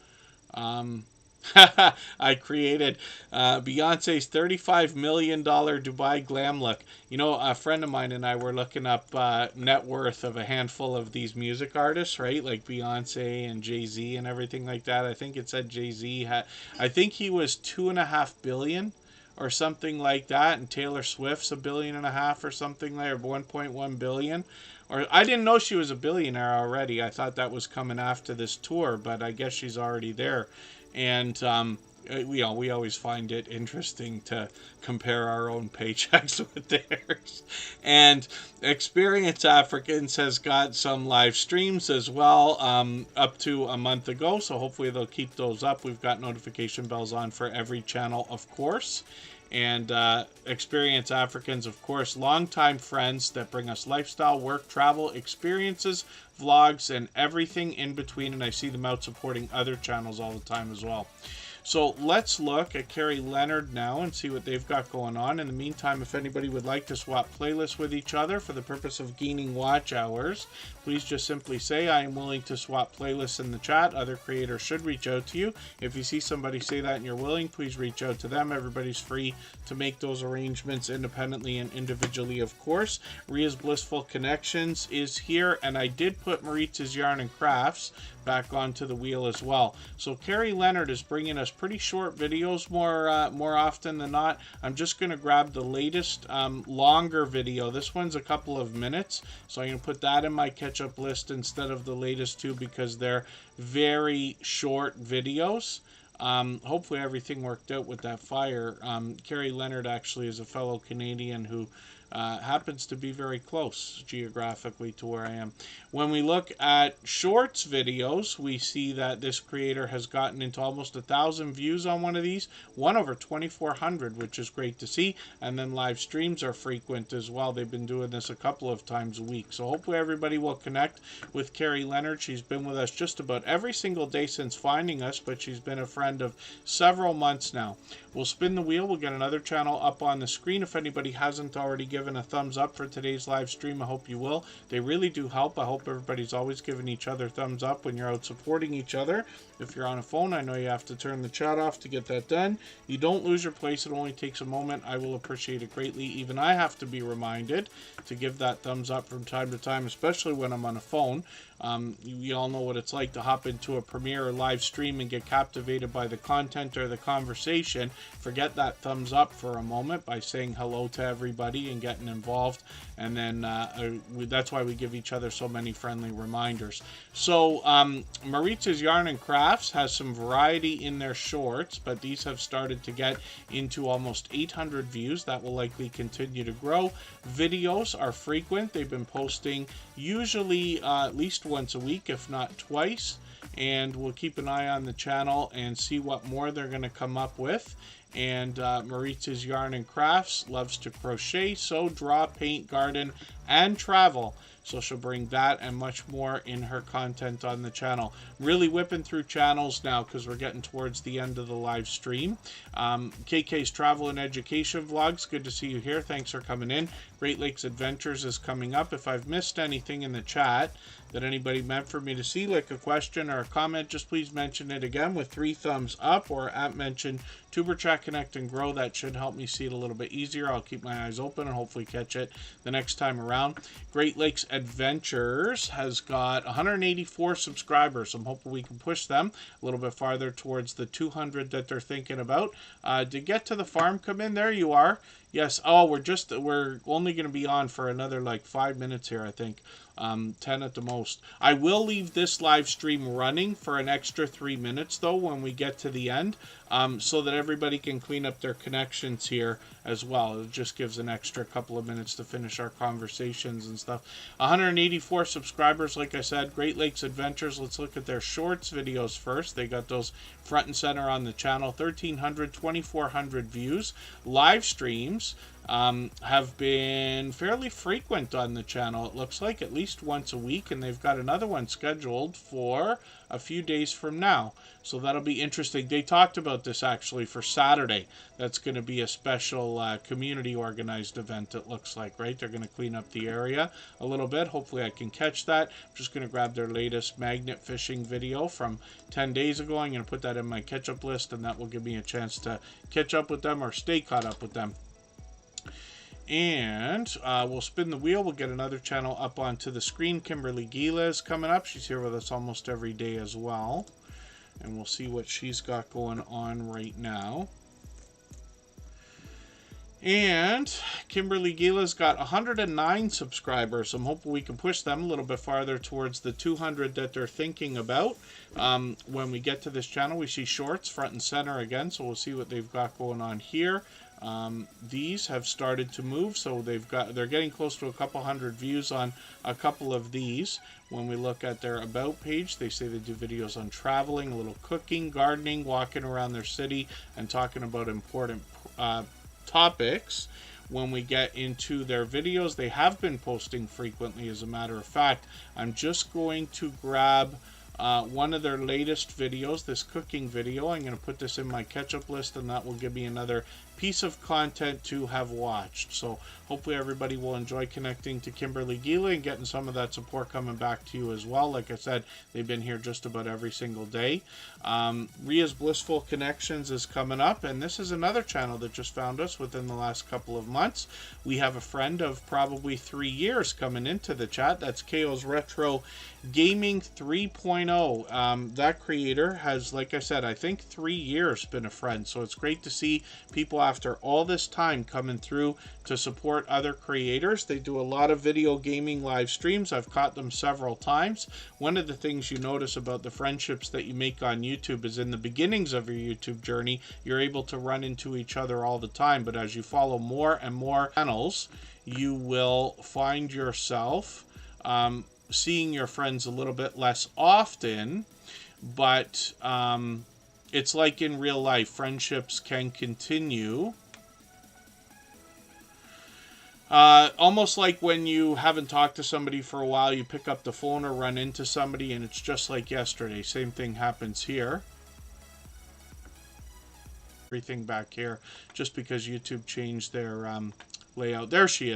I created Beyonce's $35 million Dubai glam look. You know, a friend of mine and I were looking up net worth of a handful of these music artists, right? Like Beyonce and Jay-Z and everything like that. I think it said Jay-Z I think he was $2.5 billion or something like that, and Taylor Swift's $1.5 billion or something like, or 1.1 billion. Or I didn't know she was a billionaire already. I thought that was coming after this tour, but I guess she's already there. And we always find it interesting to compare our own paychecks with theirs. And Experience Africans has got some live streams as well, up to a month ago. So hopefully they'll keep those up. We've got notification bells on for every channel, of course. And Experience Africans, of course, longtime friends that bring us lifestyle, work, travel, experiences, vlogs, and everything in between. And I see them out supporting other channels all the time as well. So let's look at Carrie Leonard now and see what they've got going on. In the meantime, if anybody would like to swap playlists with each other for the purpose of gaining watch hours, please just simply say, I am willing to swap playlists in the chat. Other creators should reach out to you. If you see somebody say that and you're willing, please reach out to them. Everybody's free to make those arrangements independently and individually, of course. Ria's Blissful Connections is here, and I did put Maritz's Yarn and Crafts back onto the wheel as well. So Carrie Leonard is bringing us pretty short videos more often than not. I'm just going to grab the latest longer video. This one's a couple of minutes, so I'm going to put that in my catch-up list instead of the latest two because they're very short videos. Hopefully everything worked out with that fire. Carrie Leonard actually is a fellow Canadian who happens to be very close geographically to where I am. When we look at shorts videos, we see that this creator has gotten into almost 1,000 views on one of these, one over 2,400, which is great to see. And then live streams are frequent as well. They've been doing this a couple of times a week. So hopefully everybody will connect with Carrie Leonard. She's been with us just about every single day since finding us, but she's been a friend of several months now. We'll spin the wheel. We'll get another channel up on the screen. If anybody hasn't already given a thumbs up for today's live stream, I hope you will. They really do help. I hope everybody's always giving each other thumbs up when you're out supporting each other. If you're on a phone, I know you have to turn the chat off to get that done. You don't lose your place. It only takes a moment. I will appreciate it greatly. Even I have to be reminded to give that thumbs up from time to time, especially when I'm on a phone. You all know what it's like to hop into a premiere or live stream and get captivated by the content or the conversation. Forget that thumbs up for a moment by saying hello to everybody and getting involved. And then that's why we give each other so many friendly reminders. So Maritz's Yarn and Crafts has some variety in their shorts, but these have started to get into almost 800 views. That will likely continue to grow. Videos are frequent. They've been posting usually at least once a week, if not twice. And we'll keep an eye on the channel and see what more they're going to come up with. And Maritz's Yarn and Crafts loves to crochet, sew, draw, paint, garden, and travel. So she'll bring that and much more in her content on the channel. Really whipping through channels now because we're getting towards the end of the live stream. KK's Travel and Education Vlogs, good to see you here. Thanks for coming in. Great Lakes Adventures is coming up. If I've missed anything in the chat that anybody meant for me to see, like a question or a comment, just please mention it again with 3 thumbs up or at mention Tuber Chat Connect and Grow. That should help me see it a little bit easier. I'll keep my eyes open and hopefully catch it the next time around. Great Lakes Adventures has got 184 subscribers. I'm hoping we can push them a little bit farther towards the 200 that they're thinking about. To get to the farm, come in. There you are. Yes. Oh, we're only going to be on for another like 5 minutes here, I think. 10 at the most. I will leave this live stream running for an extra 3 minutes though when we get to the end, so that everybody can clean up their connections here as well. It just gives an extra couple of minutes to finish our conversations and stuff. 184 subscribers, like I said. Great Lakes Adventures. Let's look at their shorts videos first. They got those front and center on the channel. 1,300, 2,400 views. Live streams have been fairly frequent on the channel. It looks like at least once a week, and they've got another one scheduled for a few days from now. So that'll be interesting. They talked about this actually for Saturday. That's going to be a special community organized event, it looks like, right? They're going to clean up the area a little bit. Hopefully I can catch that. I'm just going to grab their latest magnet fishing video from 10 days ago. I'm going to put that in my catch-up list, and that will give me a chance to catch up with them or stay caught up with them. And we'll spin the wheel. We'll get another channel up onto the screen. Kimberly Gila is coming up. She's here with us almost every day as well. And we'll see what she's got going on right now. And Kimberly Gila's got 109 subscribers. I'm hoping we can push them a little bit farther towards the 200 that they're thinking about. When we get to this channel, we see shorts front and center again. So we'll see what they've got going on here. These have started to move, so they're getting close to a couple hundred views on a couple of these. When we look at their about page, they say they do videos on traveling, a little cooking, gardening, walking around their city, and talking about important topics. When we get into their videos, they have been posting frequently, as a matter of fact. I'm just going to grab one of their latest videos, this cooking video. I'm going to put this in my catch-up list, and that will give me another piece of content to have watched. So hopefully everybody will enjoy connecting to Kimberly Gila and getting some of that support coming back to you as well. Like I said, they've been here just about every single day. Ria's Blissful Connections is coming up, and this is another channel that just found us within the last couple of months. We have a friend of probably 3 years coming into the chat. That's KO's Retro Gaming 3.0. That creator has, like I said, I think 3 years been a friend. So it's great to see people after all this time coming through to support other creators. They do a lot of video gaming live streams. I've caught them several times. One of the things you notice about the friendships that you make on YouTube is in the beginnings of your YouTube journey, you're able to run into each other all the time. But as you follow more and more channels, you will find yourself seeing your friends a little bit less often, but it's like in real life, friendships can continue. Almost like when you haven't talked to somebody for a while, you pick up the phone or run into somebody and it's just like yesterday. Same thing happens here. Everything back here, just because YouTube changed their layout. There she is.